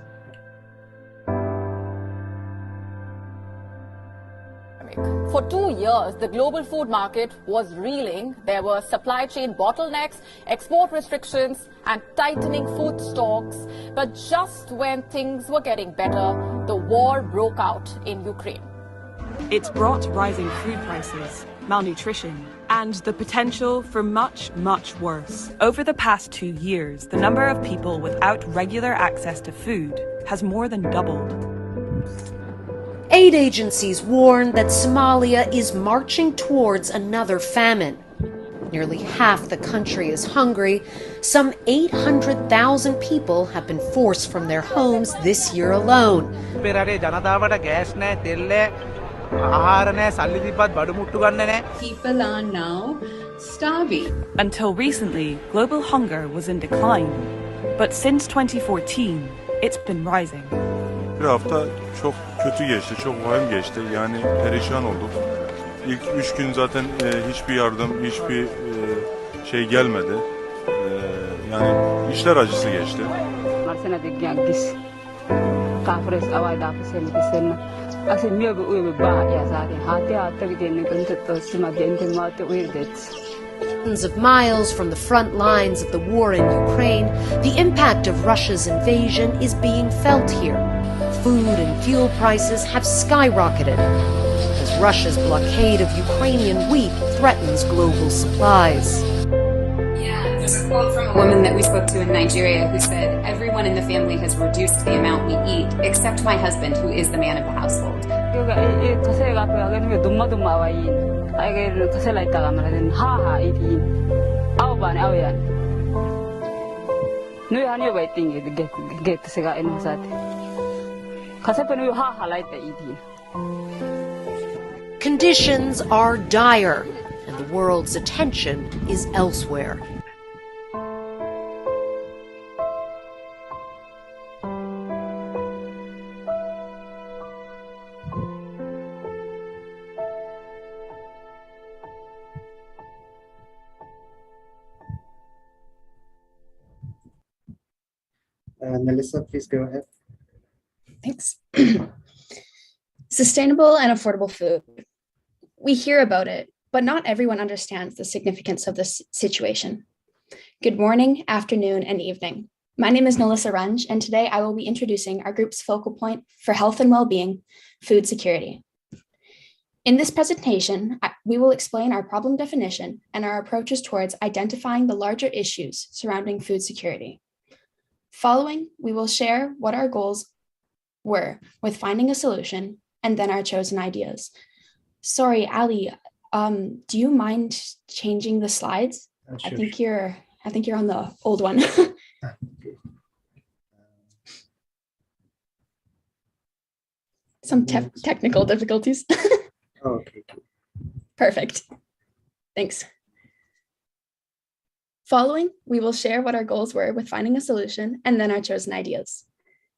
For 2 years, the global food market was reeling. There were supply chain bottlenecks, export restrictions, and tightening food stocks. But just when things were getting better, the war broke out in Ukraine. It's brought rising food prices, malnutrition, and the potential for much, much worse. Over the past 2 years, the number of people without regular access to food has more than doubled. Aid agencies warn that Somalia is marching towards another famine. Nearly half the country is hungry. Some 800,000 people have been forced from their homes this year alone. People are now starving. Until recently, global hunger was in decline. But since 2014, it's been rising. Bir hafta çok kötü geçti, çok vahim geçti. Yani perişan olduk. İlk 3 gün zaten hiçbir yardım, hiçbir şey gelmedi. Yani işler acısı geçti. Of miles from the front lines of the war in Ukraine, the impact of Russia's invasion is being felt here. Food and fuel prices have skyrocketed as Russia's blockade of Ukrainian wheat threatens global supplies. There's a quote from a woman that we spoke to in Nigeria who said, "Everyone in the family has reduced the amount we eat, except my husband, who is the man of the household." Conditions are dire, and the world's attention is elsewhere. Melissa, please go ahead. Thanks. Sustainable and affordable food. We hear about it, but not everyone understands the significance of this situation. Good morning, afternoon, and evening. My name is Melissa Runge, and today I will be introducing our group's focal point for health and well-being, food security. In this presentation, we will explain our problem definition and our approaches towards identifying the larger issues surrounding food security. Following, we will share what our goals were with finding a solution and then our chosen ideas. Sorry, Ali, do you mind changing the slides? Sure. I think you're on the old one. Some technical difficulties. Okay. Perfect. Thanks. Following, we will share what our goals were with finding a solution and then our chosen ideas.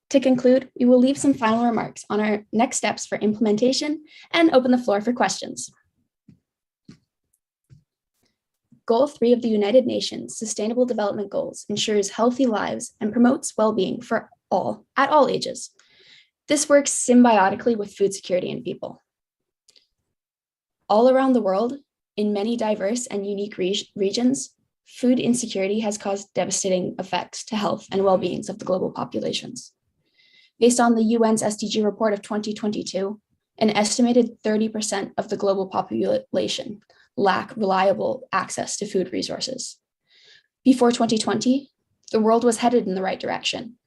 To conclude, we will leave some final remarks on our next steps for implementation and open the floor for questions. Goal 3 of the United Nations Sustainable Development Goals ensures healthy lives and promotes well-being for all, at all ages. This works symbiotically with food security and people. All around the world, in many diverse and unique regions, food insecurity has caused devastating effects to health and well-being of the global populations. Based on the UN's SDG report of 2022, an estimated 30% of the global population lack reliable access to food resources. Before 2020, the world was headed in the right direction,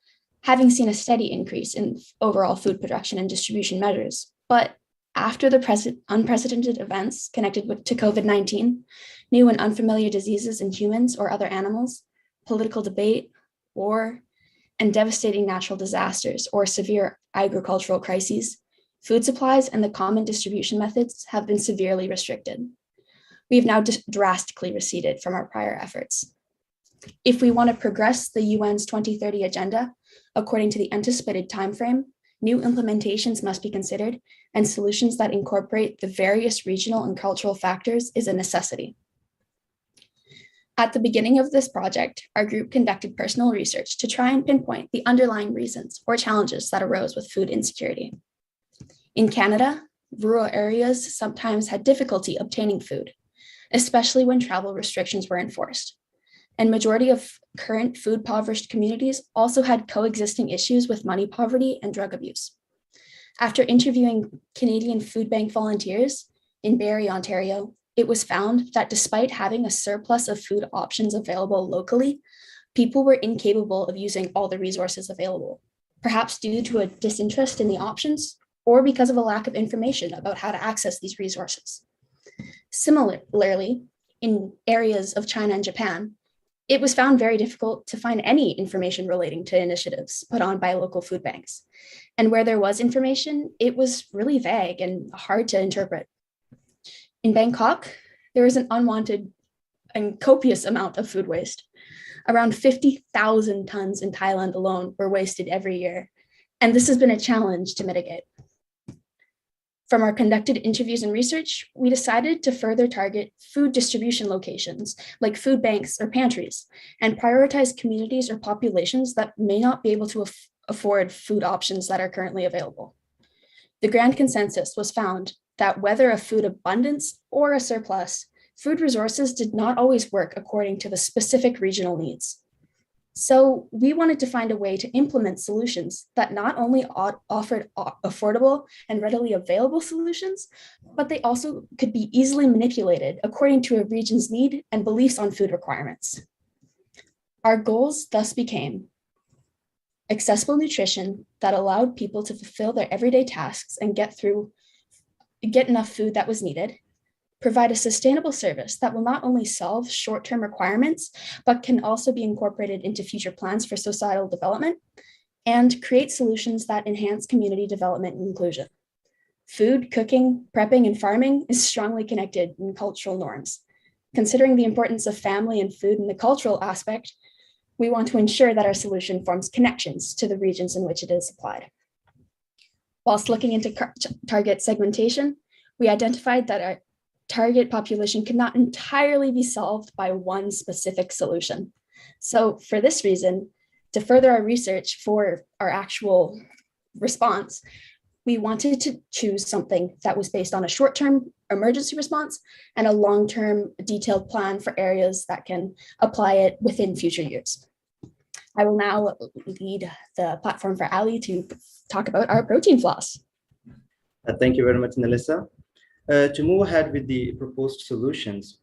having seen a steady increase in overall food production and distribution measures. But after the unprecedented events connected to COVID-19, new and unfamiliar diseases in humans or other animals, political debate, war, and devastating natural disasters or severe agricultural crises, food supplies and the common distribution methods have been severely restricted. We have now drastically receded from our prior efforts. If we want to progress the UN's 2030 agenda, according to the anticipated timeframe, new implementations must be considered, and solutions that incorporate the various regional and cultural factors is a necessity. At the beginning of this project, our group conducted personal research to try and pinpoint the underlying reasons or challenges that arose with food insecurity. In Canada, rural areas sometimes had difficulty obtaining food, especially when travel restrictions were enforced. And majority of current food-impoverished communities also had coexisting issues with money poverty and drug abuse. After interviewing Canadian Food Bank volunteers in Barrie, Ontario, it was found that despite having a surplus of food options available locally, people were incapable of using all the resources available, perhaps due to a disinterest in the options or because of a lack of information about how to access these resources. Similarly, in areas of China and Japan, it was found very difficult to find any information relating to initiatives put on by local food banks. And where there was information, it was really vague and hard to interpret. In Bangkok, there was an unwanted and copious amount of food waste. Around 50,000 tons in Thailand alone were wasted every year. And this has been a challenge to mitigate. From our conducted interviews and research, we decided to further target food distribution locations like food banks or pantries and prioritize communities or populations that may not be able to afford food options that are currently available. The grand consensus was found that whether a food abundance or a surplus, food resources did not always work according to the specific regional needs. So we wanted to find a way to implement solutions that not only offered affordable and readily available solutions, but they also could be easily manipulated according to a region's need and beliefs on food requirements. Our goals thus became accessible nutrition that allowed people to fulfill their everyday tasks and get enough food that was needed, provide a sustainable service that will not only solve short-term requirements, but can also be incorporated into future plans for societal development, and create solutions that enhance community development and inclusion. Food, cooking, prepping, and farming is strongly connected in cultural norms. Considering the importance of family and food in the cultural aspect, we want to ensure that our solution forms connections to the regions in which it is applied. Whilst looking into target segmentation, we identified that our target population could not entirely be solved by one specific solution. So for this reason, to further our research for our actual response, we wanted to choose something that was based on a short-term emergency response and a long-term detailed plan for areas that can apply it within future years. I will now lead the platform for Ali to talk about our protein floss. Thank you very much, Nelissa. To move ahead with the proposed solutions,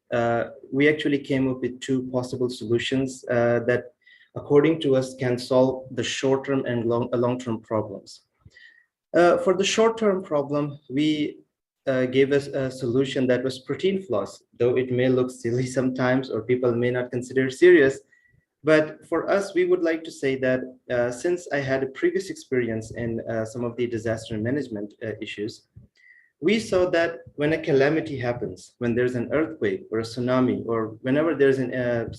we actually came up with two possible solutions that, according to us, can solve the short-term and long-term problems. For the short-term problem, we gave us a solution that was protein floss, though it may look silly sometimes or people may not consider it serious. But for us, we would like to say that since I had a previous experience in some of the disaster management issues, we saw that when a calamity happens, when there's an earthquake or a tsunami, or whenever there's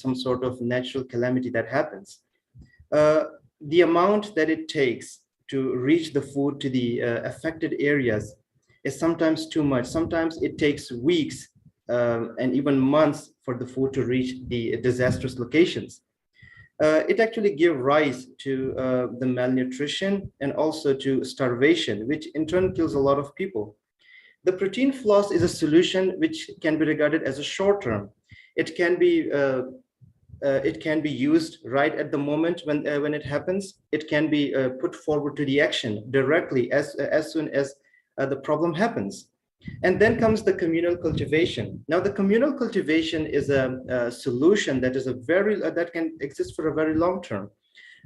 some sort of natural calamity that happens, the amount that it takes to reach the food to the affected areas is sometimes too much. Sometimes it takes weeks and even months for the food to reach the disastrous locations. It actually gives rise to the malnutrition and also to starvation, which in turn kills a lot of people. The protein floss is a solution which can be regarded as a short-term. It can be used right at the moment when it happens. It can be put forward to the action directly as soon as the problem happens. And then comes the communal cultivation. Now, the communal cultivation is a solution that is that can exist for a very long term.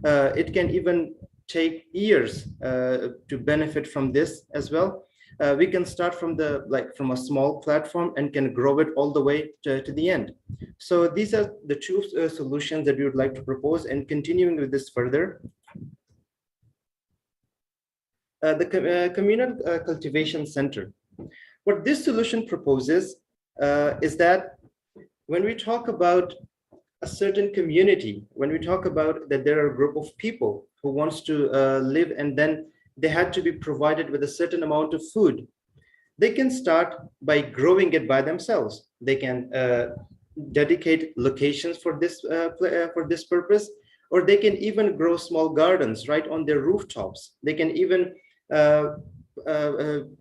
It can even take years to benefit from this as well. We can start from a small platform and can grow it all the way to the end. So these are the two solutions that we would like to propose. And continuing with this further, the communal cultivation center. What this solution proposes is that when we talk about a certain community, when we talk about that there are a group of people who wants to live and then they had to be provided with a certain amount of food, they can start by growing it by themselves. They can dedicate locations for this purpose, or they can even grow small gardens right on their rooftops. They can even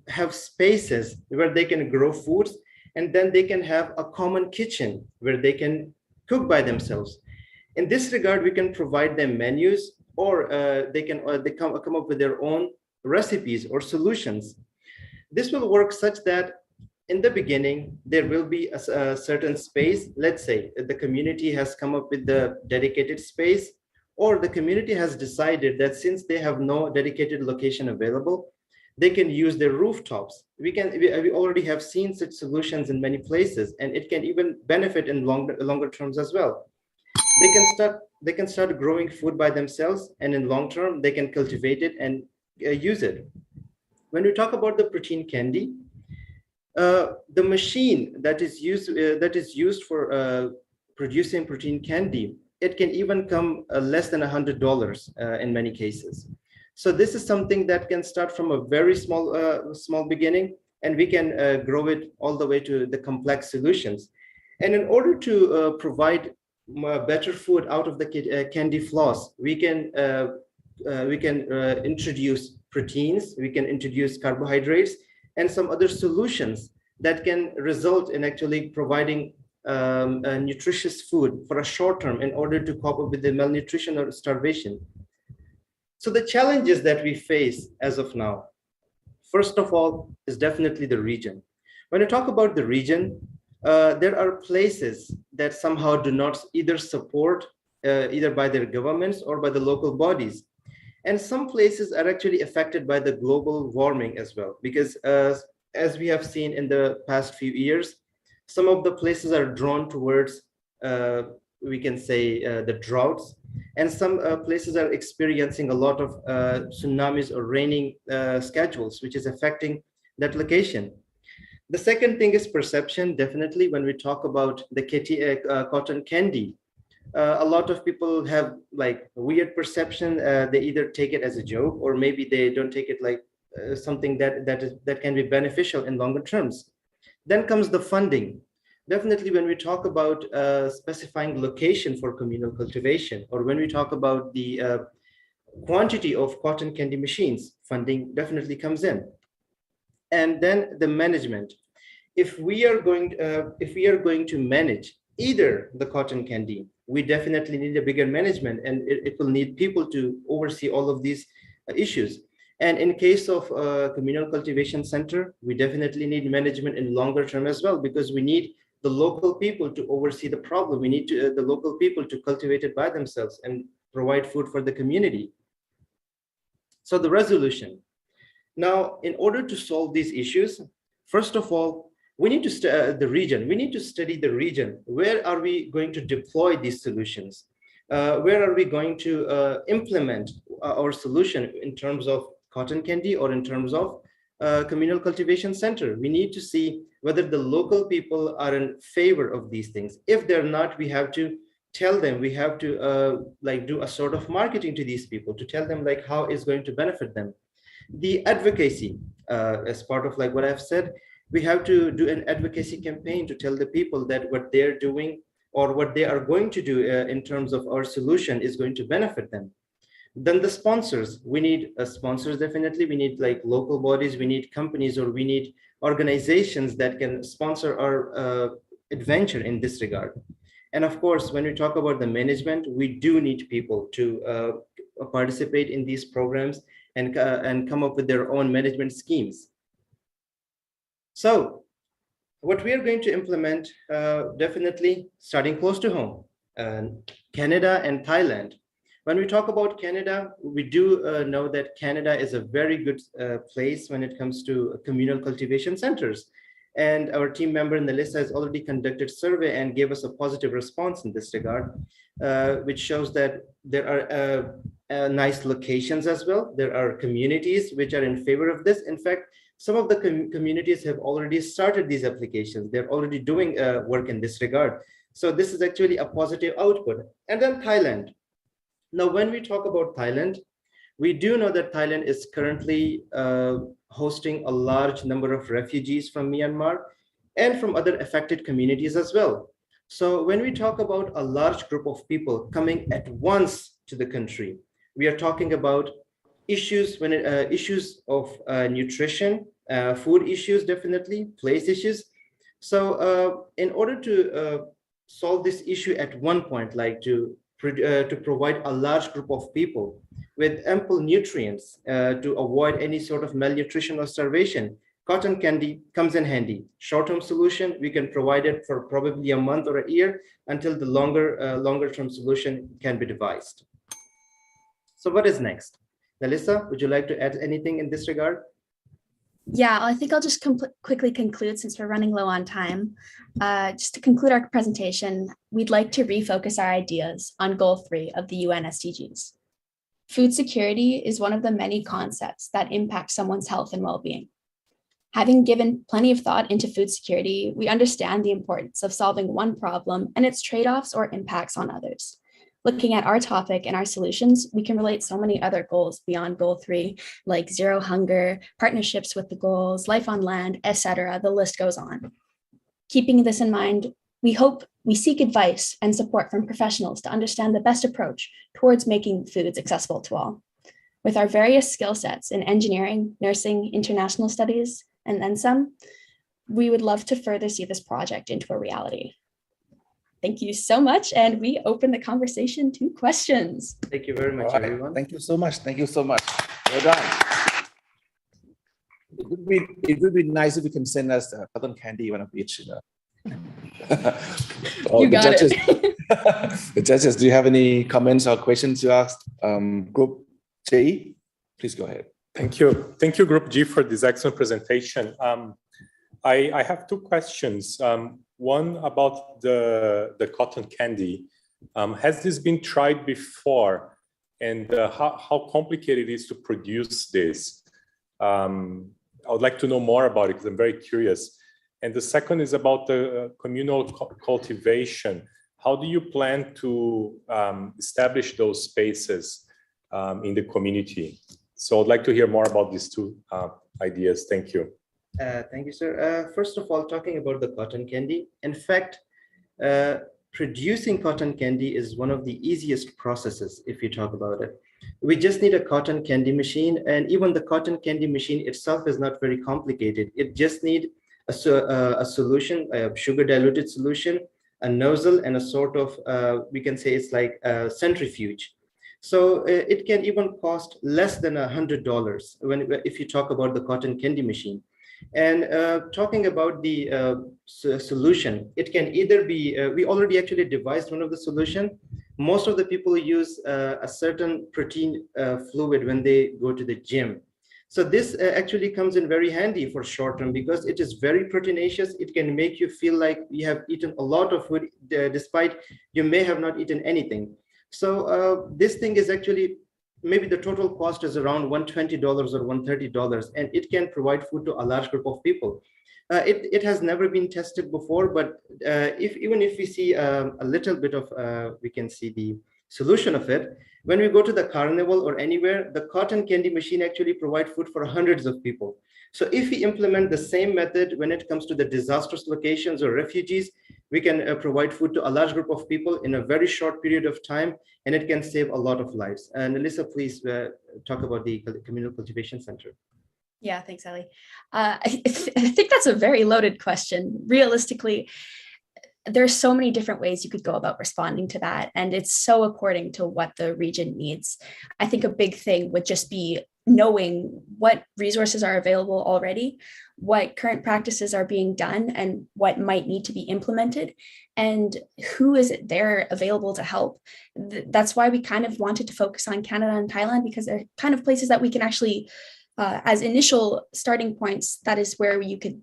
have spaces where they can grow foods, and then they can have a common kitchen where they can cook by themselves. In this regard, we can provide them menus, or they come up with their own recipes or solutions. This will work such that in the beginning, there will be a certain space. Let's say the community has come up with the dedicated space, or the community has decided that since they have no dedicated location available, They can use their rooftops. We already have seen such solutions in many places, and it can even benefit in longer terms as well. They can start growing food by themselves, and in long term, they can cultivate it and use it. When we talk about the protein candy, the machine that is used for producing protein candy, it can even come less than $100 in many cases. So this is something that can start from a very small beginning, and we can grow it all the way to the complex solutions. And in order to provide better food out of the candy floss, we can introduce proteins, we can introduce carbohydrates, and some other solutions that can result in actually providing nutritious food for a short term in order to cope up with the malnutrition or starvation. So the challenges that we face as of now, first of all, is definitely the region. When we talk about the region, there are places that somehow do not either support either by their governments or by the local bodies. And some places are actually affected by the global warming as well, because as we have seen in the past few years, some of the places are drawn towards, we can say, the droughts, and some places are experiencing a lot of tsunamis or raining schedules, which is affecting that location. The second thing is perception. Definitely, when we talk about the cotton candy, a lot of people have like weird perception. They either take it as a joke, or maybe they don't take it like something that can be beneficial in longer terms. Then comes the funding. Definitely, when we talk about specifying location for communal cultivation, or when we talk about the quantity of cotton candy machines, funding definitely comes in. And then the management. If we are going to manage either the cotton candy, we definitely need a bigger management, and it will need people to oversee all of these issues. And in case of communal cultivation center, we definitely need management in longer term as well, because we need the local people to oversee the problem. We need the local people to cultivate it by themselves and provide food for the community. So the resolution. Now, in order to solve these issues, first of all, we need to We need to study the region. Where are we going to deploy these solutions? Where are we going to implement our solution in terms of cotton candy or in terms of communal cultivation center? We need to see whether the local people are in favor of these things. If they're not, we have to tell them, we have to like do a sort of marketing to these people to tell them like how it's going to benefit them. The advocacy, as part of like what I've said, we have to do an advocacy campaign to tell the people that what they're doing or what they are going to do in terms of our solution is going to benefit them. Then the sponsors, we need sponsors, definitely. We need like local bodies, we need companies, or we need organizations that can sponsor our adventure in this regard. And of course, when we talk about the management, we do need people to participate in these programs and come up with their own management schemes. So what we are going to implement, definitely starting close to home, Canada and Thailand. When we talk about Canada, we do know that Canada is a very good place when it comes to communal cultivation centers. And our team member Nelissa has already conducted survey and gave us a positive response in this regard, which shows that there are nice locations as well. There are communities which are in favor of this. In fact, some of the communities have already started these applications. They're already doing work in this regard. So this is actually a positive output. And then Thailand. Now, when we talk about Thailand, we do know that Thailand is currently hosting a large number of refugees from Myanmar and from other affected communities as well. So when we talk about a large group of people coming at once to the country, we are talking about issues issues of nutrition, food issues, definitely, place issues. So in order to solve this issue at one point, like to provide a large group of people with ample nutrients to avoid any sort of malnutrition or starvation, cotton candy comes in handy. Short-term solution, we can provide it for probably a month or a year until the longer-term solution can be devised. So what is next? Melissa, would you like to add anything in this regard? Yeah, I think I'll just quickly conclude since we're running low on time. Just to conclude our presentation, we'd like to refocus our ideas on Goal 3 of the UN SDGs. Food security is one of the many concepts that impact someone's health and well-being. Having given plenty of thought into food security, we understand the importance of solving one problem and its trade-offs or impacts on others. Looking at our topic and our solutions, we can relate so many other goals beyond Goal 3, like zero hunger, partnerships with the goals, life on land, etc. The list goes on. Keeping this in mind, we seek advice and support from professionals to understand the best approach towards making foods accessible to all. With our various skill sets in engineering, nursing, international studies, and then some, we would love to further see this project into a reality. Thank you so much, and we open the conversation to questions. Thank you very much, everyone. Thank you so much. Thank you so much. Well done. It would be nice if you can send us cotton candy, one of each. Oh, you got judges, it. the judges, do you have any comments or questions to ask Group G? Please go ahead. Thank you. Thank you, Group G, for this excellent presentation. I have two questions. One about the cotton candy. Has this been tried before? And how complicated it is to produce this? I would like to know more about it because I'm very curious. And the second is about the communal cultivation. How do you plan to establish those spaces in the community? So I'd like to hear more about these two ideas. Thank you. Thank you, sir. First of all, talking about the cotton candy, in fact, producing cotton candy is one of the easiest processes if you talk about it. We just need a cotton candy machine, and even the cotton candy machine itself is not very complicated. It just needs a solution, a sugar diluted solution, a nozzle, and a sort of, we can say it's like a centrifuge. So it can even cost less than $100 if you talk about the cotton candy machine. And talking about the solution, it can either be, we already actually devised one of the solution. Most of the people use a certain protein fluid when they go to the gym. So this actually comes in very handy for short term because it is very proteinaceous. It can make you feel like you have eaten a lot of food despite you may have not eaten anything. So this thing is actually, maybe the total cost is around $120 or $130, and it can provide food to a large group of people. It has never been tested before, but even if we see a little bit of, we can see the solution of it. When we go to the carnival or anywhere, the cotton candy machine actually provides food for hundreds of people. So if we implement the same method when it comes to the disastrous locations or refugees, we can provide food to a large group of people in a very short period of time, and it can save a lot of lives. And Alyssa, please talk about the Communal Cultivation Center. Yeah, thanks, Ali. I think that's a very loaded question. Realistically, there's so many different ways you could go about responding to that, and it's so according to what the region needs. I think a big thing would just be knowing what resources are available already, what current practices are being done, and what might need to be implemented, and who is it there available to help. That's why we kind of wanted to focus on Canada and Thailand, because they're kind of places that we can actually, as initial starting points, that is where you could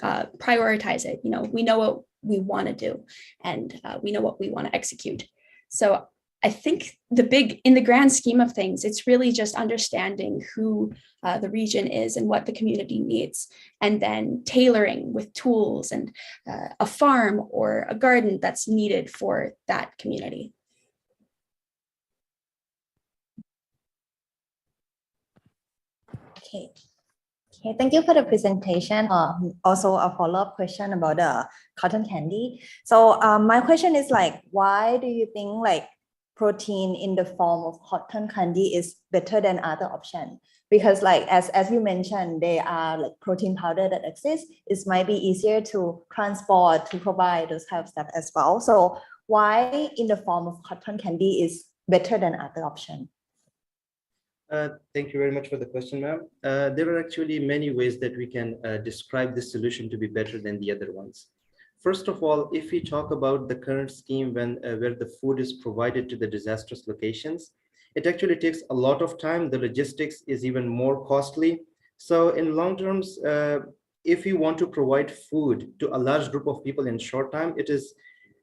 prioritize it. You know, we know what we want to do, and we know what we want to execute. So I think in the grand scheme of things, it's really just understanding who the region is and what the community needs, and then tailoring with tools and a farm or a garden that's needed for that community. Okay. Okay, thank you for the presentation. Also a follow-up question about the cotton candy. So my question is like, why do you think like protein in the form of cotton candy is better than other option? Because like, as you mentioned, they are like protein powder that exists. It might be easier to transport, to provide those kind of stuff as well. So why in the form of cotton candy is better than other option? Thank you very much for the question, ma'am. There are actually many ways that we can describe this solution to be better than the other ones. First of all, if we talk about the current scheme where the food is provided to the disastrous locations, it actually takes a lot of time. The logistics is even more costly. So in long terms, if you want to provide food to a large group of people in short time, it is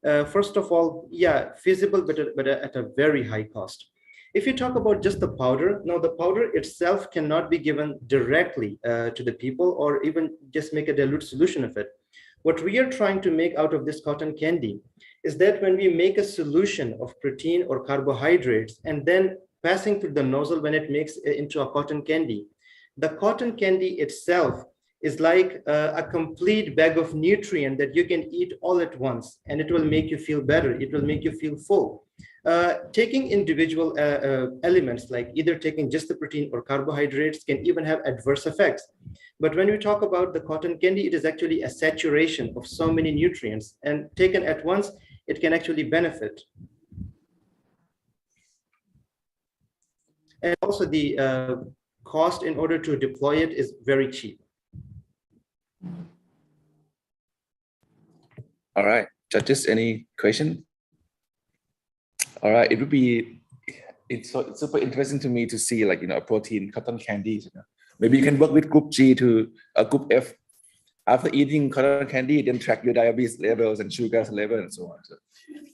first of all, yeah, feasible, but at a very high cost. If you talk about just the powder, now the powder itself cannot be given directly to the people or even just make a dilute solution of it. What we are trying to make out of this cotton candy is that when we make a solution of protein or carbohydrates and then passing through the nozzle when it makes it into a cotton candy, the cotton candy itself is like a complete bag of nutrient that you can eat all at once, and it will make you feel better. It will make you feel full. Taking individual elements, like either taking just the protein or carbohydrates, can even have adverse effects. But when we talk about the cotton candy, it is actually a saturation of so many nutrients, and taken at once, it can actually benefit. And also the cost in order to deploy it is very cheap. All right, judges, any question? All right, it would be, it's super interesting to me to see, like, a protein cotton candies. Maybe you can work with group G to group F. After eating cotton candy, then track your diabetes levels and sugar level and so on. So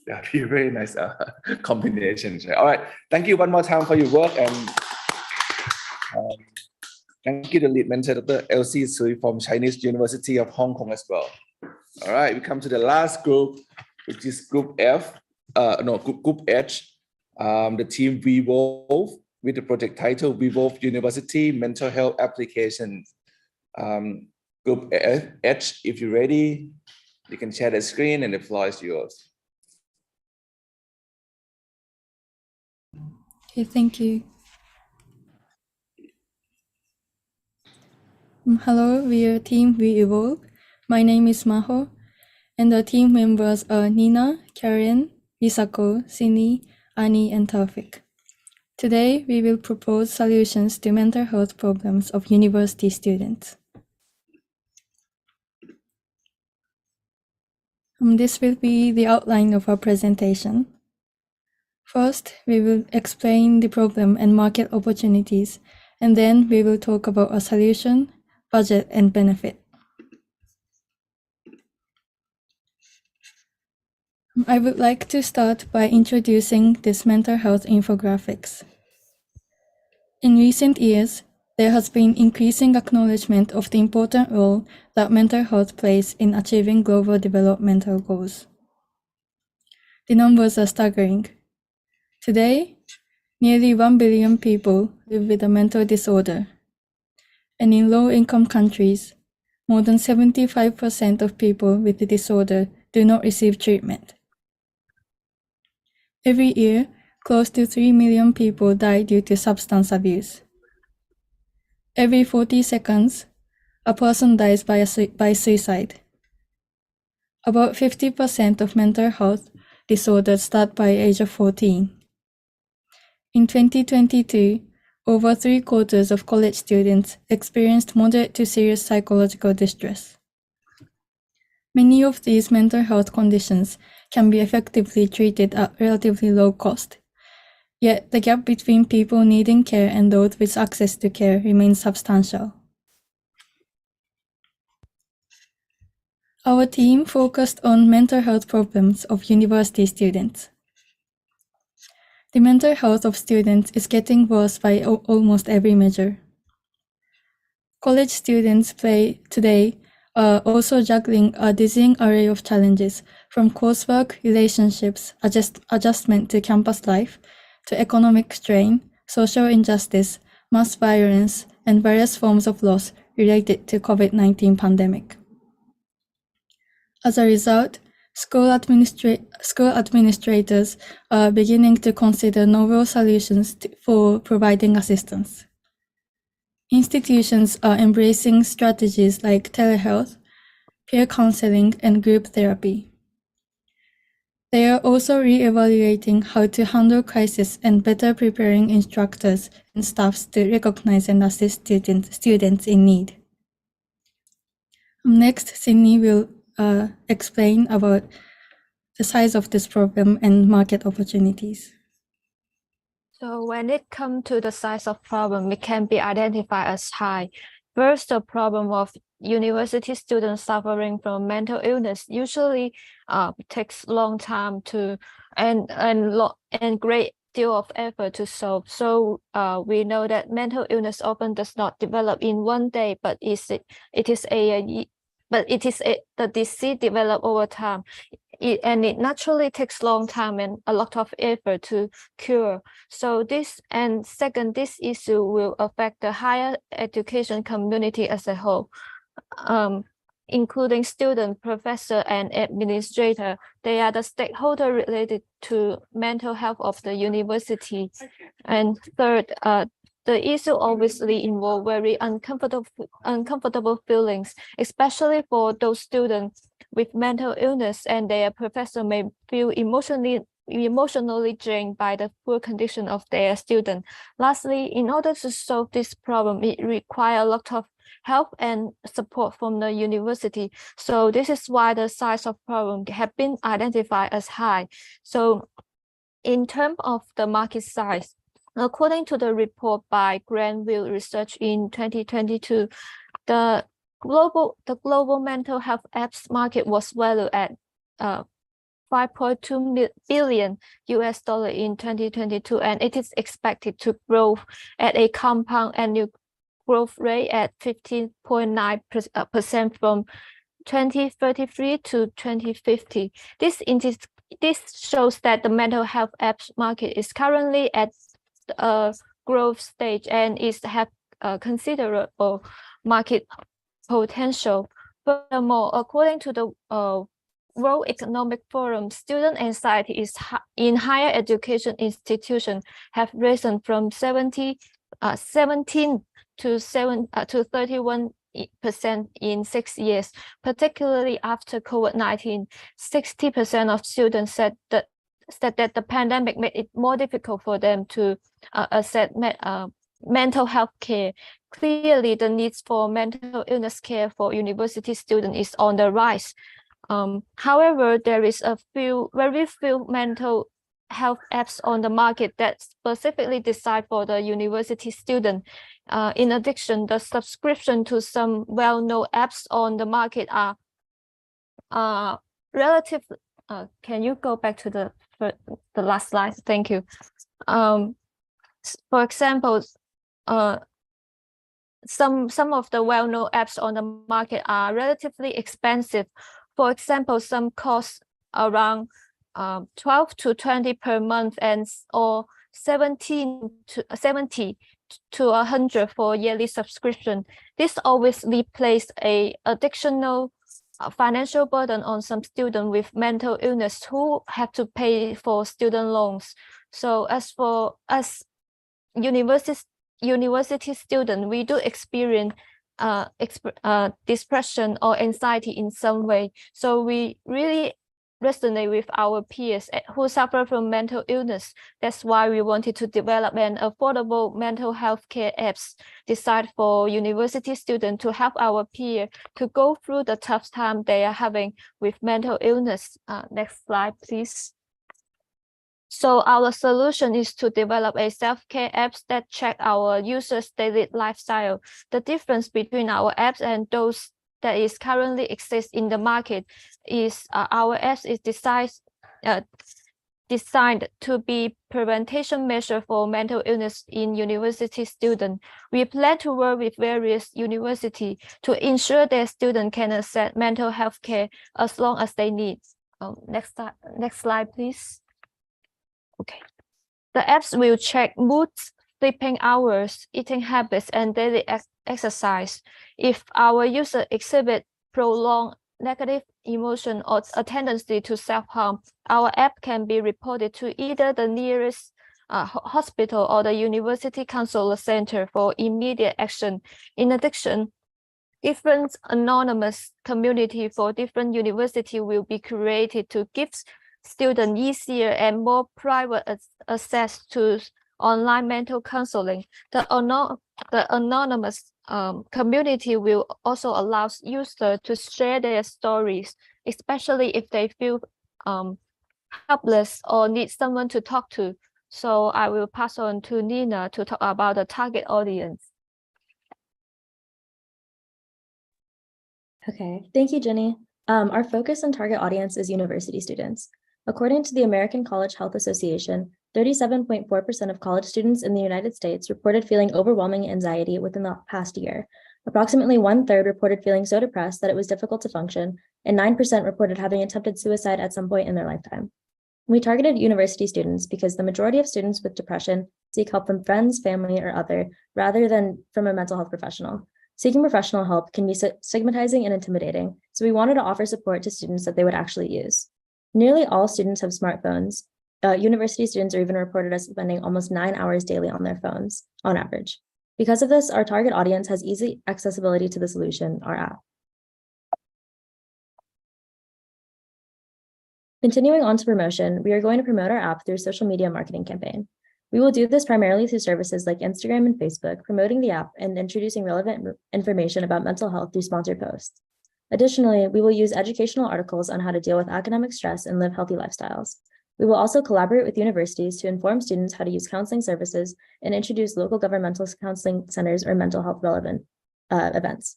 that'd be a very nice combination. All right, thank you one more time for your work, and thank you to lead mentor, Dr. Elsie Sui from Chinese University of Hong Kong as well. All right, we come to the last group, which is group F. Group H. The team Revolve with the project title Revolve University Mental Health Applications. Group H, if you're ready, you can share the screen and the floor is yours. Okay, thank you. Hello, we are team Revolve. My name is Maho, and the team members are Nina, Karen, Risako, Sini, Ani, and Taufik. Today, we will propose solutions to mental health problems of university students. This will be the outline of our presentation. First, we will explain the problem and market opportunities, and then we will talk about a solution, budget, and benefit. I would like to start by introducing this mental health infographics. In recent years, there has been increasing acknowledgement of the important role that mental health plays in achieving global developmental goals. The numbers are staggering. Today, nearly 1 billion people live with a mental disorder, and in low-income countries, more than 75% of people with the disorder do not receive treatment. Every year, close to 3 million people die due to substance abuse. Every 40 seconds, a person dies by suicide. About 50% of mental health disorders start by age of 14. In 2022, over 3/4 of college students experienced moderate to serious psychological distress. Many of these mental health conditions can be effectively treated at relatively low cost, yet the gap between people needing care and those with access to care remains substantial. Our team focused on mental health problems of university students. The mental health of students is getting worse by almost every measure. College students today are also juggling a dizzying array of challenges, from coursework, relationships, adjustment to campus life, to economic strain, social injustice, mass violence, and various forms of loss related to COVID-19 pandemic. As a result, school administrators are beginning to consider novel solutions for providing assistance. Institutions are embracing strategies like telehealth, peer counseling, and group therapy. They are also re-evaluating how to handle crisis and better preparing instructors and staffs to recognize and assist students in need. Next, Sydney will explain about the size of this problem and market opportunities. So when it comes to the size of problem, it can be identified as high First, the problem of university students suffering from mental illness usually takes long time to and great deal of effort to solve. So we know that mental illness often does not develop in one day, but the disease develop over time. It naturally takes long time and a lot of effort to cure. So second, this issue will affect the higher education community as a whole, including student, professor, and administrator. They are the stakeholder related to mental health of the university. And third, the issue obviously involve very uncomfortable feelings, especially for those students with mental illness, and their professor may feel emotionally drained by the poor condition of their student. Lastly, in order to solve this problem, it requires a lot of help and support from the university. So this is why the size of problem have been identified as high. So in terms of the market size, according to the report by Granville Research in 2022, the global mental health apps market was valued at $5.2 billion in 2022, and it is expected to grow at a compound annual growth rate at 15.9% from 2033 to 2050. This shows that the mental health apps market is currently at a growth stage and have considerable market potential. Furthermore, according to the World Economic Forum, student anxiety in higher education institutions have risen from 17 to 31% in 6 years, particularly after COVID-19. 60% of students said that the pandemic made it more difficult for them to access mental health care. Clearly, the needs for mental illness care for university students is on the rise. However, there is very few mental health apps on the market that specifically designed for the university student. In addition, the subscription to some well-known apps on the market are relatively. Can you go back to the last slide? Thank you. For example, some of the well-known apps on the market are relatively expensive. For example, some cost around 12 to 20 per month, or 70 to 100 for yearly subscription. This obviously places a additional financial burden on some students with mental illness who have to pay for student loans. So as university student, we do experience depression or anxiety in some way. So we really resonate with our peers who suffer from mental illness. That's why we wanted to develop an affordable mental health care apps designed for university students to help our peers to go through the tough time they are having with mental illness. Next slide, please. So our solution is to develop a self-care apps that check our users' daily lifestyle. The difference between our apps and those that is currently exist in the market is our apps is designed to be prevention measure for mental illness in university students. We plan to work with various universities to ensure their students can access mental health care as long as they need. Next slide, please. Okay. The apps will check moods, sleeping hours, eating habits, and daily exercise. If our user exhibit prolonged negative emotion or a tendency to self-harm, our app can be reported to either the nearest hospital or the university counselor center for immediate action. In addition, different anonymous community for different university will be created to give students easier and more private access to online mental counseling. The anonymous community will also allow users to share their stories, especially if they feel helpless or need someone to talk to. So I will pass on to Nina to talk about the target audience. Okay, thank you, Jenny. Our focus and target audience is university students. According to the American College Health Association, 37.4% of college students in the United States reported feeling overwhelming anxiety within the past year. Approximately 1/3 reported feeling so depressed that it was difficult to function, and 9% reported having attempted suicide at some point in their lifetime. We targeted university students because the majority of students with depression seek help from friends, family, or other, rather than from a mental health professional. Seeking professional help can be stigmatizing and intimidating, so we wanted to offer support to students that they would actually use. Nearly all students have smartphones. University students are even reported as spending almost 9 hours daily on their phones, on average. Because of this, our target audience has easy accessibility to the solution, our app. Continuing on to promotion, we are going to promote our app through a social media marketing campaign. We will do this primarily through services like Instagram and Facebook, promoting the app and introducing relevant information about mental health through sponsored posts. Additionally, we will use educational articles on how to deal with academic stress and live healthy lifestyles. We will also collaborate with universities to inform students how to use counseling services and introduce local governmental counseling centers or mental health relevant events.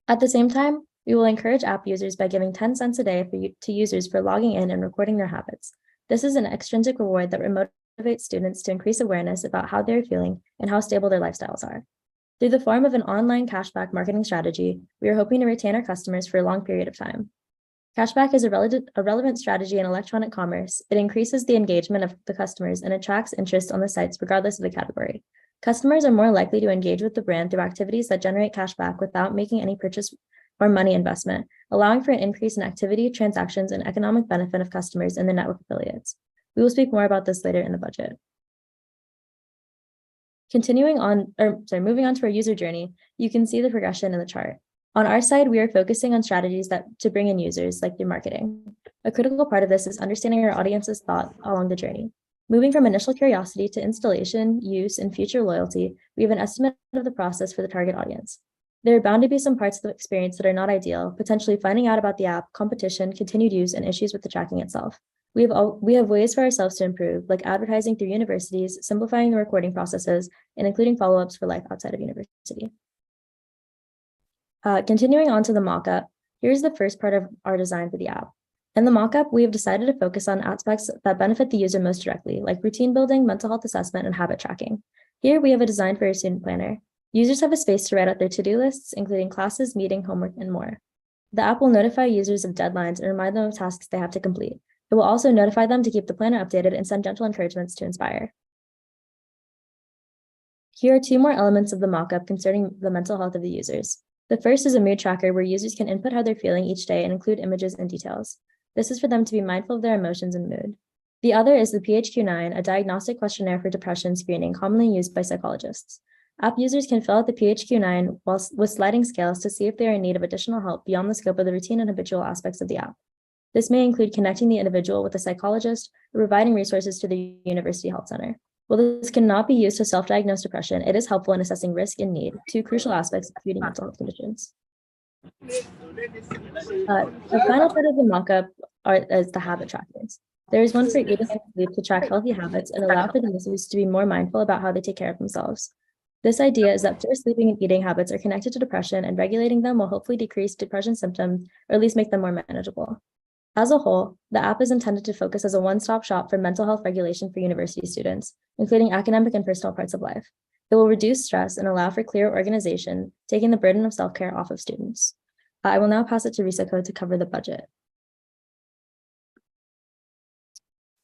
At the same time, we will encourage app users by giving 10 cents a day to users for logging in and recording their habits. This is an extrinsic reward that motivates students to increase awareness about how they're feeling and how stable their lifestyles are. Through the form of an online cashback marketing strategy, we are hoping to retain our customers for a long period of time. Cashback is a relevant strategy in electronic commerce. It increases the engagement of the customers and attracts interest on the sites regardless of the category. Customers are more likely to engage with the brand through activities that generate cashback without making any purchase or money investment, allowing for an increase in activity, transactions, and economic benefit of customers and the network affiliates. We will speak more about this later in the budget. Moving on to our user journey, you can see the progression in the chart. On our side, we are focusing on strategies to bring in users, like through marketing. A critical part of this is understanding our audience's thought along the journey. Moving from initial curiosity to installation, use, and future loyalty, we have an estimate of the process for the target audience. There are bound to be some parts of the experience that are not ideal, potentially finding out about the app, competition, continued use, and issues with the tracking itself. We have ways for ourselves to improve, like advertising through universities, simplifying the recording processes, and including follow-ups for life outside of university. Continuing on to the mockup, here's the first part of our design for the app. In the mockup, we have decided to focus on aspects that benefit the user most directly, like routine building, mental health assessment, and habit tracking. Here, we have a design for a student planner. Users have a space to write out their to-do lists, including classes, meeting, homework, and more. The app will notify users of deadlines and remind them of tasks they have to complete. It will also notify them to keep the planner updated and send gentle encouragements to inspire. Here are two more elements of the mockup concerning the mental health of the users. The first is a mood tracker where users can input how they're feeling each day and include images and details. This is for them to be mindful of their emotions and mood. The other is the PHQ-9, a diagnostic questionnaire for depression screening commonly used by psychologists. App users can fill out the PHQ-9 with sliding scales to see if they are in need of additional help beyond the scope of the routine and habitual aspects of the app. This may include connecting the individual with a psychologist or providing resources to the university health center. While this cannot be used to self-diagnose depression, it is helpful in assessing risk and need, two crucial aspects of treating mental health conditions. The final part of the mockup is the habit trackers. There is one for eating and sleep to track healthy habits and allow for the users to be more mindful about how they take care of themselves. This idea is that poor sleeping and eating habits are connected to depression, and regulating them will hopefully decrease depression symptoms or at least make them more manageable. As a whole, the app is intended to focus as a one-stop shop for mental health regulation for university students, including academic and personal parts of life. It will reduce stress and allow for clear organization, taking the burden of self-care off of students. I will now pass it to Risako to cover the budget.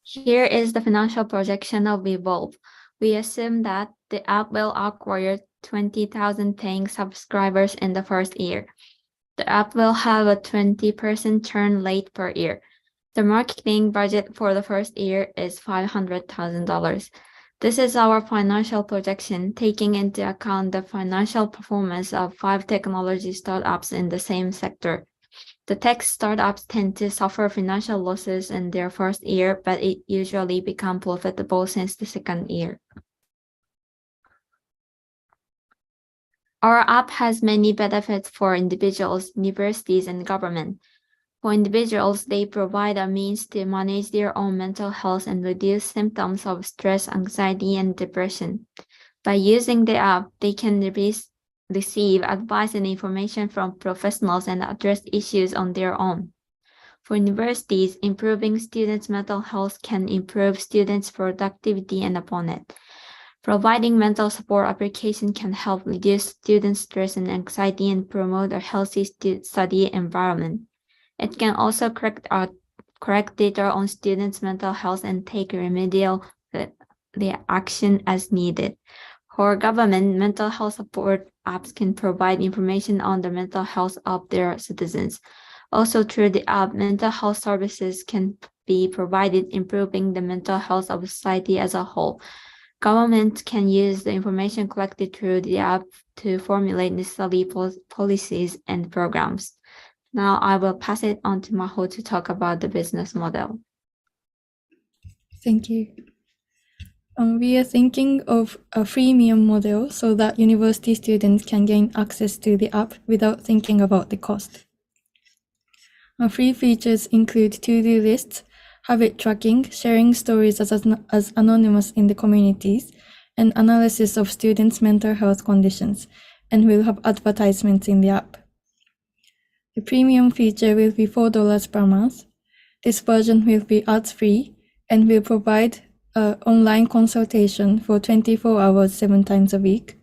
Here is the financial projection of Evolve. We assume that the app will acquire 20,000 paying subscribers in the first year. The app will have a 20% churn rate per year. The marketing budget for the first year is $500,000. This is our financial projection, taking into account the financial performance of 5 technology startups in the same sector. The tech startups tend to suffer financial losses in their first year, but it usually becomes profitable since the second year. Our app has many benefits for individuals, universities, and government. For individuals, they provide a means to manage their own mental health and reduce symptoms of stress, anxiety, and depression. By using the app, they can receive advice and information from professionals and address issues on their own. For universities, improving students' mental health can improve students' productivity and upon it. Providing mental support application can help reduce student stress and anxiety and promote a healthy study environment. It can also correct data on students' mental health and take remedial action as needed. For government, mental health support apps can provide information on the mental health of their citizens. Also, through the app, mental health services can be provided, improving the mental health of society as a whole. Government can use the information collected through the app to formulate necessary policies and programs. Now I will pass it on to Maho to talk about the business model. Thank you. We are thinking of a freemium model so that university students can gain access to the app without thinking about the cost. Our free features include to-do lists, habit tracking, sharing stories as anonymous in the communities, and analysis of students' mental health conditions, and we'll have advertisements in the app. The premium feature will be $4 per month. This version will be ads-free and will provide online consultation for 24 hours, 7 times a week,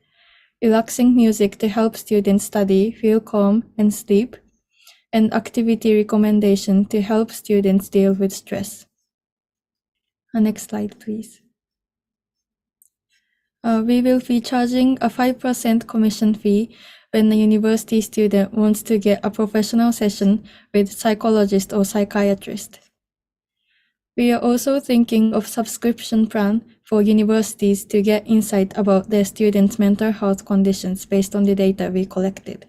relaxing music to help students study, feel calm, and sleep, and activity recommendation to help students deal with stress. Next slide, please. We will be charging a 5% commission fee when a university student wants to get a professional session with psychologist or psychiatrist. We are also thinking of subscription plan for universities to get insight about their students' mental health conditions based on the data we collected.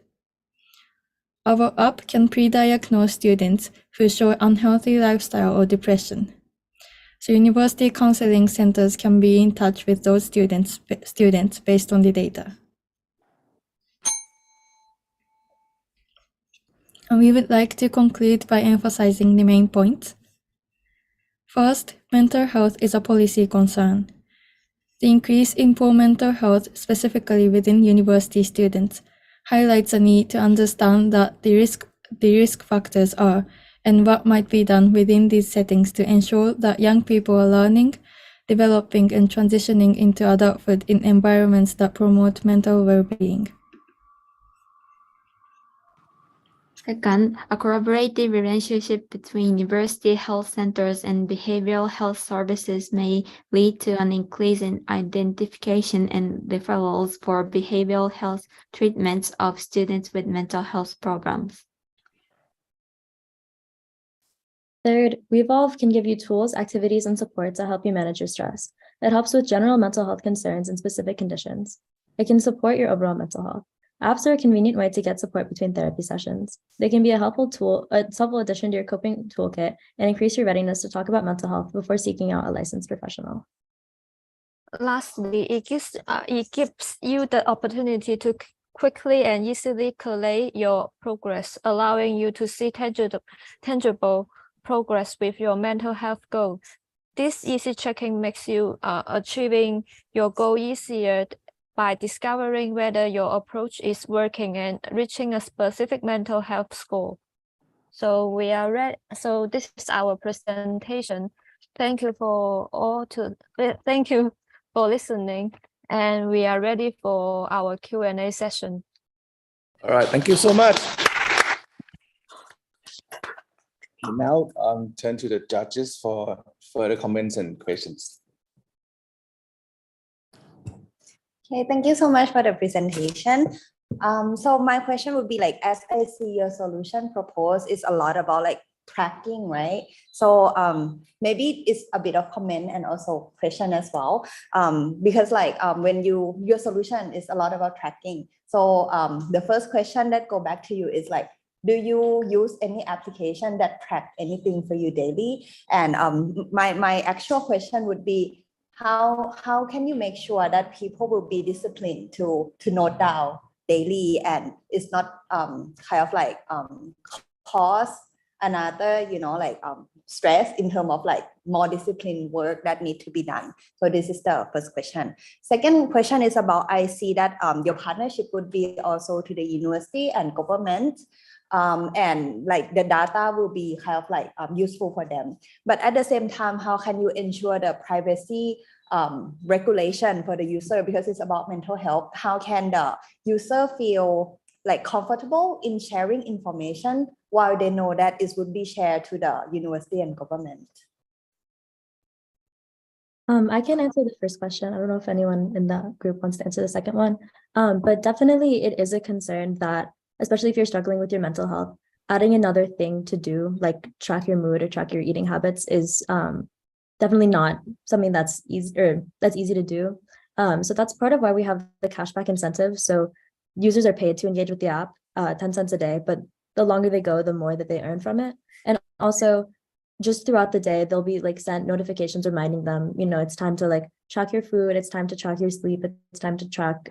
Our app can pre-diagnose students who show unhealthy lifestyle or depression. So university counseling centers can be in touch with those students based on the data. And we would like to conclude by emphasizing the main points. First, mental health is a policy concern. The increase in poor mental health, specifically within university students, highlights a need to understand that the risk factors are and what might be done within these settings to ensure that young people are learning, developing, and transitioning into adulthood in environments that promote mental well-being. Second, a collaborative relationship between university health centers and behavioral health services may lead to an increase in identification and referrals for behavioral health treatments of students with mental health problems. Third, Revolve can give you tools, activities, and support to help you manage your stress. It helps with general mental health concerns and specific conditions. It can support your overall mental health. Apps are a convenient way to get support between therapy sessions. They can be a helpful addition to your coping toolkit and increase your readiness to talk about mental health before seeking out a licensed professional. Lastly, it gives you the opportunity to quickly and easily collate your progress, allowing you to see tangible progress with your mental health goal. This easy checking makes you achieving your goal easier by discovering whether your approach is working and reaching a specific mental health score. So we are ready. So this is our presentation. Thank you for listening, and we are ready for our Q&A session. All right, thank you so much. Now turn to the judges for further comments and questions. Okay, thank you so much for the presentation. So my question would be like, as I see your solution proposed is a lot about like tracking, right? So maybe it's a bit of comment and also question as well, because like when your solution is a lot about tracking. So the first question that go back to you is like, do you use any application that track anything for you daily? And my actual question would be, how can you make sure that people will be disciplined to note down daily and it's not kind of like cause another, stress in terms of like more disciplined work that need to be done. So this is the first question. Second question is about, I see that your partnership would be also to the university and government, and like the data will be kind of like useful for them. But at the same time, how can you ensure the privacy regulation for the user, because it's about mental health? How can the user feel like comfortable in sharing information while they know that it would be shared to the university and government? I can answer the first question. I don't know if anyone in the group wants to answer the second one. But definitely it is a concern that, especially if you're struggling with your mental health, adding another thing to do, like track your mood or track your eating habits, is definitely not something that's easy to do. So that's part of why we have the cashback incentive. So users are paid to engage with the app, 10 cents a day, but the longer they go, the more that they earn from it. And also just throughout the day, they'll be like sent notifications reminding them, you know, it's time to like track your food, it's time to track your sleep, it's time to track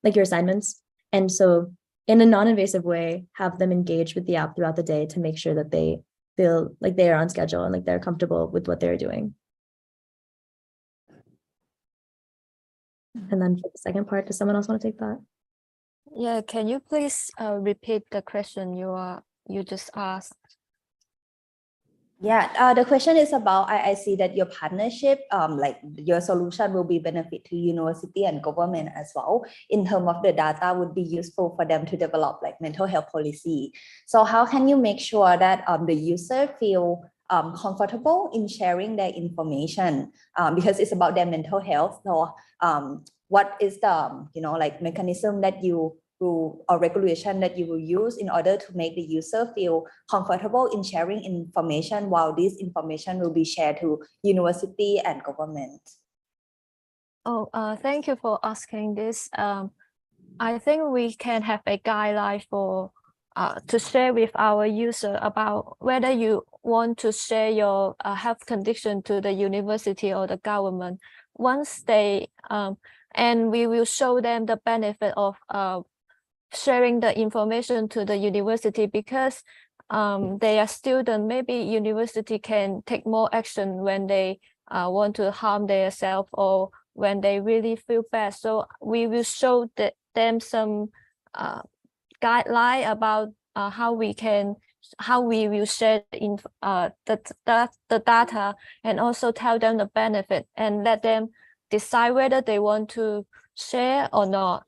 like your assignments. And so in a non-invasive way, have them engage with the app throughout the day to make sure that they feel like they are on schedule and like they're comfortable with what they're doing. And then for the second part, does someone else want to take that? Yeah, can you please repeat the question you just asked? Yeah, the question is about, I see that your partnership, like your solution will be benefit to university and government as well. In terms of the data would be useful for them to develop like mental health policy. So how can you make sure that the user feel comfortable in sharing their information, because it's about their mental health? So what is the, you know, like mechanism that you or regulation that you will use in order to make the user feel comfortable in sharing information while this information will be shared to university and government? Oh, thank you for asking this. I think we can have a guideline for to share with our user about whether you want to share your health condition to the university or the government. Once they and we will show them the benefit of sharing the information to the university, because they are students. Maybe university can take more action when they want to harm themselves or when they really feel bad. So we will show them some guideline about how we will share the data, and also tell them the benefit and let them decide whether they want to share or not.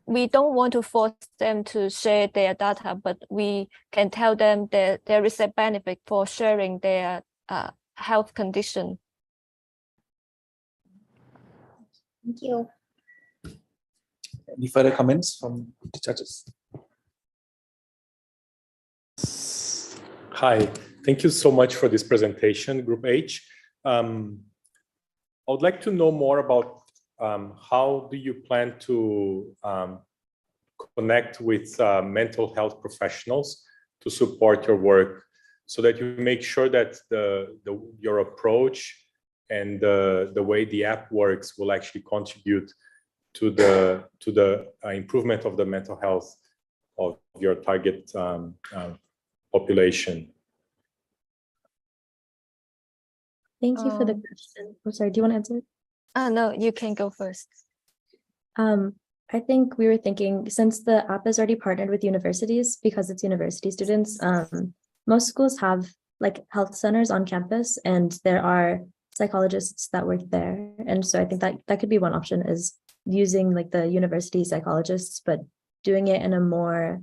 We don't want to force them to share their data, but we can tell them that there is a benefit for sharing their health condition. Thank you. Any further comments from the judges? Hi, thank you so much for this presentation, Group H. I would like to know more about how do you plan to connect with mental health professionals to support your work, so that you make sure that your approach and the way the app works will actually contribute to the improvement of the mental health of your target population? Thank you for the question. I'm sorry, do you want to answer? No, you can go first. I think we were thinking, since the app is already partnered with universities, because it's university students, most schools have like health centers on campus, and there are psychologists that work there. And so I think that could be one option, is using like the university psychologists, but doing it in a more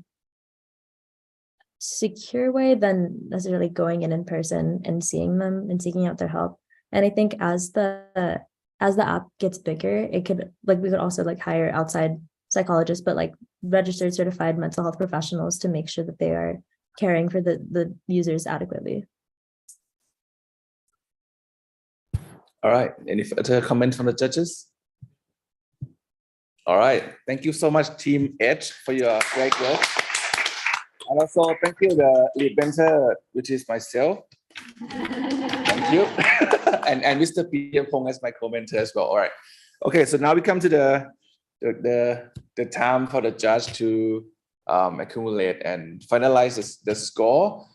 secure way than necessarily going in person and seeing them and seeking out their help. And I think as the app gets bigger, it could, like, we could also like hire outside psychologists, but like registered certified mental health professionals to make sure that they are caring for the users adequately. All right, any further comments from the judges? All right, thank you so much, Team H, for your great work. And also thank you, the lead mentor, which is myself. Thank you. and Mr. P.M. Pong as my commenter as well. All right. Okay, so now we come to the time for the judge to accumulate and finalize the score.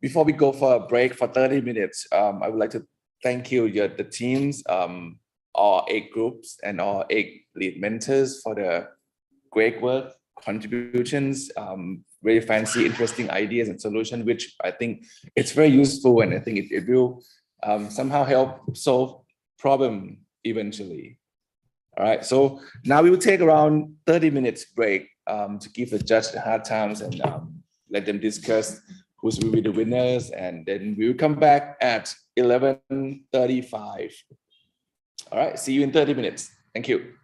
Before we go for a break for 30 minutes, I would like to thank you, the teams, our 8 groups and our 8 lead mentors for the great work, contributions, very fancy, interesting ideas and solutions, which I think it's very useful, and I think it will somehow help solve problem eventually. All right, so now we will take around 30 minutes break to give the judge the hard times and let them discuss who's will be the winners, and then we will come back at 11:35. All right, see you in 30 minutes. Thank you.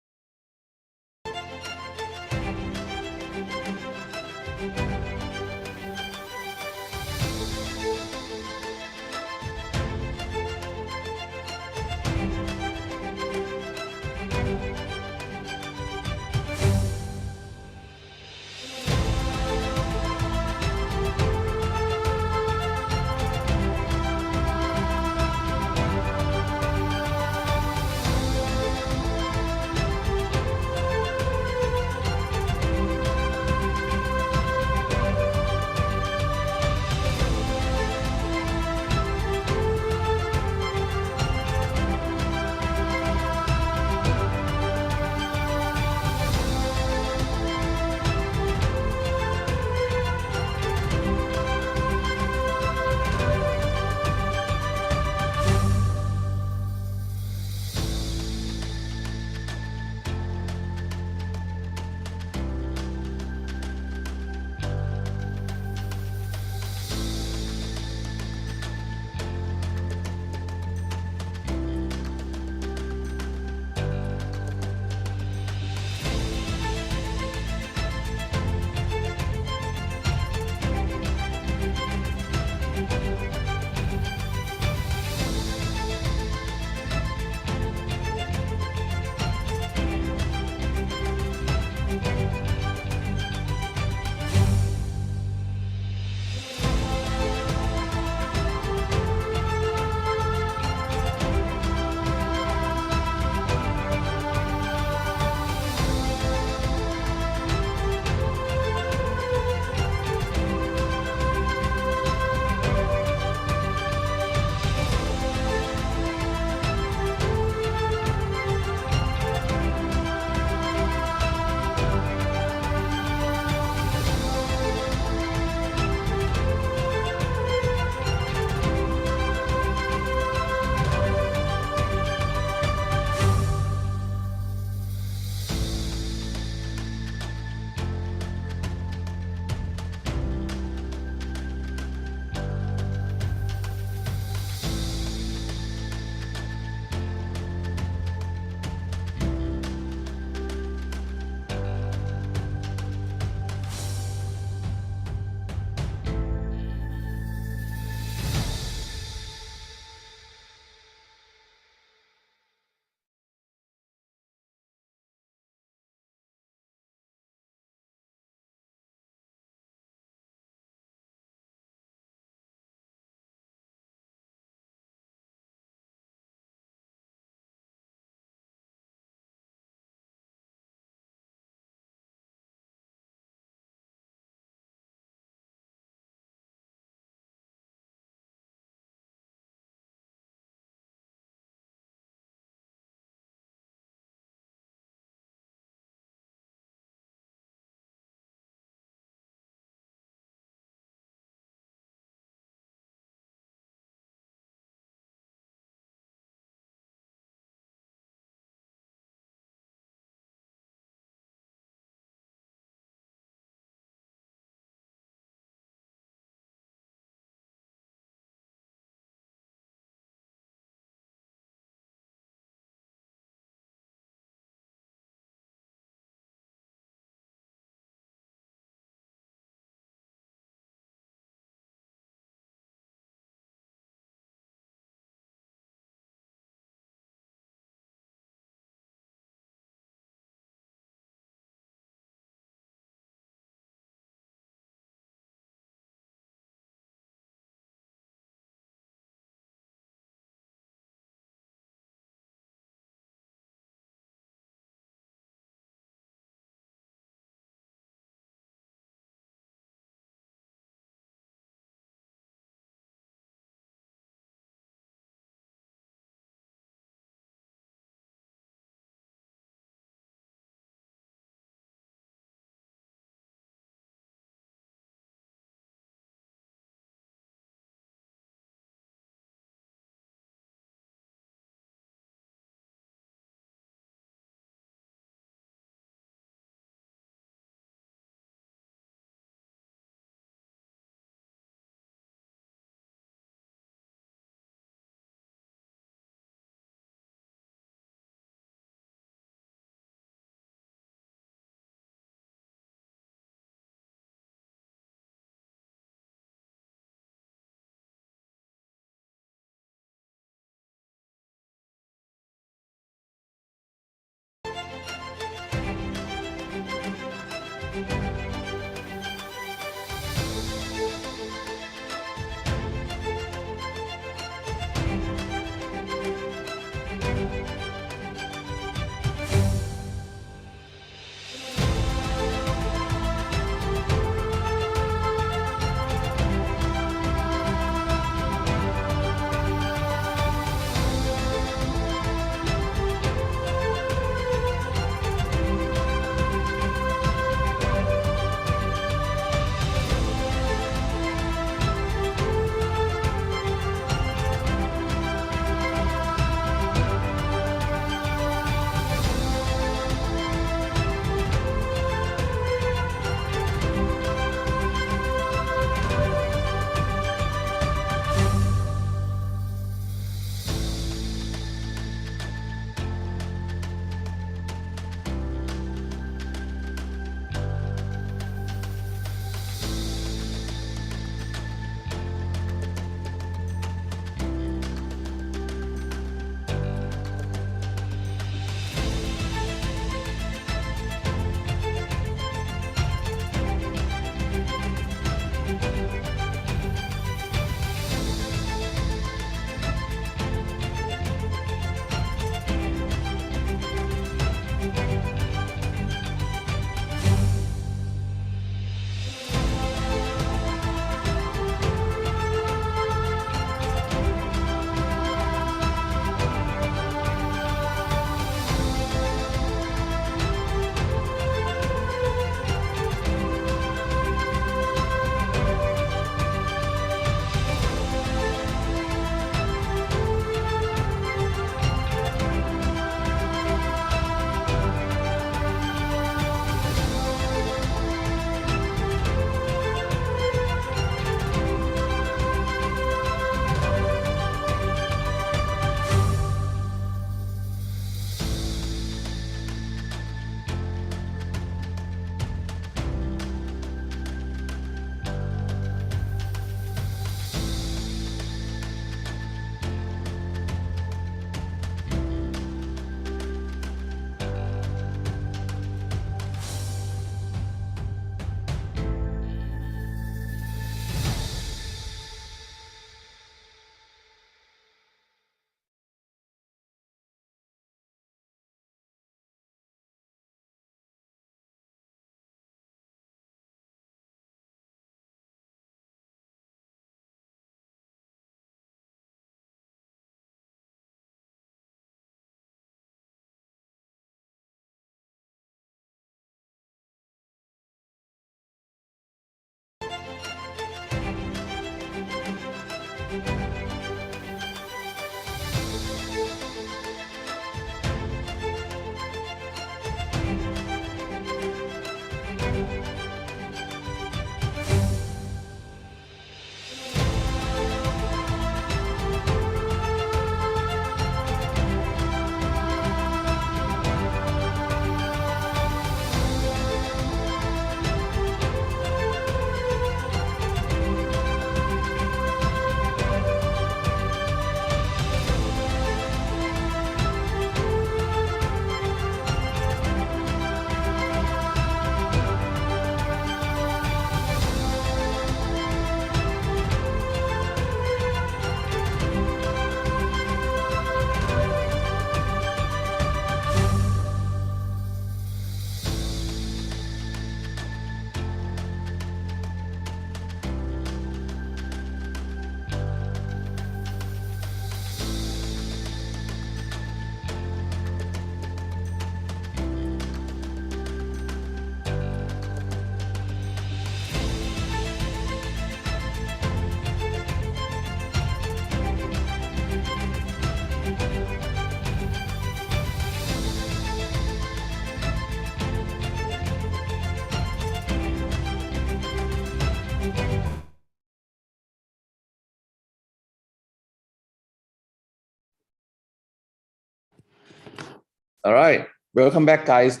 All right, welcome back, guys,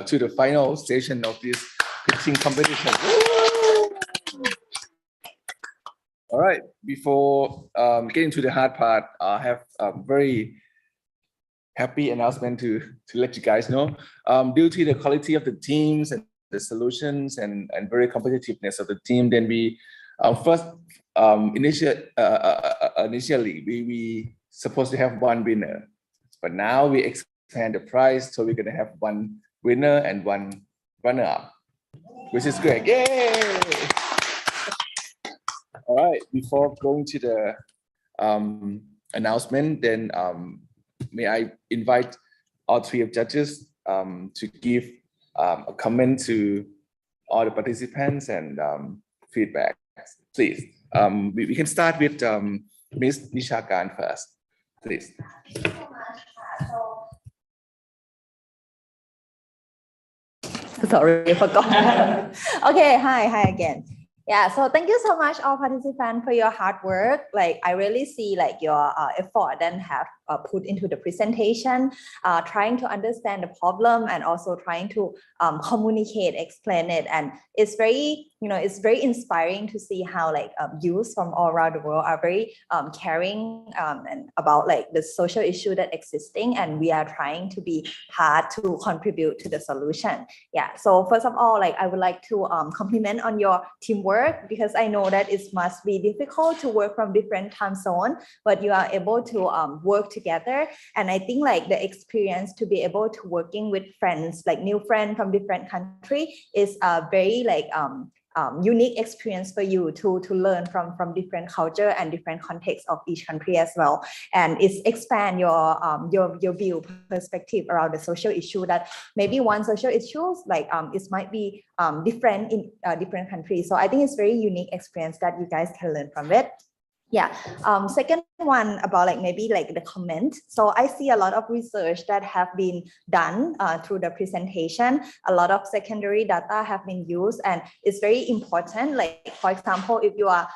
to the final session of this pitching competition. All right, before getting to the hard part, I have a very happy announcement to let you guys know. Due to the quality of the teams and the solutions and very competitiveness of the team, then we initially we supposed to have one winner. But now we expand the prize, so we're gonna have one winner and one runner-up, which is great. Yay! All right, before going to the announcement, then may I invite all three of judges to give a comment to all the participants and feedback, please. We can start with Ms. Nishakan first, please. Sorry, I forgot. Okay, hi again. Yeah, so thank you so much all participants for your hard work. Like I really see like your effort and have put into the presentation, trying to understand the problem and also trying to communicate, explain it. And it's very, it's very inspiring to see how like youth from all around the world are very caring and about like the social issue that existing, and we are trying to be part to contribute to the solution. Yeah, so first of all, like I would like to compliment on your teamwork, because I know that it must be difficult to work from different time zones, but you are able to work together. And I think like the experience to be able to working with friends, like new friends from different country, is a very like unique experience for you to learn from different culture and different contexts of each country as well. And it's expand your view perspective around the social issue, that maybe one social issues like it might be different in different countries. So I think it's very unique experience that you guys can learn from it. Yeah. Second one about like maybe like the comment. So I see a lot of research that have been done through the presentation. A lot of secondary data have been used, and it's very important. Like for example, if you are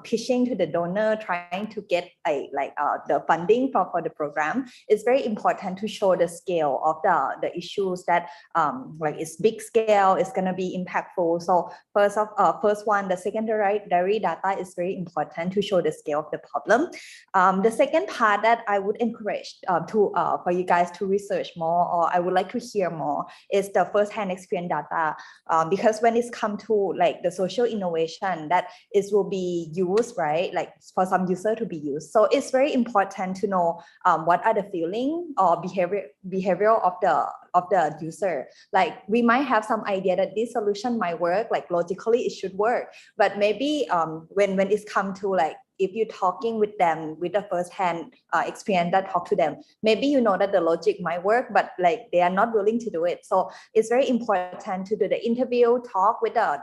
pitching to the donor, trying to get the funding for the program, it's very important to show the scale of the issues that like it's big scale, it's gonna be impactful. So first one, the secondary data is very important to show the scale of the problem. The second part that I would encourage for you guys to research more, or I would like to hear more, is the first-hand experience data, because when it's come to like the social innovation that it will be used, right, like for some user to be used. So it's very important to know what are the feeling or behavior of the user. Like we might have some idea that this solution might work, like logically it should work, but maybe when it's come to like, if you're talking with them with a first-hand experience that talk to them, maybe you know that the logic might work, but like they are not willing to do it. So it's very important to do the interview, talk with the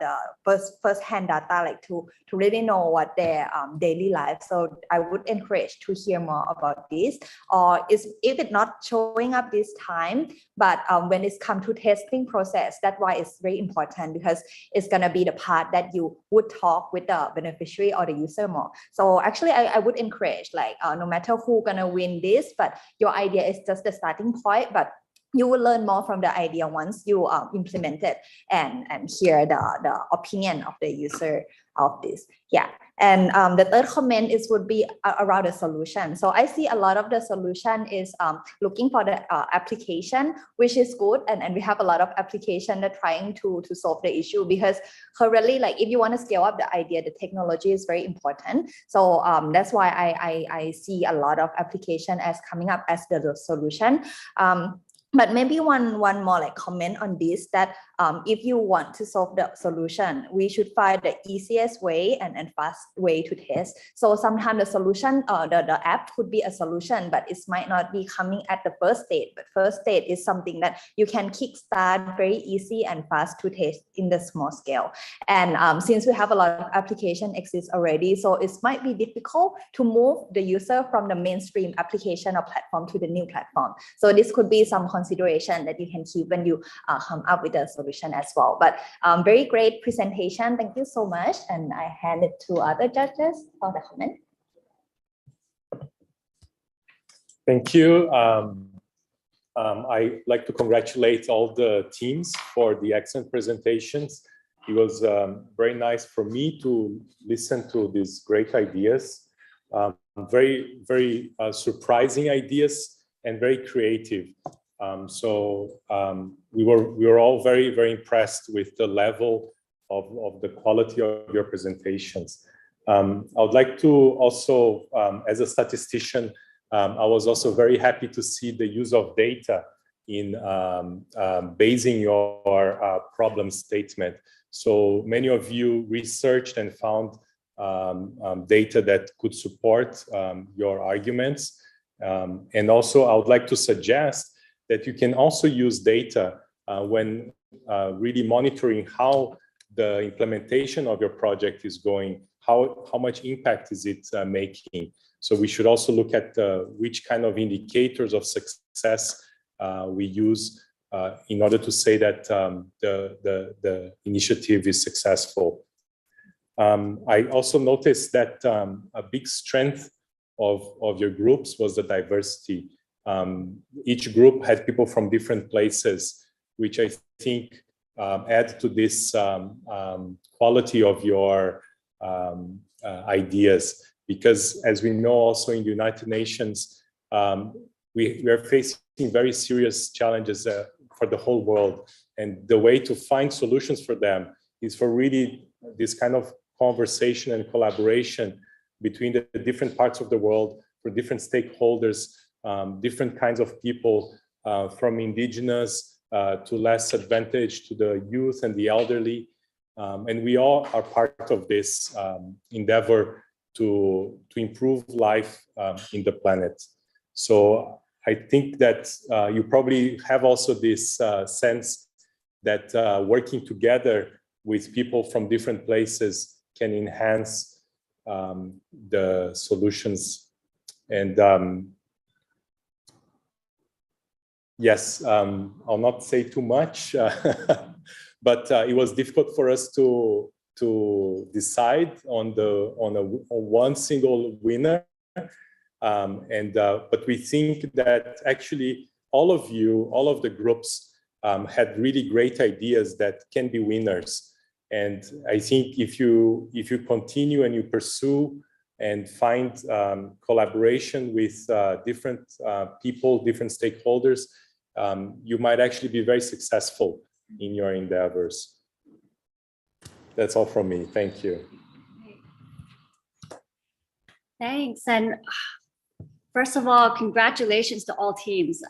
first-hand data, like to really know what their daily life. So I would encourage to hear more about this. Or if it's not showing up this time, but when it's come to testing process, that's why it's very important, because it's gonna be the part that you would talk with the beneficiary or the user more. So actually, I would encourage like no matter who gonna win this, but your idea is just the starting point, but you will learn more from the idea once you implement it and hear the opinion of the user of this. Yeah. And the third comment would be around the solution. So I see a lot of the solution is looking for the application, which is good. And we have a lot of application that trying to solve the issue, because currently, like if you want to scale up the idea, the technology is very important. So that's why I see a lot of application as coming up as the solution. But maybe one more like comment on this, that if you want to solve the solution, we should find the easiest way and fast way to test. So sometimes the solution, the app could be a solution, but it might not be coming at the first stage. But first stage is something that you can kickstart very easy and fast to test in the small scale. And since we have a lot of application exist already, so it might be difficult to move the user from the mainstream application or platform to the new platform. So this could be some consideration that you can keep when you come up with a solution as well. But very great presentation. Thank you so much. And I hand it to other judges for the comment. Thank you. I'd like to congratulate all the teams for the excellent presentations. It was very nice for me to listen to these great ideas, very, very surprising ideas and very creative. We were all very, very impressed with the level of the quality of your presentations. I would like to also, as a statistician, I was also very happy to see the use of data in basing your problem statement. So many of you researched and found data that could support your arguments. And also, I would like to suggest that you can also use data when really monitoring how the implementation of your project is going, how much impact is it making. So we should also look at which kind of indicators of success we use in order to say that the initiative is successful. I also noticed that a big strength of your groups was the diversity. Each group had people from different places, which I think add to this quality of your ideas. Because as we know also in the United Nations, we are facing very serious challenges for the whole world. And the way to find solutions for them is for really this kind of conversation and collaboration between the different parts of the world, for different stakeholders, different kinds of people, from indigenous to less advantaged, to the youth and the elderly. And we all are part of this endeavor to improve life in the planet. So I think that you probably have also this sense that working together with people from different places can enhance the solutions. And yes, I'll not say too much, but it was difficult for us to decide on one single winner. But we think that actually all of the groups had really great ideas that can be winners. And I think if you continue and you pursue and find collaboration with different people, different stakeholders, you might actually be very successful in your endeavors. That's all from me. Thank you. Thanks. And first of all, congratulations to all teams.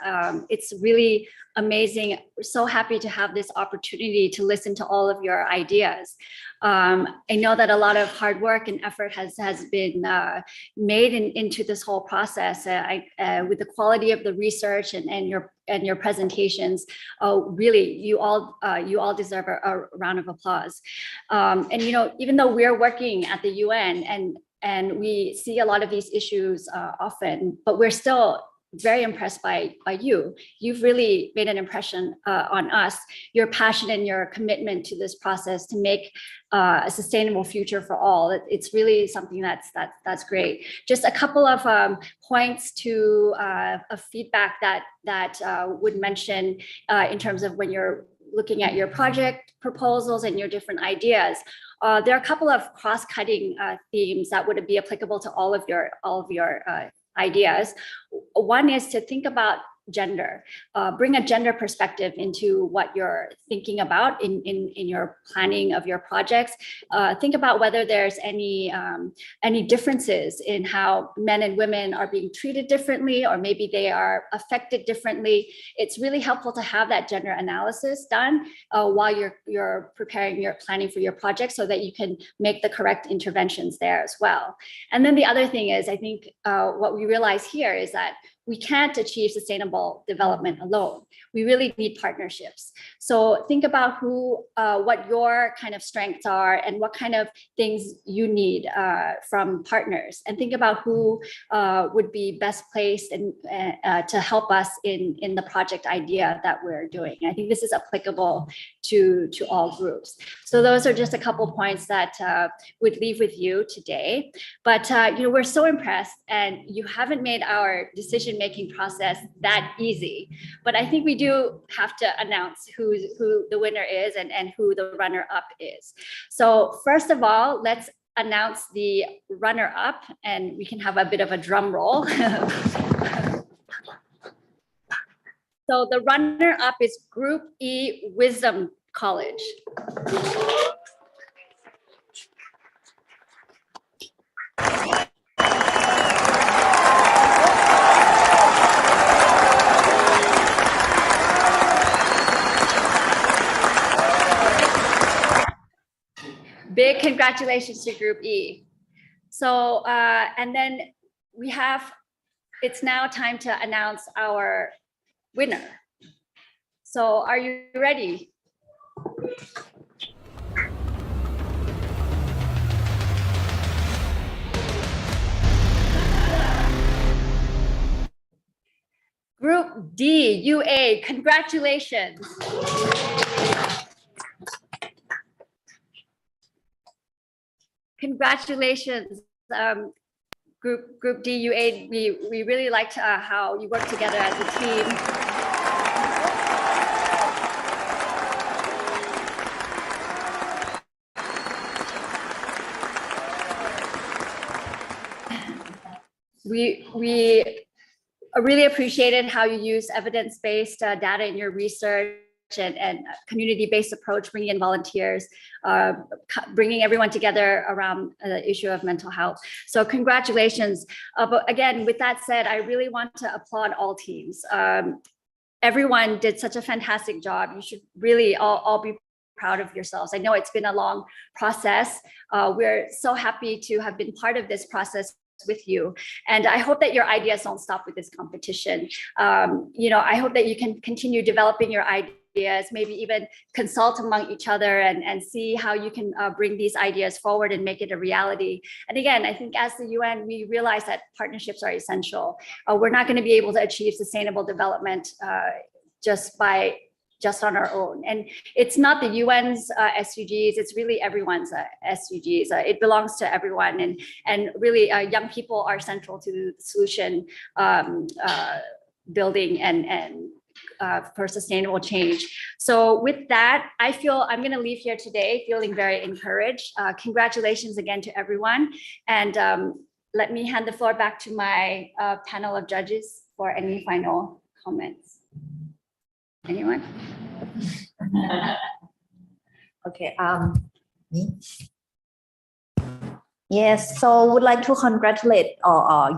It's really amazing. We're so happy to have this opportunity to listen to all of your ideas. I know that a lot of hard work and effort has been made into this whole process. With the quality of the research and your presentations, really, you all deserve a round of applause. And even though we're working at the UN and we see a lot of these issues often, but we're still very impressed by you. You've really made an impression on us. Your passion and your commitment to this process to make a sustainable future for all. It's really something that's great. Just a couple of points to of feedback that would mention in terms of when you're looking at your project proposals and your different ideas. There are a couple of cross-cutting themes that would be applicable to all of your ideas. One is to think about gender, bring a gender perspective into what you're thinking about in your planning of your projects. Think about whether there's any differences in how men and women are being treated differently, or maybe they are affected differently. It's really helpful to have that gender analysis done while you're preparing your planning for your project, so that you can make the correct interventions there as well. And then the other thing is, I think what we realize here is that we can't achieve sustainable development alone. We really need partnerships. So think about what your kind of strengths are and what kind of things you need from partners, and think about who would be best placed and to help us in the project idea that we're doing. I think this is applicable to all groups. So those are just a couple points that would leave with you today. But we're so impressed, and you haven't made our decision-making process that easy. But I think we do have to announce who the winner is and who the runner-up is. So first of all, let's announce the runner-up, and we can have a bit of a drum roll. So the runner-up is Group E Wisdom College. congratulations to Group E. So, and then it's now time to announce our winner. So are you ready? Group D, UA, congratulations. Congratulations, Group D, UA. We really liked how you work together as a team. We really appreciated how you use evidence-based data in your research and community-based approach, bringing in volunteers, bringing everyone together around the issue of mental health. So congratulations. But again, with that said, I really want to applaud all teams. Everyone did such a fantastic job. You should really all be proud of yourselves. I know it's been a long process. We're so happy to have been part of this process with you, and I hope that your ideas don't stop with this competition. I hope that you can continue developing your ideas, maybe even consult among each other and see how you can bring these ideas forward and make it a reality. And again, I think as the UN, we realize that partnerships are essential. We're not going to be able to achieve sustainable development just on our own. And it's not the UN's SDGs, it's really everyone's SDGs. It belongs to everyone, and really young people are central to the solution building and for sustainable change. So with that, I feel I'm gonna leave here today feeling very encouraged. Congratulations again to everyone. And let me hand the floor back to my panel of judges for any final comments. Anyone? Okay, me? Yes, so would like to congratulate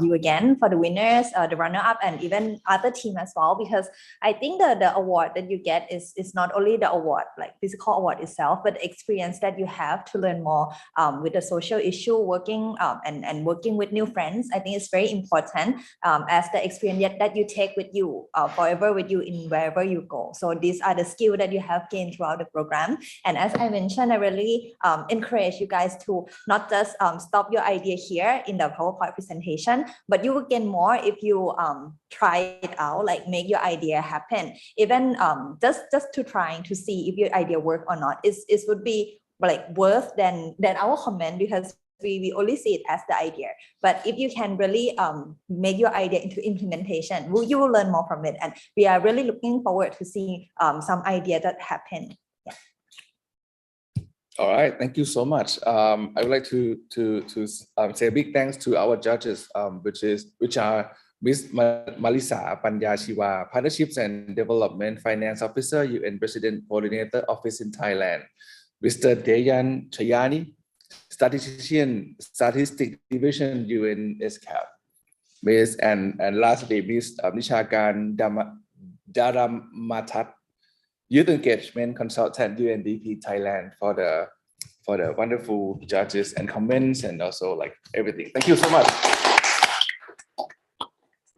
you again for the winners, the runner-up, and even other team as well, because I think the award that you get is not only the award, like physical award itself, but the experience that you have to learn more with the social issue, working and working with new friends. I think it's very important as the experience that you take with you forever with you in wherever you go. So these are the skills that you have gained throughout the program. And as I mentioned, I really encourage you guys to not just stop your idea here in the PowerPoint presentation, but you will gain more if you try it out, like make your idea happen. Even just to trying to see if your idea work or not, it would be like worth than our comment, because we only see it as the idea. But if you can really make your idea into implementation, you will learn more from it. And we are really looking forward to see some idea that happen. Yeah. All right, thank you so much. I would like to say a big thanks to our judges, which are Ms. Malisa Panyashiwa, Partnerships and Development Finance Officer, UN President Coordinator Office in Thailand, Mr. Dejan Chayani, Statistician, Statistics Division, UN SCAP, Ms. and lastly, Ms. Nishakan Daramatat, Youth Engagement Consultant, UNDP Thailand, for the wonderful judges and comments and also like everything. Thank you so much.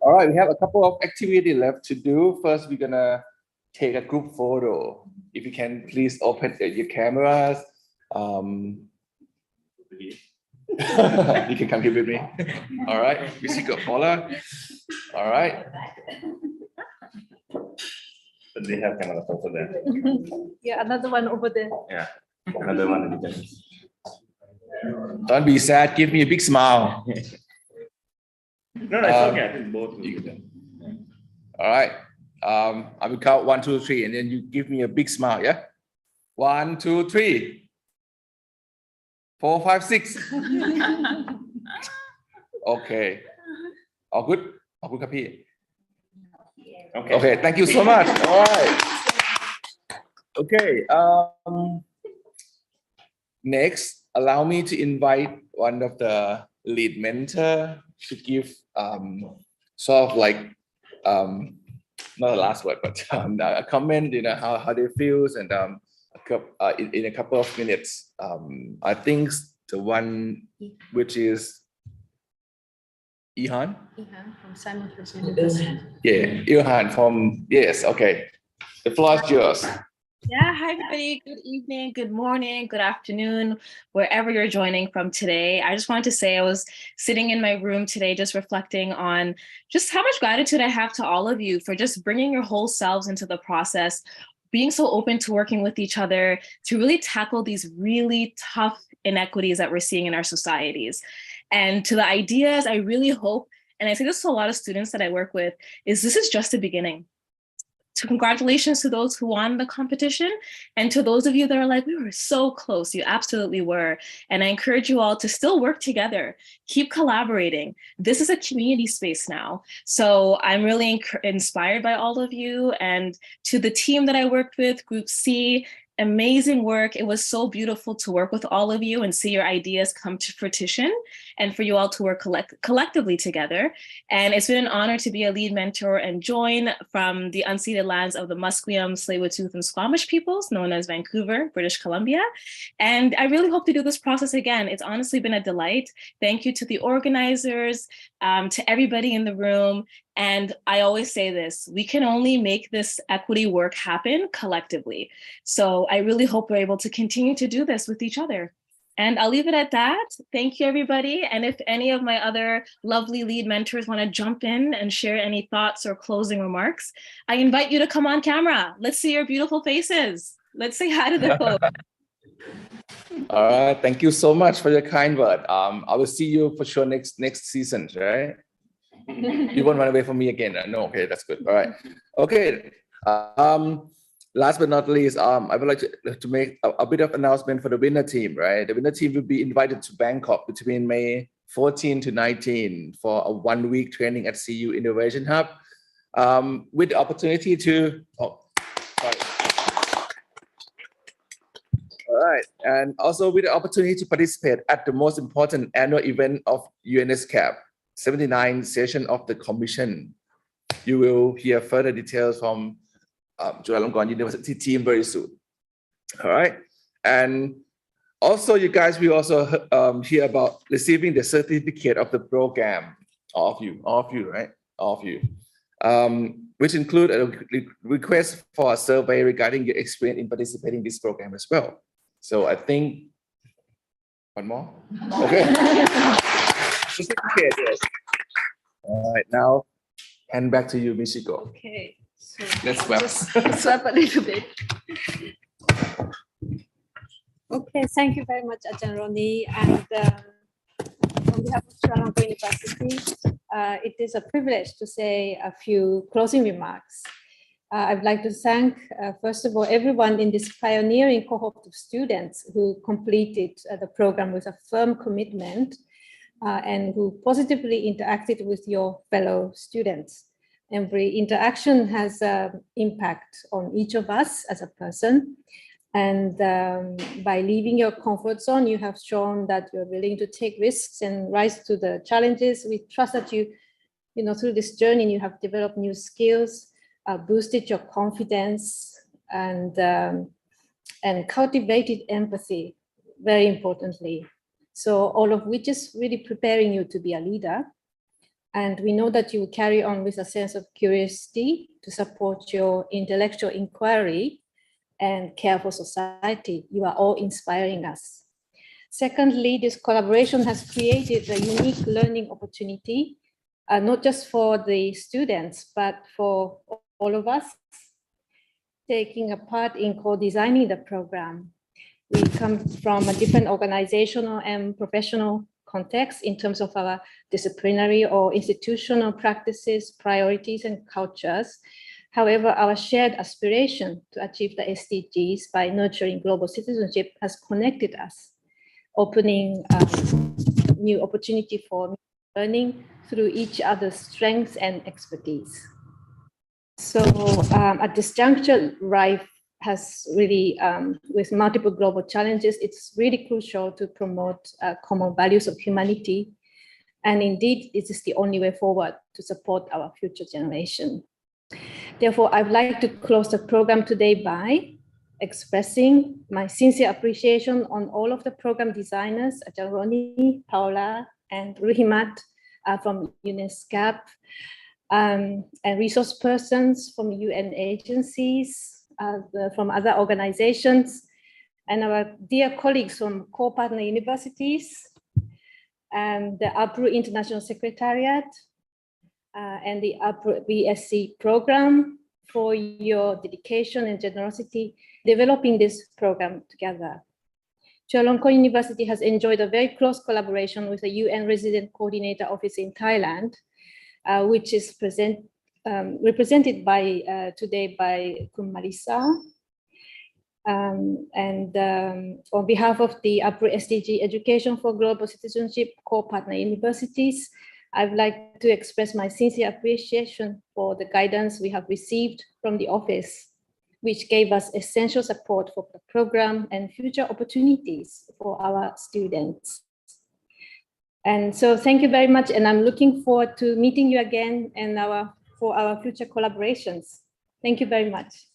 All right, we have a couple of activities left to do. First, we're gonna take a group photo. If you can please open your cameras. You can come here with me. All right, Visico Paula. All right. But they have camera photo there. Yeah, another one over there. Yeah, another one. Don't be sad. Give me a big smile. No, it's okay. I think both. All right. I will count 1, 2, 3, and then you give me a big smile. Yeah. 1, 2, 3. 4, 5, 6. Okay. All good. All good, Kapi. Okay, thank you so much. All right. Okay. Next, allow me to invite one of the lead mentor to give sort of like not the last word, but a comment, how they feel, and in a couple of minutes. I think the one which is Ihan? From Simultaneous University. Yeah, Ilhan from, yes, okay. The floor is yours. Yeah, hi everybody. Good evening, good morning, good afternoon, wherever you're joining from today. I just wanted to say I was sitting in my room today just reflecting on just how much gratitude I have to all of you for just bringing your whole selves into the process, being so open to working with each other to really tackle these really tough inequities that we're seeing in our societies. And to the ideas, I really hope, and I say this to a lot of students that I work with, is this is just a beginning. So congratulations to those who won the competition, and to those of you that are like, we were so close, you absolutely were. And I encourage you all to still work together, keep collaborating. This is a community space now. So I'm really inspired by all of you, and to the team that I worked with, Group C, amazing work. It was so beautiful to work with all of you and see your ideas come to fruition, and for you all to work collectively together. And it's been an honor to be a lead mentor and join from the unceded lands of the Musqueam, Tsleil-Waututh, and Squamish peoples, known as Vancouver, British Columbia. And I really hope to do this process again. It's honestly been a delight. Thank you to the organizers, to everybody in the room. And I always say this, we can only make this equity work happen collectively. So I really hope we're able to continue to do this with each other. And I'll leave it at that. Thank you, everybody. And if any of my other lovely lead mentors want to jump in and share any thoughts or closing remarks, I invite you to come on camera. Let's see your beautiful faces. Let's say hi to the folks. All right, thank you so much for your kind word. I will see you for sure next season, right? You won't run away from me again. No, okay, that's good. All right. Okay. Last but not least, I would like to make a bit of announcement for the winner team, right? The winner team will be invited to Bangkok between May 14 to 19 for a 1-week training at CU Innovation Hub, with the opportunity to, all right, and also with the opportunity to participate at the most important annual event of UNESCAP, 79th session of the Commission. You will hear further details from Chulalongkorn University team very soon. All right, and also you guys will also hear about receiving the certificate of the program. All of you, right? All of you, which include a request for a survey regarding your experience in participating in this program as well. So I think one more. Okay. Certificate, yes. All right, now hand back to you, Michiko. Okay. So let's swap. Just swap a little bit. Okay, thank you very much, Ajahn Roni. And on behalf of Chulalongkorn University, it is a privilege to say a few closing remarks. I'd like to thank, first of all, everyone in this pioneering cohort of students who completed the program with a firm commitment and who positively interacted with your fellow students. Every interaction has an impact on each of us as a person. And by leaving your comfort zone, you have shown that you're willing to take risks and rise to the challenges. We trust that you through this journey, you have developed new skills, boosted your confidence, and cultivated empathy, very importantly. So all of which is really preparing you to be a leader. And we know that you will carry on with a sense of curiosity to support your intellectual inquiry and care for society. You are all inspiring us. Secondly, this collaboration has created a unique learning opportunity, not just for the students, but for all of us taking a part in co-designing the program. We come from a different organizational and professional context in terms of our disciplinary or institutional practices, priorities, and cultures. However, our shared aspiration to achieve the SDGs by nurturing global citizenship has connected us, opening new opportunity for learning through each other's strengths and expertise. So at this juncture, life has really, with multiple global challenges, it's really crucial to promote common values of humanity. And indeed, this is the only way forward to support our future generation. Therefore, I'd like to close the program today by expressing my sincere appreciation on all of the program designers, Ronnie, Paula, and Ruhimat from UNESCAP, and resource persons from UN agencies, from other organizations, and our dear colleagues from co-partner universities, and the APRU International Secretariat, and the APRU BSc program for your dedication and generosity developing this program together. Chulalongkorn University has enjoyed a very close collaboration with the UN Resident Coordinator Office in Thailand, which is represented by today by Kun Marisa. On behalf of the APRU SDG Education for Global Citizenship co-partner universities, I'd like to express my sincere appreciation for the guidance we have received from the office, which gave us essential support for the program and future opportunities for our students. And so thank you very much, and I'm looking forward to meeting you again and for our future collaborations. Thank you very much.